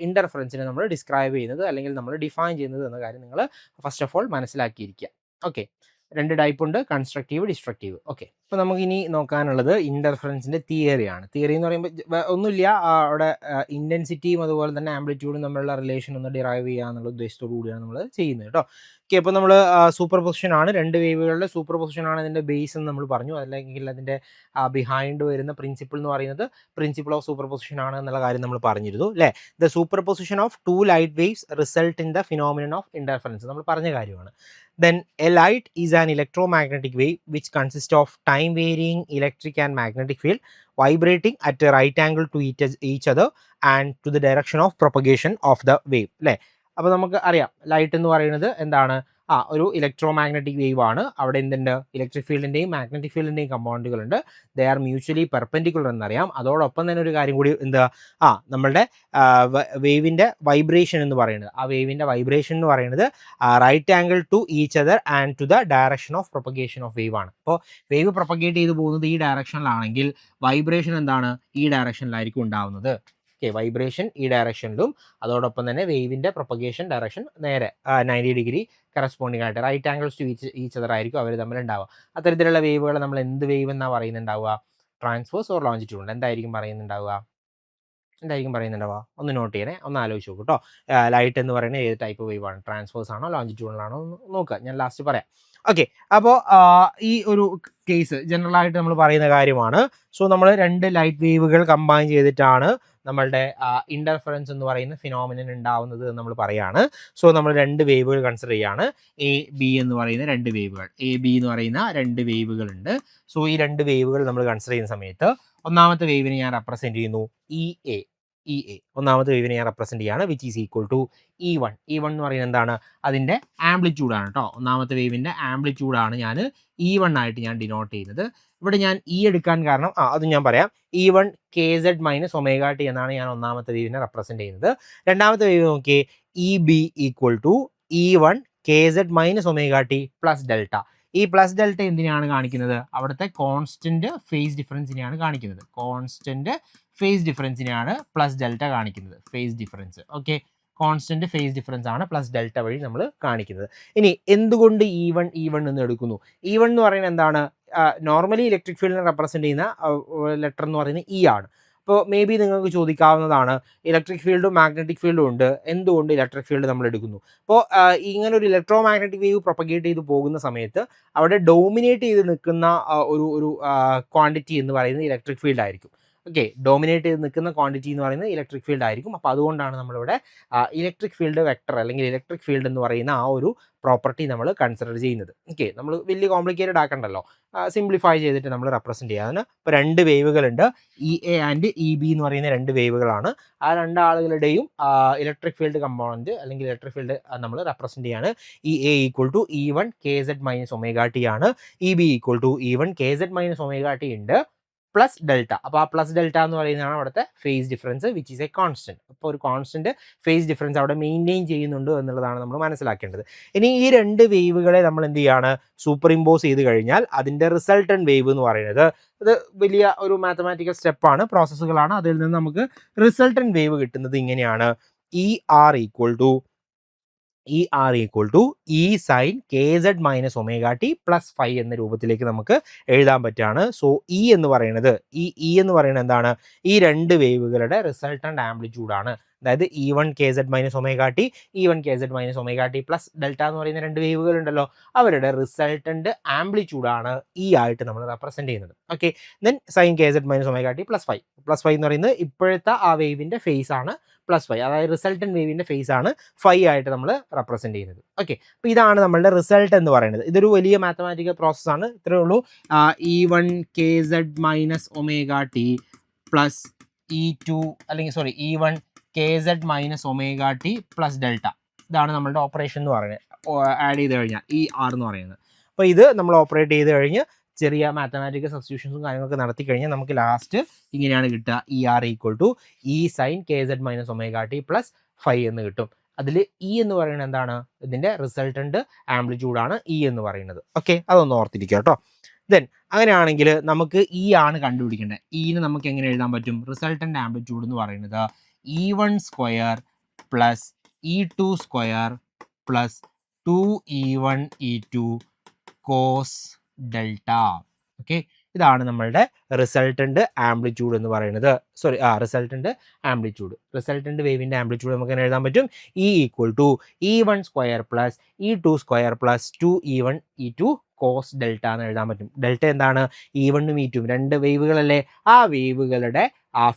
ഇൻ്റർഫറൻസിനെ നമ്മൾ ഡിസ്ക്രൈബ് ചെയ്യുന്നത് അല്ലെങ്കിൽ നമ്മൾ ഡിഫൈൻ ചെയ്യുന്നത് എന്ന കാര്യം നിങ്ങൾ ഫസ്റ്റ് ഓഫ് ഓൾ മനസ്സിലാക്കിയിരിക്കുക. ഓക്കെ, 2 ടൈപ്പ് ഉണ്ട്, കൺസ്ട്രക്റ്റീവ്, ഡിസ്ട്രക്റ്റീവ്. ഓക്കെ, അപ്പോൾ നമുക്കിനി നോക്കാനുള്ളത് ഇൻ്റർഫറൻസിൻ്റെ തിയറിയാണ്. തിയറി എന്ന് പറയുമ്പോൾ ഒന്നുമില്ല, അവിടെ ഇൻറ്റൻസിറ്റിയും അതുപോലെ തന്നെ ആംപ്ലിറ്റ്യൂഡും തമ്മിലുള്ള റിലേഷൻ ഒന്ന് ഡിറൈവ് ചെയ്യുക എന്നുള്ള ഉദ്ദേശത്തോടു കൂടിയാണ് നമ്മൾ ചെയ്യുന്നത് കേട്ടോ. ഓക്കെ, അപ്പോൾ നമ്മൾ സൂപ്പർ പൊസിഷൻ ആണ്, 2 വേവുകളുടെ സൂപ്പർ പൊസിഷൻ ആണ് അതിൻ്റെ ബേസ് എന്ന് നമ്മൾ പറഞ്ഞു. അല്ലെങ്കിൽ അതിൻ്റെ ബിഹൈൻഡ് വരുന്ന പ്രിൻസിപ്പിൾ എന്ന് പറയുന്നത് പ്രിൻസിപ്പിൾ ഓഫ് സൂപ്പർ പൊസിഷൻ ആണ് എന്നുള്ള കാര്യം നമ്മൾ പറഞ്ഞിരുന്നു അല്ലേ. The super position of 2 light waves result in the phenomenon of interference നമ്മൾ പറഞ്ഞ കാര്യമാണ്. Then a light is an electromagnetic wave which consists of time varying electric and magnetic field vibrating at a right angle to each other and to the direction of propagation of the wave അല്ലേ. അപ്പോൾ നമുക്ക് അറിയാം ലൈറ്റ് എന്ന് പറയുന്നത് എന്താണ്, ഒരു ഇലക്ട്രോ മാഗ്നറ്റിക് വേവ് ആണ്. അവിടെ എന്തുണ്ട്, ഇലക്ട്രിക് ഫീൽഡിൻ്റെയും മാഗ്നറ്റിക് ഫീൽഡിൻ്റെയും കമ്പോണൻറ്റുകളുണ്ട്. ദേ ആർ മ്യൂച്വലി പെർപെൻഡിക്കുലർ എന്നറിയാം. അതോടൊപ്പം തന്നെ ഒരു കാര്യം കൂടി എന്താ, നമ്മളുടെ വേവിൻ്റെ വൈബ്രേഷൻ എന്ന് പറയുന്നത്, ആ വേവിൻ്റെ വൈബ്രേഷൻ എന്ന് പറയുന്നത് right angle to each other and to the direction of propagation of wave ആണ്. അപ്പോൾ വേവ് പ്രൊപ്പഗേറ്റ് ചെയ്ത് പോകുന്നത് ഈ ഡയറക്ഷനിലാണെങ്കിൽ വൈബ്രേഷൻ എന്താണ്, ഈ ഡയറക്ഷനിലായിരിക്കും ഉണ്ടാവുന്നത്. ഓക്കെ, വൈബ്രേഷൻ ഈ ഡയറക്ഷനിലും അതോടൊപ്പം തന്നെ വേവിൻ്റെ പ്രൊപ്പഗേഷൻ ഡയറക്ഷൻ നേരെ 90 ഡിഗ്രി കറസ്പോണ്ടിങ് ആയിട്ട് right angles to each other ആയിരിക്കും അവർ തമ്മിൽ ഉണ്ടാവുക. അത്തരത്തിലുള്ള വേവുകൾ നമ്മൾ എന്ത് വേവ് എന്നാണ് പറയുന്നുണ്ടാവുക, ട്രാൻസ്വേഴ്സ് ഓർ ലോഞ്ചിറ്റ്യൂഡ് എന്തായിരിക്കും പറയുന്നുണ്ടാവുക, ഒന്ന് നോട്ട് ചെയ്യണേ, ഒന്ന് ആലോചിച്ച് നോക്കൂ കേട്ടോ. ലൈറ്റ് എന്ന് പറയുന്നത് ഏത് ടൈപ്പ് വേവ് ആണ്, ട്രാൻസ്വേഴ്സ് ആണോ ലോഞ്ചിറ്റ്യൂഡിലാണോ എന്ന് നോക്കുക, ഞാൻ ലാസ്റ്റ് പറയാം. ഓക്കെ, അപ്പോൾ ഈ ഒരു കേസ് ജനറലായിട്ട് നമ്മൾ പറയുന്ന കാര്യമാണ്. സോ നമ്മൾ 2 ലൈറ്റ് വേവുകൾ കമ്പൈൻ ചെയ്തിട്ടാണ് നമ്മളുടെ ഇൻ്റർഫറൻസ് എന്ന് പറയുന്ന ഫിനോമിനൻ ഉണ്ടാവുന്നത് നമ്മൾ പറയാണ്. സോ നമ്മൾ 2 വേവുകൾ കൺസിഡർ ചെയ്യാണ്. AB എന്ന് പറയുന്ന 2 വേവുകൾ, AB എന്ന് പറയുന്ന 2 വേവുകൾ ഉണ്ട്. സോ ഈ 2 വേവുകൾ നമ്മൾ കൺസിഡർ ചെയ്യുന്ന സമയത്ത് ഒന്നാമത്തെ വേവിനെ ഞാൻ റെപ്രസെൻറ്റ് ചെയ്യുന്നു EA. ഒന്നാമത്തെ വേവിനെ ഞാൻ റെപ്രസെൻറ്റ് ചെയ്യാണ്, which is equal to E1. E1 എന്ന് പറയുന്നത് എന്താണ്, അതിൻ്റെ ആംപ്ലിറ്റ്യൂഡാണ് കേട്ടോ. ഒന്നാമത്തെ വേവിൻ്റെ ആംപ്ലിറ്റ്യൂഡാണ് ഞാൻ E1 ആയിട്ട് ഞാൻ ഡിനോട്ട് ചെയ്യുന്നത്. ഇവിടെ ഞാൻ എടുക്കാൻ കാരണം അതും ഞാൻ പറയാം. E1 KZ - ωt എന്നാണ് ഞാൻ ഒന്നാമത്തെ വേവിനെ റെപ്രസെൻറ്റ് ചെയ്യുന്നത്. രണ്ടാമത്തെ വേവ് നോക്കിയേ, EB equal to E1 KZ - ωt plus delta. ഈ പ്ലസ് ഡെൽറ്റ എന്തിനാണ് കാണിക്കുന്നത്, അവിടുത്തെ കോൺസ്റ്റന്റ് ഫേസ് ഡിഫറൻസിനെയാണ് കാണിക്കുന്നത്. കോൺസ്റ്റന്റ് ഫേസ് ഡിഫറൻസിനെയാണ് പ്ലസ് ഡെൽറ്റ കാണിക്കുന്നത്, phase difference. Okay, constant phase difference ആണ് പ്ലസ് ഡെൽറ്റ വഴി നമ്മൾ കാണിക്കുന്നത്. ഇനി എന്തുകൊണ്ട് E1 എന്ന് എടുക്കുന്നു? E1 എന്ന് പറയുന്നത് എന്താണ്? നോർമലി ഇലക്ട്രിക് ഫീൽഡിനെ റെപ്രസെന്റ് ചെയ്യുന്ന ലെറ്റർ എന്ന് പറയുന്നത് E ആണ്. അപ്പോൾ മേ ബി നിങ്ങൾക്ക് ചോദിക്കാവുന്നതാണ്, ഇലക്ട്രിക് ഫീൽഡും മാഗ്നറ്റിക് ഫീൽഡും ഉണ്ട്, എന്തുകൊണ്ട് ഇലക്ട്രിക് ഫീൽഡ് നമ്മൾ എടുക്കുന്നു? അപ്പോൾ ഇങ്ങനെ ഒരു ഇലക്ട്രോ മാഗ്നറ്റിക് വേവ് പ്രൊപ്പഗേറ്റ് ചെയ്ത് പോകുന്ന സമയത്ത് അവിടെ ഡോമിനേറ്റ് ചെയ്ത് നിൽക്കുന്ന ഒരു ക്വാണ്ടിറ്റി എന്ന് പറയുന്നത് ഇലക്ട്രിക് ഫീൽഡ് ആയിരിക്കും. ഓക്കെ, ഡോമിനേറ്റ് ചെയ്ത് നിൽക്കുന്ന ക്വാണ്ടിറ്റി എന്ന് പറയുന്നത് ഇലക്ട്രിക് ഫീൽഡ് ആയിരിക്കും. അപ്പോൾ അതുകൊണ്ടാണ് നമ്മളിവിടെ ഇലക്ട്രിക് ഫീൽഡ് വെക്ടർ അല്ലെങ്കിൽ ഇലക്ട്രിക് ഫീൽഡ് എന്ന് പറയുന്ന ആ ഒരു പ്രോപ്പർട്ടി നമ്മൾ കൺസിഡർ ചെയ്യുന്നത്. ഓക്കെ, നമ്മൾ വലിയ കോംപ്ലിക്കേറ്റഡ് ആക്കണ്ടല്ലോ, സിംപ്ലിഫൈ ചെയ്തിട്ട് നമ്മൾ റെപ്രസെൻറ്റ് ചെയ്യാൻ. ഇപ്പോൾ 2 വേവുകളുണ്ട്, EA ആൻഡ് EB എന്ന് പറയുന്ന 2 വേവുകളാണ്. ആ 2 ആളുകളുടെയും ഇലക്ട്രിക് ഫീൽഡ് കമ്പോണൻറ്റ് അല്ലെങ്കിൽ ഇലക്ട്രിക് ഫീൽഡ് നമ്മൾ റെപ്രസെൻറ്റ് ചെയ്യാണ്. EA equal to E1 KZ minus omega t ആണ്. EB equal to E1 KZ minus omega t ഉണ്ട് പ്ലസ് ഡെൽറ്റ. അപ്പോൾ ആ പ്ലസ് ഡെൽറ്റ എന്ന് പറയുന്നതാണ് അവിടുത്തെ phase difference, which is a constant. അപ്പോൾ ഒരു കോൺസ്റ്റന്റ് ഫേസ് ഡിഫറൻസ് അവിടെ മെയിൻറ്റെയിൻ ചെയ്യുന്നുണ്ട് എന്നുള്ളതാണ് നമ്മൾ മനസ്സിലാക്കേണ്ടത്. ഇനി ഈ 2 വേവുകളെ നമ്മൾ എന്ത് ചെയ്യാണ്? സൂപ്പർ ഇമ്പോസ് ചെയ്ത് കഴിഞ്ഞാൽ അതിൻ്റെ റിസൾട്ടന്റ് വേവ് എന്ന് പറയുന്നത്, ഇത് വലിയ ഒരു മാത്തമാറ്റിക്കൽ സ്റ്റെപ്പാണ്, പ്രോസസ്സുകളാണ്. അതിൽ നിന്ന് നമുക്ക് റിസൾട്ടന്റ് വേവ് കിട്ടുന്നത് ഇങ്ങനെയാണ്: ER equal to E sine KZ minus omega t plus 5 എന്ന രൂപത്തിലേക്ക് നമുക്ക് എഴുതാൻ പറ്റുകയാണ്. സോ E എന്ന് പറയുന്നത് എന്താണ്? ഈ 2 വേവുകളുടെ റിസൾട്ടന്റ് ആംപ്ലിറ്റ്യൂഡാണ്. അതായത് E1 KZ minus omega T, E1 KZ minus omega t plus delta എന്ന് പറയുന്ന 2 വേവുകൾ ഉണ്ടല്ലോ, അവരുടെ റിസൾട്ടന്റ് ആംപ്ലിറ്റ്യൂഡാണ് E ആയിട്ട് നമ്മൾ റെപ്രസെന്റ് ചെയ്യുന്നത്. Okay, then sine KZ minus omega t plus 5 എന്ന് പറയുന്നത് ഇപ്പോഴത്തെ ആ വേവിന്റെ ഫേസ് ആണ്, പ്ലസ് 5, അതായത് റിസൾട്ടന്റ് വേവിന്റെ ഫേസ് ആണ് 5 ആയിട്ട് നമ്മൾ റെപ്രസെന്റ് ചെയ്യുന്നത്. ഓക്കെ, അപ്പോൾ ഇതാണ് നമ്മളുടെ റിസൾട്ട് എന്ന് പറയുന്നത്. ഇതൊരു വലിയ മാത്തമാറ്റിക്കൽ പ്രോസസ് ആണ്. ഇത്രയേ ഉള്ളൂ. E1 KZ minus omega t plus E2 അല്ലെങ്കിൽ E1 KZ minus omega t plus delta, ഇതാണ് നമ്മളുടെ ഓപ്പറേഷൻ എന്ന് പറയുന്നത്. ആഡ് ചെയ്ത് കഴിഞ്ഞാൽ ER എന്ന് പറയുന്നത്. അപ്പോൾ ഇത് നമ്മൾ ഓപ്പറേറ്റ് ചെയ്ത് കഴിഞ്ഞ് ചെറിയ മാത്തമാറ്റിക്കൽ സബ്സ്റ്റിറ്റ്യൂഷൻസും കാര്യങ്ങളൊക്കെ നടത്തി കഴിഞ്ഞാൽ നമുക്ക് ലാസ്റ്റ് ഇങ്ങനെയാണ് കിട്ടുക: ER equal to E sine KZ minus omega t plus 5 എന്ന് കിട്ടും. അതിൽ E എന്ന് പറയുന്നത് എന്താണ്? ഇതിൻ്റെ റിസൾട്ടന്റ് ആംപ്ലിറ്റ്യൂഡാണ് E എന്ന് പറയുന്നത്. ഓക്കെ, അതൊന്ന് ഓർത്തിരിക്കുക കേട്ടോ. ദെൻ അങ്ങനെയാണെങ്കിൽ നമുക്ക് E ആണ് കണ്ടുപിടിക്കേണ്ടത്. Eന് നമുക്ക് എങ്ങനെ എഴുതാൻ പറ്റും? റിസൾട്ടന്റ് ആംപ്ലിറ്റ്യൂഡ് എന്ന് പറയുന്നത് E1 square plus E2 square plus 2E1 E2 cos delta. Okay, ഇതാണ് നമ്മളുടെ റിസൾട്ടന്റ് ആംപ്ലിറ്റ്യൂഡ് എന്ന് പറയുന്നത്. റിസൾട്ടന്റ് വേവിന്റെ ആംപ്ലിറ്റ്യൂഡ് നമുക്ക് എങ്ങനെ എഴുതാൻ പറ്റും? E equal to E1 square plus E2 square plus 2E1 E2 cos delta എന്ന് എഴുതാൻ പറ്റും. ഡെൽറ്റ എന്താണ്? E1 ഉം E2 2 വേവുകളല്ലേ, ആ വേവുകളുടെ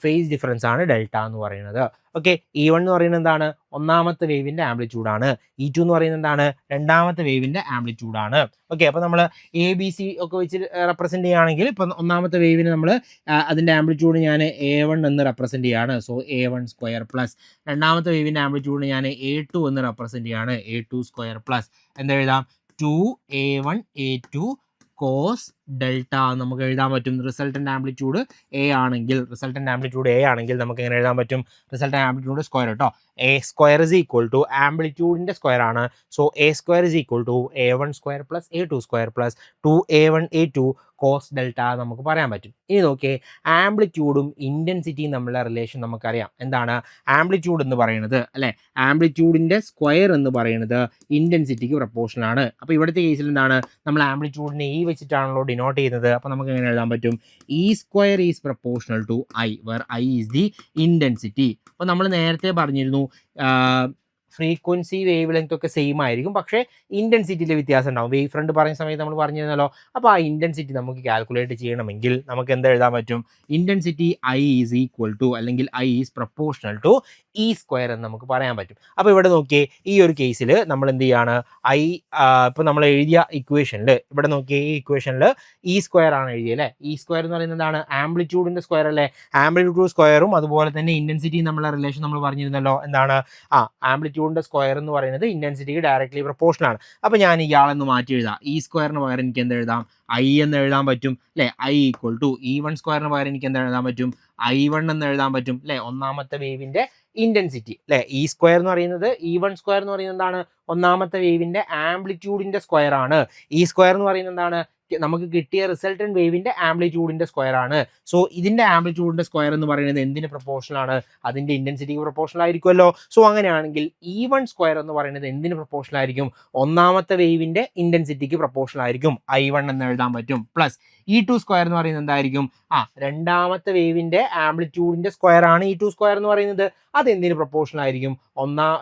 ഫേസ് ഡിഫറൻസ് ആണ് ഡെൽറ്റ എന്ന് പറയുന്നത്. ഓക്കെ, E1 എന്ന് പറയുന്നത് എന്താണ്? ഒന്നാമത്തെ വേവിന്റെ ആംപ്ലിറ്റ്യൂഡാണ്. E2 എന്ന് പറയുന്നത് എന്താണ്? രണ്ടാമത്തെ വേവിന്റെ ആംപ്ലിറ്റ്യൂഡാണ്. ഓക്കെ, അപ്പോൾ നമ്മൾ ABC ഒക്കെ വെച്ച് റെപ്രസെന്റ് ചെയ്യുകയാണെങ്കിൽ ഇപ്പം ഒന്നാമത്തെ വേവിന് നമ്മൾ അതിൻ്റെ ആംപ്ലിറ്റ്യൂഡ് ഞാൻ A1 എന്ന് റെപ്രസെന്റ് ചെയ്യാണ്. സോ A1 സ്ക്വയർ പ്ലസ് രണ്ടാമത്തെ വേവിന്റെ ആംപ്ലിറ്റ്യൂഡ് ഞാൻ A2 എന്ന് റെപ്രസെന്റ് ചെയ്യാണ്. A2 സ്ക്വയർ പ്ലസ് എന്തെഴുതാം? 2A1 A2 കോസ് ഡെൽറ്റ നമുക്ക് എഴുതാൻ പറ്റും. റിസൾട്ടന്റ് ആംപ്ലിറ്റ്യൂഡ് A ആണെങ്കിൽ നമുക്ക് എങ്ങനെ എഴുതാൻ പറ്റും? റിസൾട്ടന്റ് ആംപ്ലിറ്റ്യൂഡ് സ്ക്വയർ കേട്ടോ. A square is equal to ആംപ്ലിറ്റ്യൂഡിന്റെ സ്ക്വയർ ആണ്. So A square is equal to A1 square plus A2 square plus 2A1 A2 cos delta നമുക്ക് പറയാൻ പറ്റും. ഇനി നോക്കിയേ, ആംപ്ലിറ്റ്യൂഡും ഇൻറ്റൻസിറ്റിയും തമ്മിലുള്ള റിലേഷൻ നമുക്കറിയാം. എന്താണ് ആംപ്ലിറ്റ്യൂഡ് എന്ന് പറയുന്നത്? അല്ലേ, ആംപ്ലിറ്റ്യൂഡിൻ്റെ സ്ക്വയർ എന്ന് പറയുന്നത് ഇൻറ്റൻസിറ്റിക്ക് പ്രപ്പോർഷണൽ ആണ്. അപ്പോൾ ഇവിടുത്തെ കേസിൽ എന്താണ്? നമ്മൾ ആംപ്ലിറ്റ്യൂഡിനെ E വെച്ചിട്ടാണല്ലോ ഡിനോട്ട് ചെയ്യുന്നത്. അപ്പോൾ നമുക്ക് എങ്ങനെ എഴുതാൻ പറ്റും? E square is proportional to I, where I is the intensity. അപ്പോൾ നമ്മൾ നേരത്തെ പറഞ്ഞിരുന്നു ഫ്രീക്വൻസി വേവ് ലെങ്ത് ഒക്കെ സെയിം ആയിരിക്കും, പക്ഷേ ഇൻറ്റൻസിറ്റിയിലെ വ്യത്യാസം ഉണ്ടാവും. വേവ് ഫ്രണ്ട് പറയുന്ന സമയത്ത് നമ്മൾ പറഞ്ഞിരുന്നല്ലോ. അപ്പോൾ ആ ഇൻറ്റൻസിറ്റി നമുക്ക് കാൽക്കുലേറ്റ് ചെയ്യണമെങ്കിൽ നമുക്ക് എന്താ എഴുതാൻ പറ്റും? Intensity I is equal to അല്ലെങ്കിൽ I is proportional to E square എന്ന് നമുക്ക് പറയാൻ പറ്റും. അപ്പോൾ ഇവിടെ നോക്കിയേ, ഈ ഒരു കേസിൽ നമ്മൾ എന്ത് ചെയ്യാണ്? ഇപ്പോൾ നമ്മൾ എഴുതിയ ഇക്വേഷനിൽ ഇവിടെ നോക്കിയേ, ഈ ഇക്വേഷനിൽ E സ്ക്വയർ ആണ് എഴുതിയത് അല്ലേ. E സ്ക്വയർ എന്ന് പറയുന്നത് എന്താണ്? ആംപ്ലിറ്റ്യൂഡിൻ്റെ സ്ക്വയർ അല്ലേ. ആംപ്ലിറ്റ്യൂഡ് സ്ക്വയറും അതുപോലെ തന്നെ ഇൻറ്റൻസിറ്റിയും തമ്മിലുള്ള റിലേഷൻ നമ്മൾ പറഞ്ഞിരുന്നല്ലോ. എന്താണ്? ആംപ്ലിറ്റ്യൂഡിൻ്റെ സ്ക്വയർ എന്ന് പറയുന്നത് ഇൻറ്റൻസിറ്റിക്ക് ഡയറക്ട്ലി പ്രപ്പോർഷണൽ ആണ്. അപ്പോൾ ഞാൻ ഇയാളെന്ന് മാറ്റി എഴുതാം. E സ്ക്വയറിന് പകരം എനിക്ക് എന്ത് എഴുതാം? I എന്ന് എഴുതാൻ പറ്റും അല്ലേ. I ഈക്വൽ ടു E1 സ്ക്വയറിന് പകരം എനിക്ക് എന്താ എഴുതാൻ പറ്റും? I1 എന്ന് എഴുതാൻ പറ്റും അല്ലേ. ഒന്നാമത്തെ വേവിന്റെ ഇൻറ്റൻസിറ്റി അല്ലേ. E സ്ക്വയർ എന്ന് പറയുന്നത് E1 സ്ക്വയർ എന്ന് പറയുന്നത് എന്താണ്? ഒന്നാമത്തെ വേവിന്റെ ആംപ്ലിറ്റ്യൂഡിന്റെ സ്ക്വയർ ആണ്. E സ്ക്വയർ എന്ന് പറയുന്നത് എന്താണ്? നമുക്ക് കിട്ടിയ റിസൾട്ടന്റ് വേവിന്റെ ആംപ്ലിറ്റ്യൂഡിന്റെ സ്ക്വയർ ആണ്. സോ ഇതിന്റെ ആംപ്ലിറ്റ്യൂഡിന്റെ സ്ക്വയർ എന്ന് പറയുന്നത് എന്തിന് പ്രൊപ്പോർഷണൽ ആണ്? അതിന്റെ ഇന്റൻസിറ്റിക്ക് പ്രൊപ്പോർഷണൽ ആയിരിക്കുമല്ലോ. സോ അങ്ങനെയാണെങ്കിൽ E1 സ്ക്വയർ എന്ന് പറയുന്നത് എന്തിന് പ്രൊപ്പോർഷണൽ ആയിരിക്കും? ഒന്നാമത്തെ വേവിന്റെ ഇന്റൻസിറ്റിക്ക് പ്രൊപ്പോർഷണൽ ആയിരിക്കും. I1 എന്ന് എഴുതാൻ പറ്റും. പ്ലസ് E2 സ്ക്വയർ എന്ന് പറയുന്നത് എന്തായിരിക്കും? രണ്ടാമത്തെ വേവിന്റെ ആംപ്ലിറ്റ്യൂഡിന്റെ സ്ക്വയർ ആണ് E2 സ്ക്വയർ എന്ന് പറയുന്നത്. അതെന്തിന് പ്രൊപ്പോർഷണൽ ആയിരിക്കും?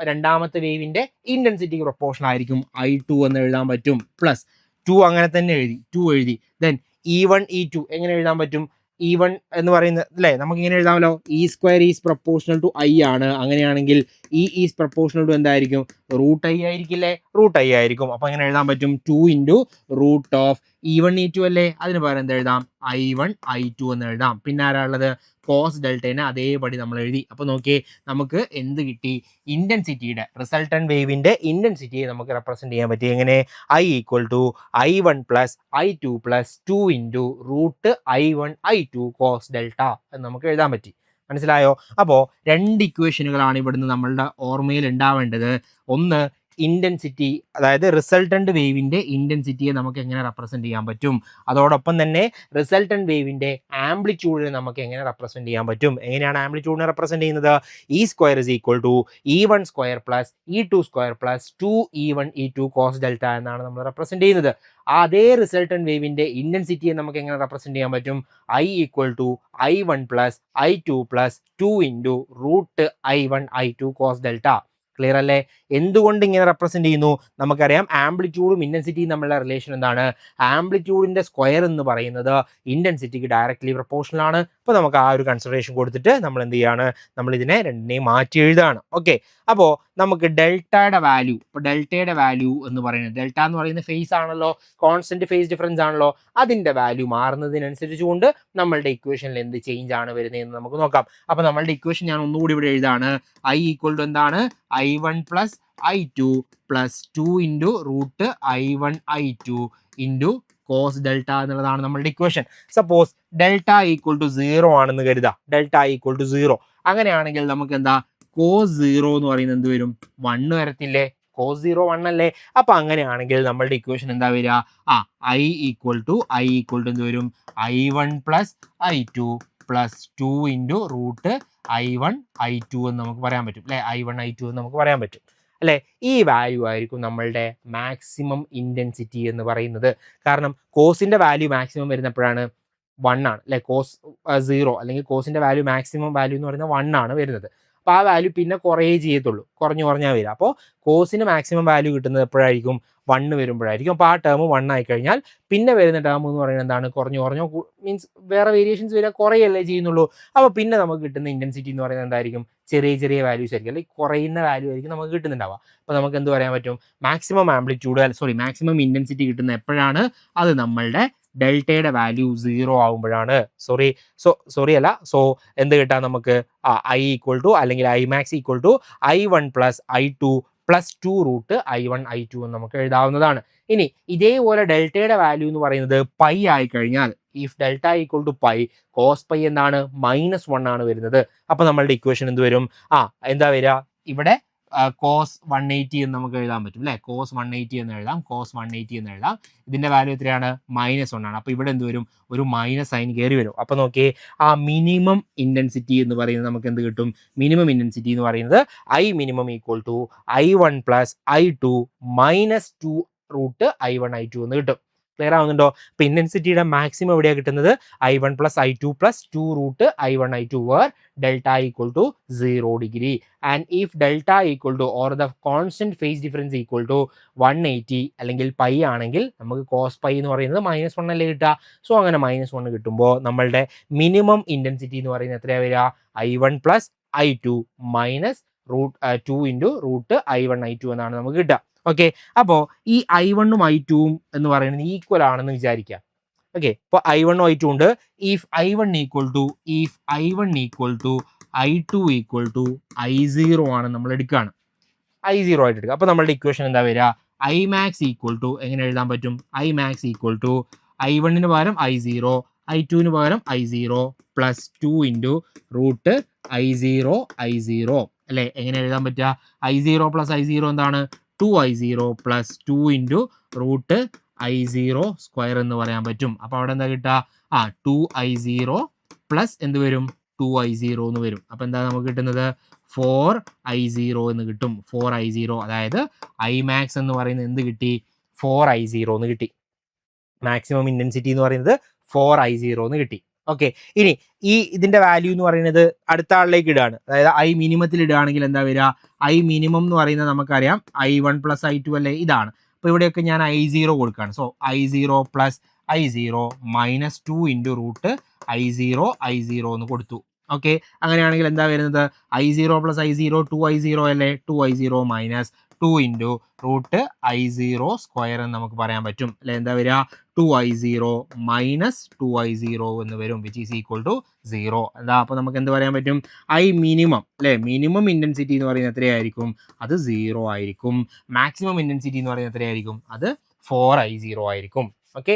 രണ്ടാമത്തെ വേവിന്റെ ഇന്റൻസിറ്റിക്ക് പ്രൊപ്പോർഷണൽ ആയിരിക്കും. I2 എന്ന് എഴുതാൻ പറ്റും. പ്ലസ് 2 അങ്ങനെ തന്നെ എഴുതി, 2 എഴുതി. ദെൻ E1 E2 എങ്ങനെ എഴുതാൻ പറ്റും? E1 എന്ന് പറയുന്നത് അല്ലേ, നമുക്ക് ഇങ്ങനെ എഴുതാമല്ലോ, E square is proportional to I ആണ്. അങ്ങനെയാണെങ്കിൽ E ഈസ് പ്രൊപ്പോർഷണൽ ടു എന്തായിരിക്കും? റൂട്ട് I ആയിരിക്കില്ലേ? റൂട്ട് I ആയിരിക്കും. അപ്പൊ എങ്ങനെ എഴുതാൻ പറ്റും? 2 into root of E1 E2 അല്ലേ? അതിന് പകരം എന്ത് എഴുതാം? I1 I2 എന്ന് എഴുതാം. പിന്നെ ആരാ ഉള്ളത്? കോസ് ഡെൽറ്റേനെ അതേപടി നമ്മൾ എഴുതി. അപ്പൊ നോക്കിയേ, നമുക്ക് എന്ത് കിട്ടി? ഇന്റൻസിറ്റിയുടെ റിസൾട്ടന്റ് വേവിന്റെ ഇന്റൻസിറ്റിയെ നമുക്ക് റെപ്രസെന്റ് ചെയ്യാൻ പറ്റി. എങ്ങനെ? I equal to I1 plus I2 plus 2 into root I1 I2 cos delta എന്ന് നമുക്ക് എഴുതാൻ പറ്റി. മനസ്സിലായോ? അപ്പോൾ 2 ഇക്വേഷനുകളാണ് ഇവിടുന്ന് നമ്മളുടെ ഓർമ്മയിൽ ഉണ്ടാവേണ്ടത്. ഒന്ന്, ഇന്റൻസിറ്റി, അതായത് റിസൾട്ടന്റ് വേവിന്റെ ഇന്റൻസിറ്റിയെ നമുക്ക് എങ്ങനെ റെപ്രസെന്റ് ചെയ്യാൻ പറ്റും. അതോടൊപ്പം തന്നെ റിസൾട്ടന്റ് വേവിന്റെ ആംപ്ലിറ്റ്യൂഡിനെ നമുക്ക് എങ്ങനെ റെപ്രസെന്റ് ചെയ്യാൻ പറ്റും. എങ്ങനെയാണ് ആംപ്ലിറ്റ്യൂഡിനെ റെപ്രസെന്റ് ചെയ്യുന്നത്? E square is equal to E1 square plus E2 square plus 2E1 E2 cos delta എന്നാണ് നമ്മൾ റെപ്രസെന്റ് ചെയ്യുന്നത്. അതേ റിസൾട്ടന്റ് വേവിന്റെ ഇന്റൻസിറ്റിയെ നമുക്ക് എങ്ങനെ റെപ്രസെന്റ് ചെയ്യാൻ പറ്റും? I equal to I1 plus I2 plus 2 into root I1 I2 cos delta. Clear അല്ലേ? എന്തുകൊണ്ട് ഇങ്ങനെ റെപ്രസെന്റ് ചെയ്യുന്നു? നമുക്കറിയാം ആംപ്ലിറ്റ്യൂഡും ഇന്റൻസിറ്റിയും തമ്മിലുള്ള റിലേഷൻ എന്താണ്? ആംപ്ലിറ്റ്യൂഡിന്റെ സ്ക്വയർ എന്ന് പറയുന്നത് ഇന്റൻസിറ്റിക്ക് ഡയറക്ട്ലി പ്രൊപ്പോർഷണൽ ആണ്. അപ്പോൾ നമുക്ക് ആ ഒരു കൺസിഡറേഷൻ കൊടുത്തിട്ട് നമ്മൾ എന്ത് ചെയ്യാണ്? നമ്മൾ ഇതിനെ രണ്ടിനെയും മാറ്റി എഴുതാണ്. ഓക്കെ, അപ്പോൾ നമുക്ക് ഡെൽറ്റയുടെ വാല്യൂ, ഇപ്പോൾ ഡെൽറ്റയുടെ വാല്യൂ എന്ന് പറയുന്നത്, ഡെൽറ്റ എന്ന് പറയുന്ന ഫേസ് ആണല്ലോ, കോൺസ്റ്റന്റ് ഫേസ് ഡിഫറൻസ് ആണല്ലോ, അതിന്റെ വാല്യൂ മാറുന്നതിനനുസരിച്ചുകൊണ്ട് നമ്മളുടെ ഇക്വേഷനിൽ എന്ത് ചേഞ്ച് ആണ് വരുന്നതെന്ന് നമുക്ക് നോക്കാം. അപ്പോൾ നമ്മളുടെ ഇക്വേഷൻ ഞാൻ ഒന്നുകൂടി ഇവിടെ എഴുതാണ്. I ഈക്വൽ ടു എന്താണ്? I1 plus I2 plus 2 into root I1 I2 into cos delta എന്നുള്ളതാണ് നമ്മളുടെ equation. Suppose delta equal to 0 ആണെന്ന് കരുതാം. ഡെൽറ്റ ഈക്വൽ ടു 0 അങ്ങനെയാണെങ്കിൽ നമുക്ക് എന്താ? കോസ് 0 എന്ന് പറയുന്നത് എന്ത് വരും? 1 വരത്തില്ലേ? കോസ് 0 1 അല്ലേ? അപ്പൊ അങ്ങനെയാണെങ്കിൽ നമ്മളുടെ ഇക്വേഷൻ എന്താ വരിക? I ഈക്വൽ ടു എന്ത് വരും? I1 plus I2 plus 2 into root I1 I2 എന്ന് നമുക്ക് പറയാൻ പറ്റും അല്ലെ? I1 I2 എന്ന് നമുക്ക് പറയാൻ പറ്റും അല്ലെ? ഈ വാല്യൂ ആയിരിക്കും നമ്മളുടെ മാക്സിമം ഇന്റൻസിറ്റി എന്ന് പറയുന്നത്. കാരണം കോസിന്റെ വാല്യൂ മാക്സിമം വരുന്നപ്പോഴാണ് 1 ആണ് അല്ലെ? കോസ് 0 അല്ലെങ്കിൽ കോസിന്റെ വാല്യൂ മാക്സിമം വാല്യൂ എന്ന് പറയുന്നത് 1 ആണ് വരുന്നത്. അപ്പോൾ ആ വാല്യൂ പിന്നെ കുറേ ചെയ്യത്തുള്ളൂ, കുറഞ്ഞാൽ വരിക. അപ്പോൾ കോസിന് മാക്സിമം വാല്യൂ കിട്ടുന്നത് എപ്പോഴായിരിക്കും? 1 വരുമ്പോഴായിരിക്കും. അപ്പോൾ ആ ടേം 1 ആയി കഴിഞ്ഞാൽ പിന്നെ വരുന്ന ടേം എന്ന് പറയുന്നത് എന്താണ്? കുറഞ്ഞോ മീൻസ് വേറെ വേരിയേഷൻസ് വരിക, കുറയല്ലേ ചെയ്യുന്നുള്ളൂ. അപ്പോൾ പിന്നെ നമുക്ക് കിട്ടുന്ന ഇന്റൻസിറ്റി എന്ന് പറയുന്നത് എന്തായിരിക്കും? ചെറിയ വാല്യൂസ് ആയിരിക്കും, അല്ലെങ്കിൽ കുറയുന്ന വാല്യൂ ആയിരിക്കും നമുക്ക് കിട്ടുന്നുണ്ടാവുക. അപ്പോൾ നമുക്ക് എന്ത് പറയാൻ പറ്റും? മാക്സിമം മാക്സിമം ഇന്റൻസിറ്റി കിട്ടുന്ന എപ്പോഴാണ്? അത് നമ്മളുടെ ഡെൽറ്റയുടെ വാല്യൂ 0 ആകുമ്പോഴാണ്. സോ എന്ത് കിട്ടാൻ നമുക്ക്? I ഈക്വൽ ടു അല്ലെങ്കിൽ I max equal to I1 plus I2 plus 2 root I1 I2 എന്ന് നമുക്ക് എഴുതാവുന്നതാണ്. ഇനി ഇതേപോലെ ഡെൽറ്റയുടെ വാല്യൂ എന്ന് പറയുന്നത് പൈ ആയി കഴിഞ്ഞാൽ, if delta equal to pi, cos pi എന്താണ്? -1 ആണ് വരുന്നത്. അപ്പൊ നമ്മളുടെ ഇക്വേഷൻ എന്ത് വരും? എന്താ വരിക? ഇവിടെ കോസ് 180 എന്ന് നമുക്ക് എഴുതാൻ പറ്റും അല്ലെ? കോസ് 180 എന്ന് എഴുതാം, കോസ് 180 എന്ന് എഴുതാം. ഇതിന്റെ വാല്യൂ എത്രയാണ്? -1 ആണ്. അപ്പൊ ഇവിടെ എന്ത് വരും? ഒരു മൈനസ് സൈൻ കയറി വരും. അപ്പൊ നോക്കിയേ, ആ മിനിമം ഇന്റൻസിറ്റി എന്ന് പറയുന്നത് നമുക്ക് എന്ത് കിട്ടും? മിനിമം ഇന്റൻസിറ്റി എന്ന് പറയുന്നത് I minimum equal to I1 plus I2 minus 2 root I1 I2 എന്ന് കിട്ടും. ക്ലിയർ ആവുന്നുണ്ടോ? ഇപ്പൊ ഇന്റൻസിറ്റിയുടെ മാക്സിമം എവിടെയാണ് കിട്ടുന്നത്? I1 plus I2 plus 2 root I1 I2 where delta equal to 0 degree. And if delta equal to or the constant phase difference equal to 180 അല്ലെങ്കിൽ പൈ ആണെങ്കിൽ നമുക്ക് കോസ് പൈ എന്ന് പറയുന്നത് -1 അല്ലേ കിട്ടുക? സോ അങ്ങനെ -1 കിട്ടുമ്പോൾ നമ്മളുടെ മിനിമം ഇന്റൻസിറ്റി എന്ന് പറയുന്നത് എത്രയാണ് വരിക? I1 plus I2 minus 2 into root I1 I2 എന്നാണ് നമുക്ക് കിട്ടുക. ഓക്കെ, അപ്പോൾ ഈ I1ഉം I2ഉം എന്ന് പറയുന്നത് ഈക്വൽ ആണെന്ന് വിചാരിക്കുക. ഓക്കെ, ഇപ്പോൾ I1ഉം I2 ഉണ്ട്. If I1 equal to I2 equal to I0 ആണ് നമ്മൾ എടുക്കുകയാണ്. I0 ആയിട്ട് എടുക്കുക. അപ്പോൾ നമ്മളുടെ ഇക്വേഷൻ എന്താ വരിക? I മാക്സ് ഈക്വൽ ടു എങ്ങനെ എഴുതാൻ പറ്റും? I മാക്സ് ഈക്വൽ ടു I1ന് പകരം I0, I2ന് പകരം I0 plus 2 into root I0 അല്ലേ? എങ്ങനെ എഴുതാൻ പറ്റുക? I0 പ്ലസ് I0 എന്താണ്? 2I0 plus 2 into root I0 square എന്ന് പറയാൻ പറ്റും. അപ്പോൾ അവിടെ എന്താ കിട്ടുക? 2I0 പ്ലസ് എന്ത് വരും? 2I0 എന്ന് വരും. അപ്പോൾ എന്താ നമുക്ക് കിട്ടുന്നത്? 4I0 എന്ന് കിട്ടും. 4I0 അതായത് Imax എന്ന് പറയുന്നത് എന്ത് കിട്ടി? 4I0 എന്ന് കിട്ടി. മാക്സിമം ഇൻറ്റൻസിറ്റി എന്ന് പറയുന്നത് 4I0 എന്ന് കിട്ടി. ഓക്കെ, ഇനി ഇതിന്റെ വാല്യൂ എന്ന് പറയുന്നത് അടുത്ത ആളിലേക്ക് ഇടുകയാണ്. അതായത് I മിനിമത്തിൽ ഇടുകയാണെങ്കിൽ എന്താ വരിക? I മിനിമം എന്ന് പറയുന്നത് നമുക്കറിയാം I1 + I2 അല്ലേ, ഇതാണ്. അപ്പോൾ ഇവിടെയൊക്കെ ഞാൻ I0 കൊടുക്കുകയാണ്. സോ I0 + I0 - 2 × I0 എന്ന് കൊടുത്തു. ഓക്കെ, അങ്ങനെയാണെങ്കിൽ എന്താ വരുന്നത്? I0 + I0 2I0 അല്ലേ, 2I0 - 2 × √I0 സ്ക്വയർ എന്ന് നമുക്ക് പറയാൻ പറ്റും അല്ലെ. എന്താ വരിക? 2I0 - 2I0 എന്ന് വരും, വിച്ച് ഈസ് ഈക്വൽ ടു 0. എന്താ? അപ്പോൾ നമുക്ക് എന്ത് പറയാൻ പറ്റും? I മിനിമം അല്ലെ, മിനിമം ഇൻറ്റൻസിറ്റി എന്ന് പറയുന്നത് എത്രയായിരിക്കും? അത് 0 ആയിരിക്കും. മാക്സിമം ഇൻറ്റൻസിറ്റി എന്ന് പറയുന്നത് എത്രയായിരിക്കും? അത് 4I0 ആയിരിക്കും. ഓക്കെ,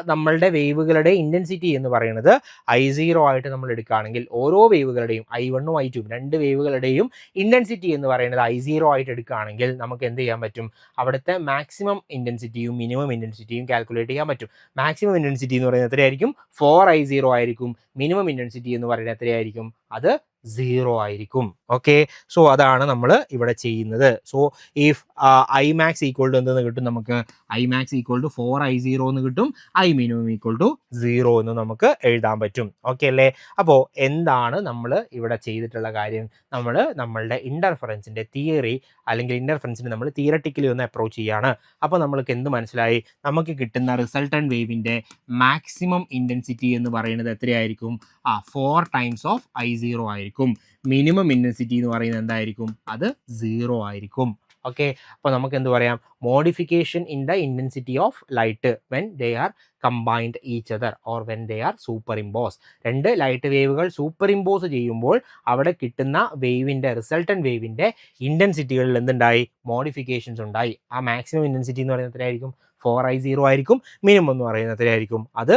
നമ്മളുടെ വേവുകളുടെ ഇൻറ്റൻസിറ്റി എന്ന് പറയുന്നത് I0 ആയിട്ട് നമ്മൾ എടുക്കുകയാണെങ്കിൽ ഓരോ വേവുകളുടെയും I1ഉം I2ഉം രണ്ട് വേവുകളുടെയും ഇൻറ്റൻസിറ്റി എന്ന് പറയുന്നത് I0 ആയിട്ട് എടുക്കുകയാണെങ്കിൽ നമുക്ക് എന്ത് ചെയ്യാൻ പറ്റും? അവിടുത്തെ മാക്സിമം ഇൻറ്റൻസിറ്റിയും മിനിമം ഇൻറ്റൻസിറ്റിയും കാൽക്കുലേറ്റ് ചെയ്യാൻ പറ്റും. മാക്സിമം ഇൻറ്റൻസിറ്റി എന്ന് പറയുന്നത് എത്രയായിരിക്കും? 4I0 ആയിരിക്കും. മിനിമം ഇൻറ്റൻസിറ്റി എന്ന് പറയുന്നത് എത്രയായിരിക്കും? അത് 0 ആയിരിക്കും. ഓക്കെ, സോ അതാണ് നമ്മൾ ഇവിടെ ചെയ്യുന്നത്. So if Imax equal to എന്തെന്ന് കിട്ടും നമുക്ക്? Imax ഈക്വൽ ടു 4I0 എന്ന് കിട്ടും. I മിനിമം ഈക്വൽ ടു 0 എന്ന് നമുക്ക് എഴുതാൻ പറ്റും. ഓക്കെ അല്ലേ? അപ്പോൾ എന്താണ് നമ്മൾ ഇവിടെ ചെയ്തിട്ടുള്ള കാര്യം? നമ്മളുടെ ഇൻ്റർഫറൻസിൻ്റെ തിയറി അല്ലെങ്കിൽ ഇൻ്റർഫറൻസിന് നമ്മൾ തിയററ്റിക്കലി ഒന്ന് അപ്രോച്ച് ചെയ്യാണ്. അപ്പോൾ നമ്മൾക്ക് എന്ത് മനസ്സിലായി? നമുക്ക് കിട്ടുന്ന റിസൾട്ടൻറ്റ് വേവിൻ്റെ മാക്സിമം ഇൻറ്റൻസിറ്റി എന്ന് പറയുന്നത് എത്രയായിരിക്കും? 4 ടൈംസ് ഓഫ് I0 ആയിരിക്കും. മിനിമം ഇൻറ്റൻസിറ്റി എന്ന് പറയുന്നത് എന്തായിരിക്കും? അത് 0 ആയിരിക്കും. ഓക്കെ, അപ്പോൾ നമുക്ക് എന്ത് പറയാം? Modification in the intensity of light when they are combined each other or when they are super impose. രണ്ട് ലൈറ്റ് വേവുകൾ സൂപ്പർ ഇമ്പോസ് ചെയ്യുമ്പോൾ അവിടെ കിട്ടുന്ന വേവിൻ്റെ റിസൾട്ടൻറ്റ് വേവിൻ്റെ ഇൻറ്റൻസിറ്റികളിൽ എന്തുണ്ടായി? മോഡിഫിക്കേഷൻസ് ഉണ്ടായി. ആ മാക്സിമം ഇൻറ്റൻസിറ്റി എന്ന് പറയുന്നത് എത്രയായിരിക്കും? 4I0 ആയിരിക്കും. മിനിമം എന്ന് പറയുന്നത് എത്രയായിരിക്കും? അത്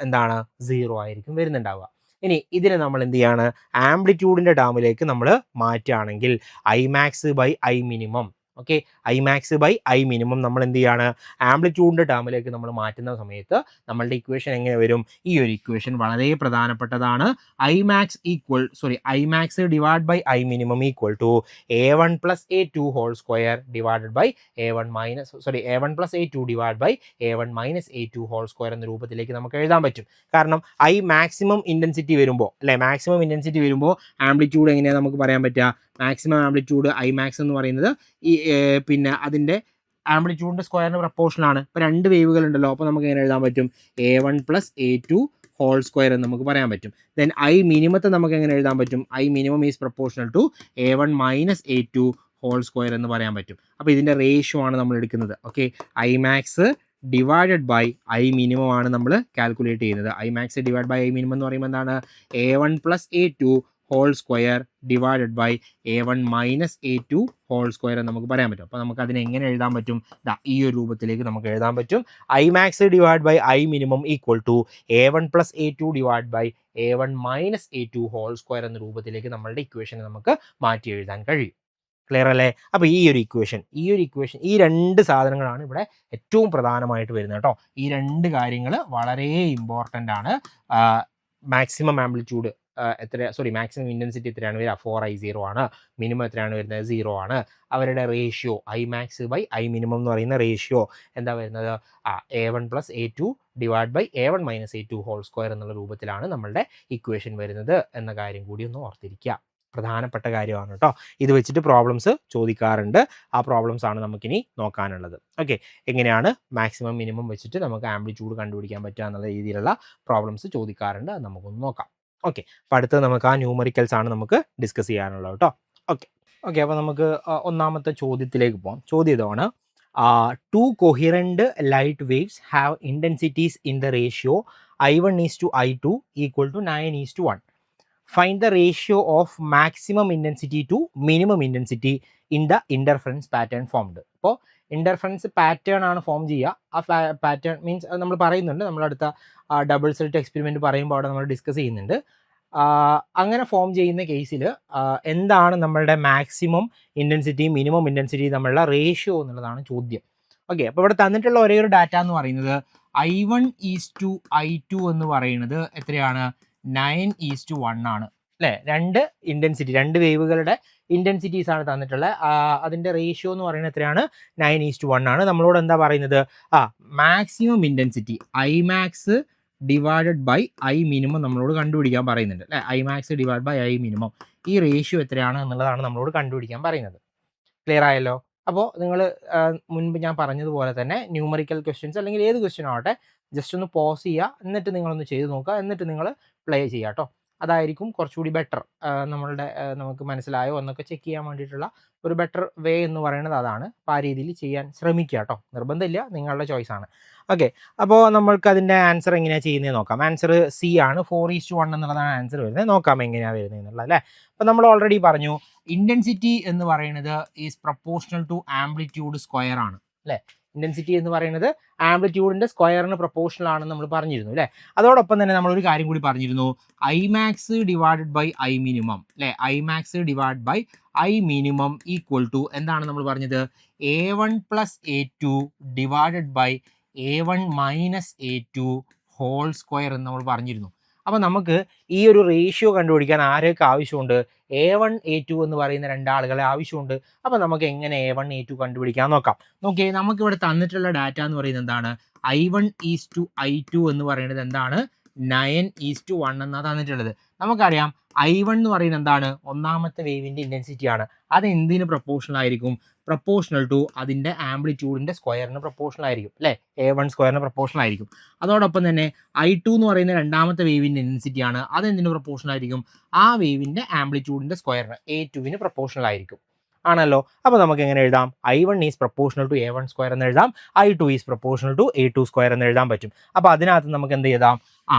എന്താണ്? 0 ആയിരിക്കും വരുന്നുണ്ടാവുക. ഇനി ഇതിനെ നമ്മൾ എന്ത് ചെയ്യാണ്? ആംപ്ലിറ്റ്യൂഡിൻ്റെ ടേമിലേക്ക് നമ്മൾ മാറ്റുകയാണെങ്കിൽ Imax / I minimum. Okay, Imax / I minimum നമ്മൾ എന്ത് ചെയ്യാണ്? ആംപ്ലിറ്റ്യൂഡിൻ്റെ ടേമിലേക്ക് നമ്മൾ മാറ്റുന്ന സമയത്ത് നമ്മളുടെ ഇക്വേഷൻ എങ്ങനെ വരും? ഈ ഒരു ഇക്വേഷൻ വളരെ പ്രധാനപ്പെട്ടതാണ്. Imax / I minimum equal to A1 + A2 whole square divided by A1 + A2 divide by A1 - A2 whole square എന്ന രൂപത്തിലേക്ക് നമുക്ക് എഴുതാൻ പറ്റും. കാരണം I മാക്സിമം ഇൻറ്റൻസിറ്റി വരുമ്പോൾ അല്ലെ, മാക്സിമം ഇൻറ്റൻസിറ്റി വരുമ്പോൾ ആംപ്ലിറ്റ്യൂഡ് എങ്ങനെയാണ് നമുക്ക് പറയാൻ പറ്റുക? മാക്സിമം ആംപ്ലിറ്റ്യൂഡ് Imax എന്ന് പറയുന്നത് പിന്നെ അതിൻ്റെ ആംപ്ലിറ്റ്യൂഡിൻ്റെ സ്ക്വയറിന് പ്രപ്പോർഷനാണ്. ഇപ്പോൾ രണ്ട് വേവുകൾ ഉണ്ടല്ലോ, അപ്പോൾ നമുക്ക് എങ്ങനെ എഴുതാൻ പറ്റും? A1 + A2 ഹോൾ സ്ക്വയർ എന്ന് നമുക്ക് പറയാൻ പറ്റും. ദെൻ I മിനിമത്തെ നമുക്ക് എങ്ങനെ എഴുതാൻ പറ്റും? I minimum is proportional to A1 - A2 whole square എന്ന് പറയാൻ പറ്റും. അപ്പോൾ ഇതിൻ്റെ റേഷ്യോ ആണ് നമ്മൾ എടുക്കുന്നത്. Okay, Imax divided by I minimum ആണ് നമ്മൾ കാൽക്കുലേറ്റ് ചെയ്യുന്നത്. Imax divide by I minimum എന്ന് പറയുമ്പോൾ എന്താണ്? A1 + A2 whole square divided by A1 - A2 whole square എന്ന് നമുക്ക് പറയാൻ പറ്റും. അപ്പോൾ നമുക്ക് അതിനെ എങ്ങനെ എഴുതാൻ പറ്റും? ഈ ഒരു രൂപത്തിലേക്ക് നമുക്ക് എഴുതാൻ പറ്റും. Imax divide by I minimum equal to A1 + A2 divide by A1 - A2 whole square എന്ന രൂപത്തിലേക്ക് നമ്മളുടെ ഇക്വേഷനെ നമുക്ക് മാറ്റി എഴുതാൻ കഴിയും. ക്ലിയർ അല്ലേ? അപ്പോൾ ഈ ഒരു ഇക്വേഷൻ ഈ രണ്ട് സാധനങ്ങളാണ് ഇവിടെ ഏറ്റവും പ്രധാനമായിട്ട് വരുന്നത് കേട്ടോ. ഈ രണ്ട് കാര്യങ്ങൾ വളരെ ഇമ്പോർട്ടൻ്റ് ആണ്. മാക്സിമം ആംപ്ലിറ്റ്യൂഡ് മാക്സിമം ഇൻറ്റൻസിറ്റി എത്രയാണ് വരിക? 4I0 ആണ്. മിനിമം എത്രയാണ് വരുന്നത്? 0 ആണ്. അവരുടെ റേഷ്യോ Imax / I മിനിമം എന്ന് പറയുന്ന റേഷ്യോ എന്താ വരുന്നത്? A1 + A2 divide by A1 - A2 whole square എന്നുള്ള രൂപത്തിലാണ് നമ്മളുടെ ഇക്വേഷൻ വരുന്നത് എന്ന കാര്യം കൂടി ഒന്ന് ഓർത്തിരിക്കുക. പ്രധാനപ്പെട്ട കാര്യമാണ് കേട്ടോ. ഇത് വെച്ചിട്ട് പ്രോബ്ലംസ് ചോദിക്കാറുണ്ട്. ആ പ്രോബ്ലംസ് ആണ് നമുക്കിനി നോക്കാനുള്ളത്. ഓക്കെ, എങ്ങനെയാണ് മാക്സിമം മിനിമം വെച്ചിട്ട് നമുക്ക് ആംപ്ലിറ്റ്യൂഡ് കണ്ടുപിടിക്കാൻ പറ്റുക എന്നുള്ള രീതിയിലുള്ള പ്രോബ്ലംസ് ചോദിക്കാറുണ്ട്. അത് നമുക്കൊന്ന് നോക്കാം. ഓക്കെ, അപ്പോൾ അടുത്തത് നമുക്ക് ആ ന്യൂമറിക്കൽസ് ആണ് നമുക്ക് ഡിസ്കസ് ചെയ്യാനുള്ളത് കേട്ടോ. ഓക്കെ, അപ്പോൾ നമുക്ക് ഒന്നാമത്തെ ചോദ്യത്തിലേക്ക് പോകാം. ചോദ്യം ഇതാണ്: two coherent light waves have intensities in the ratio I1 / I2 equal to 9:1. Find the ratio of maximum intensity to minimum intensity in the interference pattern formed. അപ്പോൾ ഇൻ്റർഫറൻസ് പാറ്റേൺ ആണ് ഫോം ചെയ്യുക. ആ പാറ്റേൺ മീൻസ് നമ്മൾ പറയുന്നുണ്ട്, നമ്മളടുത്ത ഡബിൾ സ്ലിറ്റ് എക്സ്പെരിമെൻറ്റ് പറയുമ്പോൾ അവിടെ നമ്മൾ ഡിസ്കസ് ചെയ്യുന്നുണ്ട്. അങ്ങനെ ഫോം ചെയ്യുന്ന കേസിൽ എന്താണ് നമ്മളുടെ മാക്സിമം ഇൻറ്റൻസിറ്റിയും മിനിമം ഇൻറ്റൻസിറ്റിയും തമ്മിലുള്ള റേഷ്യോ എന്നുള്ളതാണ് ചോദ്യം. ഓക്കെ, അപ്പോൾ ഇവിടെ തന്നിട്ടുള്ള ഒരേ ഒരു ഡാറ്റ എന്ന് പറയുന്നത് I1:I2 എന്ന് പറയുന്നത് എത്രയാണ് 9:1 ആണ് അല്ലേ. രണ്ട് ഇൻറ്റൻസിറ്റി, രണ്ട് വേവുകളുടെ ഇൻറ്റൻസിറ്റീസ് ആണ് തന്നിട്ടുള്ളത്. അതിൻ്റെ റേഷ്യോ എന്ന് പറയുന്നത് എത്രയാണ് 9:1 ആണ്. നമ്മളോട് എന്താ പറയുന്നത്, maximum intensity Imax divided by I minimum നമ്മളോട് കണ്ടുപിടിക്കാൻ പറയുന്നുണ്ട് അല്ലേ. Imax divide by I minimum, ഈ റേഷ്യോ എത്രയാണ് എന്നുള്ളതാണ് നമ്മളോട് കണ്ടുപിടിക്കാൻ പറയുന്നത്. ക്ലിയർ ആയല്ലോ. അപ്പോൾ നിങ്ങൾ മുൻപ് ഞാൻ പറഞ്ഞതുപോലെ തന്നെ ന്യൂമറിക്കൽ ക്വസ്റ്റ്യൻസ് അല്ലെങ്കിൽ ഏത് ക്വസ്റ്റ്യൻ ആവട്ടെ ജസ്റ്റ് ഒന്ന് പോസ് ചെയ്യുക, എന്നിട്ട് നിങ്ങളൊന്ന് ചെയ്ത് നോക്കുക, എന്നിട്ട് നിങ്ങൾ പ്ലേ ചെയ്യുക കേട്ടോ. അതായിരിക്കും കുറച്ചുകൂടി ബെറ്റർ. നമുക്ക് മനസ്സിലായോ എന്നൊക്കെ ചെക്ക് ചെയ്യാൻ വേണ്ടിയിട്ടുള്ള ഒരു ബെറ്റർ വേ എന്ന് പറയുന്നത് അതാണ്. അപ്പോൾ ആ രീതിയിൽ ചെയ്യാൻ ശ്രമിക്കുക കേട്ടോ. നിർബന്ധമില്ല, നിങ്ങളുടെ ചോയ്സാണ്. ഓക്കെ, അപ്പോൾ നമ്മൾക്ക് അതിൻ്റെ ആൻസർ എങ്ങനെയാണ് ചെയ്യുന്നത് നോക്കാം. ആൻസർ C ആണ്. 4:1 എന്നുള്ളതാണ് ആൻസർ വരുന്നത്. നോക്കാം എങ്ങനെയാണ് വരുന്നത് എന്നുള്ളത് അല്ലേ. അപ്പോൾ നമ്മൾ ഓൾറെഡി പറഞ്ഞു ഇൻറ്റൻസിറ്റി എന്ന് പറയുന്നത് is proportional to amplitude square ആണ് അല്ലേ. ഇൻറ്റൻസിറ്റി എന്ന് പറയുന്നത് ആംപ്ലിറ്റ്യൂഡിൻ്റെ സ്ക്വയറിന് പ്രൊപ്പോർഷണൽ ആണെന്ന് നമ്മൾ പറഞ്ഞിരുന്നു അല്ലേ. അതോടൊപ്പം തന്നെ നമ്മളൊരു കാര്യം കൂടി പറഞ്ഞിരുന്നു, Imax divided by I minimum അല്ലേ. Imax divide by I minimum equal to എന്താണ് നമ്മൾ പറഞ്ഞത്, A1 + A2 divided by A1 - A2 whole square എന്ന് നമ്മൾ പറഞ്ഞിരുന്നു. അപ്പോൾ നമുക്ക് ഈ ഒരു റേഷ്യോ കണ്ടുപിടിക്കാൻ ആരെയൊക്കെ ആവശ്യമുണ്ട്, A1 A2 എന്ന് പറയുന്ന രണ്ടാളുകളെ ആവശ്യമുണ്ട്. അപ്പോൾ നമുക്ക് എങ്ങനെ A1 A2 കണ്ടുപിടിക്കാൻ നോക്കാം. നോക്കിയേ, നമുക്കിവിടെ തന്നിട്ടുള്ള ഡാറ്റ എന്ന് പറയുന്നത് എന്താണ്, I1:I2 എന്ന് പറയുന്നത് എന്താണ് 9:1 എന്നാണ് തന്നിട്ടുള്ളത്. നമുക്കറിയാം I1 എന്ന് പറയുന്നത് എന്താണ്, ഒന്നാമത്തെ വേവിൻ്റെ ഇൻറ്റൻസിറ്റി ആണ്. അത് എന്തിന് പ്രൊപ്പോർഷണൽ ആയിരിക്കും, പ്രൊപ്പോർഷണൽ ടു അതിൻ്റെ ആംപ്ലിറ്റ്യൂഡിൻ്റെ സ്ക്വയറിന് പ്രൊപ്പോർഷണൽ ആയിരിക്കും അല്ലേ. A1 സ്ക്വയറിന് പ്രൊപ്പോർഷണൽ ആയിരിക്കും. അതോടൊപ്പം തന്നെ I2 എന്ന് പറയുന്ന രണ്ടാമത്തെ വേവിൻ്റെ ഇൻറ്റൻസിറ്റി ആണ്. അതെന്തിന് പ്രൊപ്പോർഷണൽ ആയിരിക്കും, ആ വേവിൻ്റെ ആംപ്ലിറ്റ്യൂഡിൻ്റെ സ്ക്വയറിന് A2വിന് പ്രൊപ്പോർഷണൽ ആയിരിക്കും ആണല്ലോ. അപ്പോൾ നമുക്ക് എങ്ങനെ എഴുതാം, I1 is proportional to A1 square എന്ന് എഴുതാം, I2 is proportional to A2 square എന്ന് എഴുതാൻ പറ്റും. അപ്പോൾ അതിനകത്ത് നമുക്ക് എന്ത് എഴുതാം,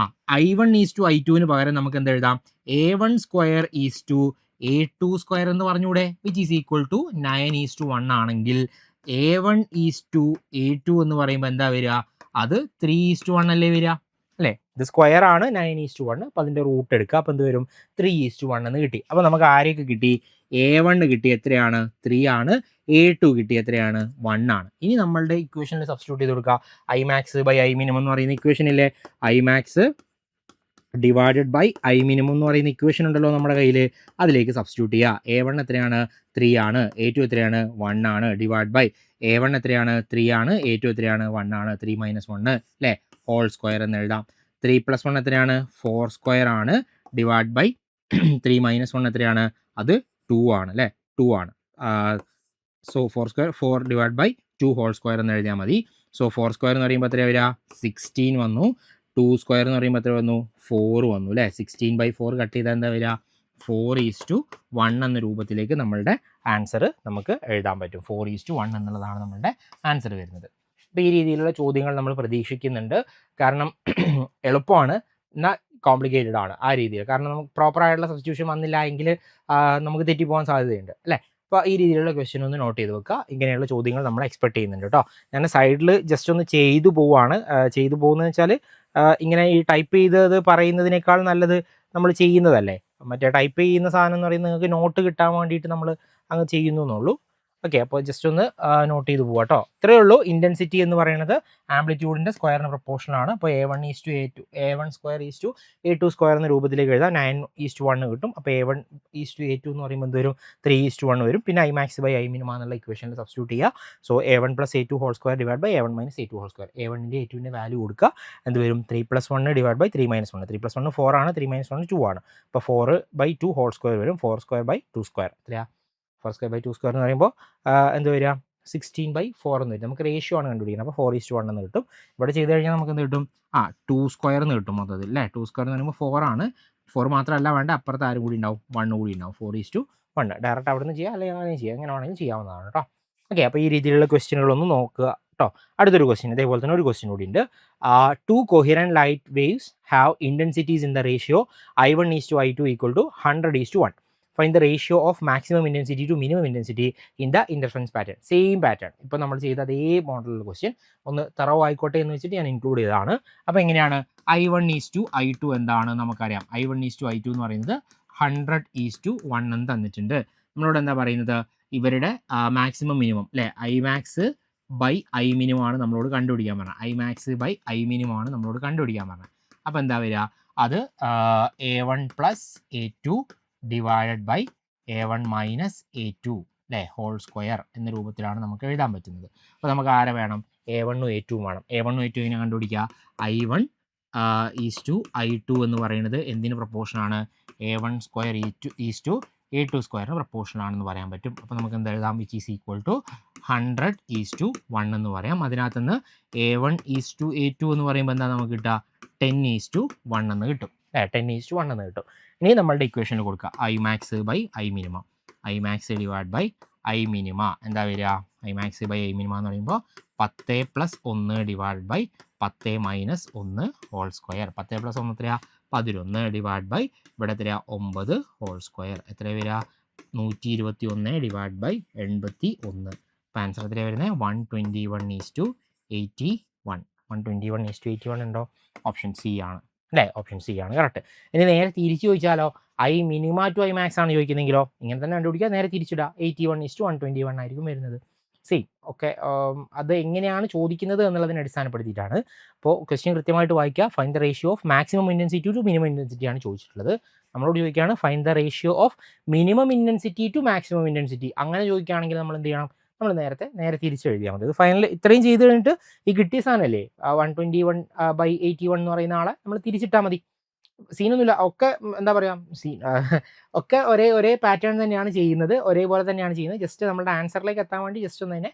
I1:I2 പകരം നമുക്ക് എന്ത് എഴുതാം, A1 square is to A2 square എന്ന് പറഞ്ഞൂടെ, വിച്ച് ഈസ് ഈക്വൽ ടു 9:1 ആണെങ്കിൽ A1:A2 എന്ന് പറയുമ്പോൾ എന്താ വരിക, അത് 3:1 അല്ലേ വരിക അല്ലേ. ഇത് സ്ക്വയർ ആണ് 9:1. അപ്പോൾ അതിൻ്റെ റൂട്ട് എടുക്കുക, അപ്പോൾ എന്ത് വരും 3:1 എന്ന് കിട്ടി. അപ്പോൾ നമുക്ക് ആരെയൊക്കെ കിട്ടി, A1 കിട്ടി എത്രയാണ് 3 ആണ്, A2 കിട്ടി എത്രയാണ് 1 ആണ്. ഇനി നമ്മളുടെ ഇക്വേഷനിൽ സബ്സ്റ്റിറ്റ്യൂട്ട് ചെയ്ത് കൊടുക്കുക. Imax ബൈ I മിനിമം എന്ന് പറയുന്ന ഇക്വേഷനിലെ Imax divided by I minimum എന്ന് പറയുന്ന ഇക്വേഷൻ ഉണ്ടല്ലോ നമ്മുടെ കയ്യിൽ, അതിലേക്ക് സബ്സ്റ്റിറ്റ്യൂട്ട് ചെയ്യുക. A1 എത്രയാണ് 3 ആണ്, A2 എത്രയാണ് 1 ആണ്, ഡിവൈഡ് ബൈ A1 എത്രയാണ് 3 ആണ്, A2 എത്രയാണ് 1 ആണ്, 3 - 1 അല്ലേ, ഹോൾ സ്ക്വയർ എന്ന് എഴുതാം. 3 + 1 എത്രയാണ് 4 സ്ക്വയർ ആണ്, ഡിവൈഡ് ബൈ 3 - 1 എത്രയാണ്, അത് 2 ആണ് അല്ലേ, 2 ആണ്. So 4 square 4 divide by 2 whole square എന്ന് എഴുതിയാൽ മതി. സോ 4 സ്ക്വയർ എന്ന് പറയുമ്പോൾ എത്രയാണ് വരിക, 16 വന്നു. 2 സ്ക്വയർ എന്ന് പറയുമ്പോൾ എത്ര വന്നു, 4 വന്നു അല്ലേ. 16/4 കട്ട് ചെയ്താൽ എന്താ വരിക, 4:1 എന്ന രൂപത്തിലേക്ക് നമ്മളുടെ ആൻസർ നമുക്ക് എഴുതാൻ പറ്റും. 4:1 എന്നുള്ളതാണ് നമ്മളുടെ ആൻസർ വരുന്നത്. അപ്പോൾ ഈ രീതിയിലുള്ള ചോദ്യങ്ങൾ നമ്മൾ പ്രതീക്ഷിക്കുന്നുണ്ട്. കാരണം എളുപ്പമാണ്, എന്നാൽ കോംപ്ലിക്കേറ്റഡ് ആണ് ആ രീതിയിൽ. കാരണം നമുക്ക് പ്രോപ്പറായിട്ടുള്ള സബ്സ്റ്റിറ്റ്യൂഷൻ വന്നില്ല എങ്കിൽ നമുക്ക് തെറ്റിപ്പോകാൻ സാധ്യതയുണ്ട് അല്ലേ. അപ്പോൾ ഈ രീതിയിലുള്ള ക്വസ്റ്റ്യൻ ഒന്ന് നോട്ട് ചെയ്ത് വെക്കുക. ഇങ്ങനെയുള്ള ചോദ്യങ്ങൾ നമ്മൾ എക്സ്പെക്ട് ചെയ്യുന്നുണ്ട് കേട്ടോ. ഞാൻ സൈഡിൽ ജസ്റ്റ് ഒന്ന് ചെയ്തു പോവുകയാണ്. ചെയ്തു പോകുന്നതെന്ന് വെച്ചാൽ ഇങ്ങനെ ഈ ടൈപ്പ് ചെയ്തത് പറയുന്നതിനേക്കാൾ നല്ലത് നമ്മൾ ചെയ്യുന്നതല്ലേ. മറ്റേ ടൈപ്പ് ചെയ്യുന്ന സാധനം എന്ന് പറയുന്നത് നിങ്ങൾക്ക് നോട്ട് കിട്ടാൻ വേണ്ടിയിട്ട് നമ്മൾ അങ്ങ് ചെയ്യുന്നു എന്നുള്ളൂ. ഓക്കെ, അപ്പോൾ ജസ്റ്റ് ഒന്ന് നോട്ട് ചെയ്ത് പോവാം കേട്ടോ. ഇത്രയേ ഉള്ളൂ. ഇൻറ്റൻസിറ്റി എന്ന് പറയുന്നത് ആംപ്ലിറ്റ്യൂഡിൻ്റെ സ്ക്വയറിന് പ്രൊപ്പോർഷണൽ ആണ്. അപ്പോൾ A1 square is to A2 square എന്ന രൂപത്തിലേക്ക് എഴുതാം. 9:1 കിട്ടും. അപ്പോൾ A1:A2 എന്ന് പറയുമ്പോൾ എന്ത് വരും, 3:1 വരും. പിന്നെ Imax ബൈ I മിനിമം എന്നുള്ള ഇക്വേഷനിൽ സബ്സ്റ്റിറ്റ്യൂട്ട് ചെയ്യുക. So A1 + A2 whole square divide by A1 - A2 whole square. A1ൻ്റെ A2ൻ്റെ വാല്യൂ കൊടുക്കുക. എന്ത് വരും, 3 + 1 ഡിവൈഡ് ബൈ 3 - 1. 3 + 1 4 ആണ്, 3 - 1 2 ആണ്. അപ്പോൾ 4/2 ഹോൾ സ്ക്വയർ വരും. 4 സ്ക്വയർ ബൈ 2 സ്ക്വയർ എത്രയാണ്, 4 സ്ക്വയർ ബൈ 2 സ്ക്വയർ എന്ന് പറയുമ്പോൾ എന്ത് വരിക, 16/4 എന്ന് വരും. നമുക്ക് റേഷ്യോ ആണ് കണ്ടുപിടിക്കുന്നത്. അപ്പോൾ 4:1 എന്ന് കിട്ടും. ഇവിടെ ചെയ്ത് കഴിഞ്ഞാൽ നമുക്ക് എന്ത് കിട്ടും, 2 സ്ക്വയർ എന്ന് കിട്ടും മൊത്തത്തിൽ അല്ലേ. 2 സ്ക്വയർ എന്ന് പറയുമ്പോൾ 4 ആണ്. 4 മാത്രമല്ല വേണ്ട, അപ്പുറത്ത് ആരും കൂടി ഉണ്ടാവും, 1 കൂടി ഉണ്ടാവും. 4:1 ഡയറക്റ്റ് അവിടെ നിന്ന് ചെയ്യുക, അല്ലെങ്കിൽ അങ്ങനെ ചെയ്യുക, എങ്ങനെ വേണമെങ്കിലും ചെയ്യാവുന്നതാണ് കേട്ടോ. ഓക്കെ, അപ്പോൾ ഈ രീതിയിലുള്ള ക്വസ്റ്റ്യനുകളൊന്നും നോക്കുക കേട്ടോ. അടുത്തൊരു ക്വസ്റ്റ്യൻ, ഇതേപോലെ തന്നെ ഒരു ക്വസ്റ്റ്യൻ കൂടി ഉണ്ട്. 2 coherent light waves have intensities in the ratio I1:I2 equal to 100:1. Find the ratio of maximum intensity to minimum intensity in the interference pattern. Same pattern, ഇപ്പോൾ നമ്മൾ ചെയ്ത അതേ മോഡലുള്ള ക്വസ്റ്റ്യൻ ഒന്ന് തറവ് ആയിക്കോട്ടെ എന്ന് വെച്ചിട്ട് ഞാൻ ഇൻക്ലൂഡ് ചെയ്തതാണ്. അപ്പോൾ എങ്ങനെയാണ്, I1:I2 എന്താണ് നമുക്കറിയാം. I1:I2 എന്ന് പറയുന്നത് 100:1 എന്ന് തന്നിട്ടുണ്ട്. നമ്മളോട് എന്താ പറയുന്നത്, ഇവരുടെ മാക്സിമം മിനിമം അല്ലേ, Imax ബൈ ഐ മിനിമം ആണ് നമ്മളോട് കണ്ടുപിടിക്കാൻ പറഞ്ഞത്. I max by I minimum ആണ് നമ്മളോട് കണ്ടുപിടിക്കാൻ പറഞ്ഞത്. അപ്പോൾ എന്താ വരിക, അത് A1 plus A2 divided by A1 minus A2 അല്ലേ ഹോൾ സ്ക്വയർ എന്ന രൂപത്തിലാണ് നമുക്ക് എഴുതാൻ പറ്റുന്നത്. അപ്പോൾ നമുക്ക് ആരെ വേണം, A1ഉം A2ഉം വേണം. A1ഉം A2 എങ്ങനെ കണ്ടുപിടിക്കുക, I1 ഈസ് ടു I2 എന്ന് പറയുന്നത് എന്തിന് പ്രൊപ്പോർഷനാണ്, A1 square is to A2 സ്ക്വയറിന് പ്രൊപ്പോർഷനാണെന്ന് പറയാൻ പറ്റും. അപ്പോൾ നമുക്ക് എന്താ എഴുതാം, വിച്ച് ഈസ് ഈക്വൽ ടു 100:1 എന്ന് പറയാം. അതിനകത്ത് നിന്ന് A1 ഈസ് ടു A2 എന്ന് പറയുമ്പോൾ എന്താ നമുക്ക് കിട്ടുക, 10:1 എന്ന് കിട്ടും അല്ലേ, 10:1 എന്ന് കിട്ടും. ഇനി നമ്മളുടെ ഇക്വേഷനിൽ കൊടുക്കുക I max by I minimum, I max divide by I minima എന്താ വരിക, I max by I minima എന്ന് പറയുമ്പോൾ 10 + 1 ഡിവൈഡ് ബൈ 10 - 1 ഹോൾ സ്ക്വയർ. 10 + 1 എത്രയാ, 11 ഡിവൈഡ് ബൈ ഇവിടെ എത്രയാ, 9 ഹോൾ സ്ക്വയർ. എത്ര വരിക, 121 ഡിവൈഡ് ബൈ 81. അപ്പോൾ ആൻസർ എത്രയാണ് വരുന്നത്, 121:81. 121:81 ഉണ്ടോ, ഓപ്ഷൻ സി ആണ് അല്ലേ, ഓപ്ഷൻ സി ആണ് കറക്റ്റ്. ഇനി നേരെ തിരിച്ച് ചോദിച്ചാലോ, I minima to I max ആണ് ചോദിക്കുന്നെങ്കിലോ ഇങ്ങനെ തന്നെ കണ്ടുപിടിക്കുക, നേരെ തിരിച്ചിടുക, 81:121 ആയിരിക്കും വരുന്നത്. Same okay. അത് എങ്ങനെയാണ് ചോദിക്കുന്നത് എന്നുള്ളതിനെ അടിസ്ഥാനപ്പെടുത്തിയിട്ടാണ്. അപ്പോൾ ക്വസ്റ്റ്യൻ കൃത്യമായിട്ട് വായിക്കുക. Find the ratio of maximum intensity to minimum intensity ആണ് ചോദിച്ചിട്ടുള്ളത്. നമ്മളോട് ചോദിക്കുകയാണ് find the ratio of minimum intensity to maximum intensity. അങ്ങനെ ചോദിക്കുകയാണെങ്കിൽ നമ്മൾ എന്ത് ചെയ്യണം, നമ്മൾ നേരെ തിരിച്ച് എഴുതിയാൽ മതി. ഫൈനൽ ഇത്രയും ചെയ്ത് കഴിഞ്ഞിട്ട് ഈ കിട്ടിയ സാധനമല്ലേ 121/81 എന്ന് പറയുന്ന ആളെ നമ്മൾ തിരിച്ചിട്ടാൽ മതി. സീനൊന്നുമില്ല, ഒക്കെ എന്താ പറയുക, ഒക്കെ ഒരേ പാറ്റേൺ തന്നെയാണ് ചെയ്യുന്നത്, ഒരേപോലെ തന്നെയാണ് ചെയ്യുന്നത്. ജസ്റ്റ് നമ്മുടെ ആൻസറിലേക്ക് എത്താൻ വേണ്ടി ജസ്റ്റ് ഒന്ന് തന്നെ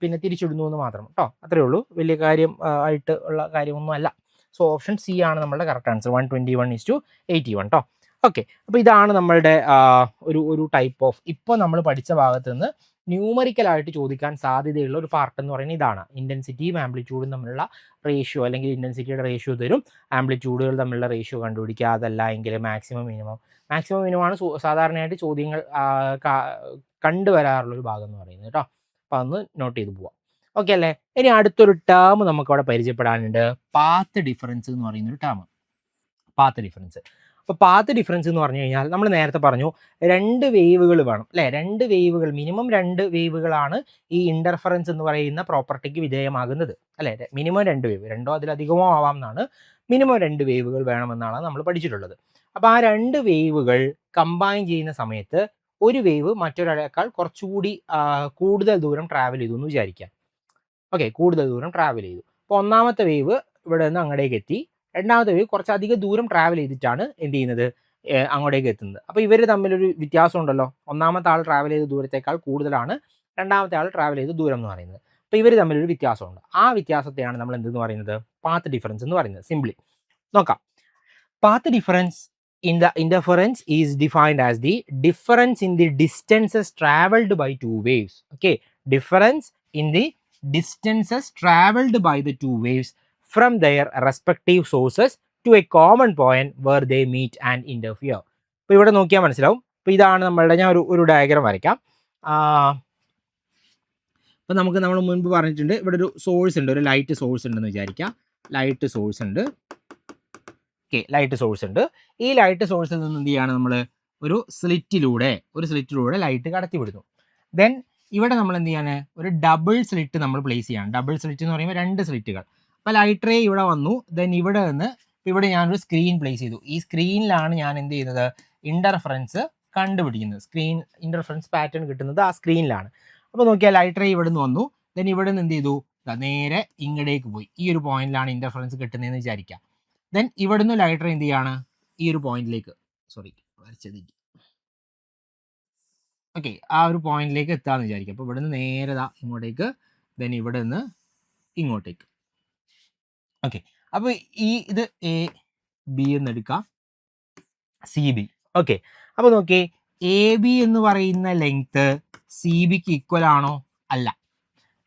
പിന്നെ തിരിച്ചിടുന്നു എന്ന് മാത്രം കേട്ടോ, അത്രയേ ഉള്ളൂ. വലിയ കാര്യം ആയിട്ട് ഉള്ള കാര്യമൊന്നും അല്ല. സോ ഓപ്ഷൻ സി ആണ് നമ്മളുടെ കറക്റ്റ് ആൻസർ, 121:81 കേട്ടോ. ഓക്കെ, അപ്പോൾ ഇതാണ് നമ്മളുടെ ഒരു ടൈപ്പ് ഓഫ്, ഇപ്പോൾ നമ്മൾ പഠിച്ച ഭാഗത്ത് നിന്ന് ന്യൂമറിക്കലായിട്ട് ചോദിക്കാൻ സാധ്യതയുള്ള ഒരു പാർട്ട് എന്ന് പറയുന്നത് ഇതാണ്. ഇൻറ്റൻസിറ്റിയും ആംപ്ലിറ്റ്യൂഡും തമ്മിലുള്ള റേഷ്യോ, അല്ലെങ്കിൽ ഇൻറ്റൻസിറ്റിയുടെ റേഷ്യോ തരും, ആംപ്ലിറ്റ്യൂഡുകൾ തമ്മിലുള്ള റേഷ്യോ കണ്ടുപിടിക്കുക. അതല്ല എങ്കിൽ മാക്സിമം മിനിമം ആണ് സാധാരണയായിട്ട് ചോദ്യങ്ങൾ കണ്ടുവരാറുള്ളൊരു ഭാഗം എന്ന് പറയുന്നത് കേട്ടോ. അപ്പോൾ അതൊന്ന് നോട്ട് ചെയ്ത് പോവാം. ഓക്കെ അല്ലേ. ഇനി അടുത്തൊരു ടേം നമുക്കവിടെ പരിചയപ്പെടാനുണ്ട്, പാത്ത് ഡിഫറൻസ് എന്ന് പറയുന്നൊരു ടേം. Path difference. അപ്പോൾ പാത്ത് ഡിഫറൻസ് എന്ന് പറഞ്ഞു കഴിഞ്ഞാൽ നമ്മൾ നേരത്തെ പറഞ്ഞു 2 വേവുകൾ വേണം അല്ലേ, 2 വേവുകൾ, മിനിമം 2 വേവുകളാണ് ഈ ഇൻ്റർഫറൻസ് എന്ന് പറയുന്ന പ്രോപ്പർട്ടിക്ക് വിധേയമാകുന്നത് അല്ലേ. മിനിമം 2 വേവ്, 2ഓ അതിലധികമോ ആവാം എന്നാണ്, മിനിമം 2 വേവുകൾ വേണമെന്നാണ് നമ്മൾ പഠിച്ചിട്ടുള്ളത്. അപ്പോൾ ആ 2 വേവുകൾ കമ്പൈൻ ചെയ്യുന്ന സമയത്ത് ഒരു വേവ് മറ്റൊരാളേക്കാൾ കുറച്ചുകൂടി കൂടുതൽ ദൂരം ട്രാവൽ ചെയ്തു എന്ന് വിചാരിക്കാം. ഓക്കെ, കൂടുതൽ ദൂരം ട്രാവൽ ചെയ്തു. അപ്പോൾ ഒന്നാമത്തെ വേവ് ഇവിടെ നിന്ന് അങ്ങോട്ടേക്ക് എത്തി, രണ്ടാമത്തെ വേവ് കുറച്ചധികം ദൂരം ട്രാവൽ ചെയ്തിട്ടാണ് എന്ത് ചെയ്യുന്നത്, അങ്ങോട്ടേക്ക് എത്തുന്നത്. അപ്പോൾ ഇവർ തമ്മിലൊരു വ്യത്യാസം ഉണ്ടല്ലോ, ഒന്നാമത്തെ ആൾ ട്രാവൽ ചെയ്ത ദൂരത്തേക്കാൾ കൂടുതലാണ് രണ്ടാമത്തെ ആൾ ട്രാവൽ ചെയ്ത ദൂരം എന്ന് പറയുന്നത്. അപ്പോൾ ഇവർ തമ്മിലൊരു വ്യത്യാസമുണ്ട്. ആ വ്യത്യാസത്തെയാണ് നമ്മൾ എന്തെന്ന് പറയുന്നത്, പാത്ത് ഡിഫറൻസ് എന്ന് പറയുന്നത്. സിംപ്ലി നോക്കാം. Path difference in the interference is defined as the difference in the distances traveled by two waves. Okay, difference in the distances traveled by the two waves from their respective sources to a common point where they meet and interfere. അപ്പോൾ ഇവിടെ നോക്കിയാൽ മനസ്സിലാവും. അപ്പോൾ ഇതാണ് നമ്മളുടെ, ഞാൻ ഒരു ഡയഗ്രാം വരയ്ക്കാം. അപ്പോൾ നമ്മൾ മുൻപ് പറഞ്ഞിട്ടുണ്ട്, ഇവിടെ ഒരു സോഴ്സ് ഉണ്ട്, ഒരു ലൈറ്റ് സോഴ്സ് ഉണ്ടെന്ന് വിചാരിക്കാം. ലൈറ്റ് സോഴ്സ് ഉണ്ട്. ഓക്കെ, ലൈറ്റ് സോഴ്സ് ഉണ്ട്. ഈ ലൈറ്റ് സോഴ്സിൽ നിന്ന് എന്ത് ചെയ്യാണ്, നമ്മൾ ഒരു സ്ലിറ്റിലൂടെ ലൈറ്റ് കടത്തി വിടുന്നു. ദെൻ ഇവിടെ നമ്മൾ എന്ത് ചെയ്യാണ്, ഒരു ഡബിൾ സ്ലിറ്റ് നമ്മൾ പ്ലേസ് ചെയ്യാണ്. ഡബിൾ സ്ലിറ്റ് എന്ന് പറയുമ്പോൾ 2 സ്ലിറ്റുകൾ. അപ്പോൾ ലൈറ്റ് റേ ഇവിടെ വന്നു, ദെൻ ഇവിടെ നിന്ന് ഇവിടെ ഞാനൊരു സ്ക്രീൻ പ്ലേസ് ചെയ്തു. ഈ സ്ക്രീനിലാണ് ഞാൻ എന്ത് ചെയ്യുന്നത്, ഇൻ്റർഫറൻസ് കണ്ടുപിടിക്കുന്നത്. ഇൻ്റർഫറൻസ് പാറ്റേൺ കിട്ടുന്നത് ആ സ്ക്രീനിലാണ്. അപ്പോൾ നോക്കിയാൽ ലൈറ്റ് റേ ഇവിടെ നിന്ന് വന്നു, ദെൻ ഇവിടെ നിന്ന് എന്ത് ചെയ്തു, നേരെ ഇങ്ങടേക്ക് പോയി. ഈ ഒരു പോയിന്റിലാണ് ഇൻ്റർഫറൻസ് കിട്ടുന്നതെന്ന് വിചാരിക്കാം. ദെൻ ഇവിടുന്ന് ലൈറ്റ് റേ എന്ത് ചെയ്യാണ്, ഈ ഒരു പോയിന്റിലേക്ക്, ഓക്കെ, ആ ഒരു പോയിന്റിലേക്ക് എത്താമെന്ന് വിചാരിക്കുക. അപ്പോൾ ഇവിടുന്ന് നേരെ ഇങ്ങോട്ടേക്ക്, ദെൻ ഇവിടെ നിന്ന് ഇങ്ങോട്ടേക്ക്. ഓക്കെ, അപ്പോൾ ഇത് എ ബി എന്ന് എടുക്കാം, സി ബി. ഓക്കെ, അപ്പോൾ നോക്കിയേ, എ ബി എന്ന് പറയുന്ന ലെങ്ത്ത് സി ബിക്ക് ഈക്വൽ ആണോ, അല്ല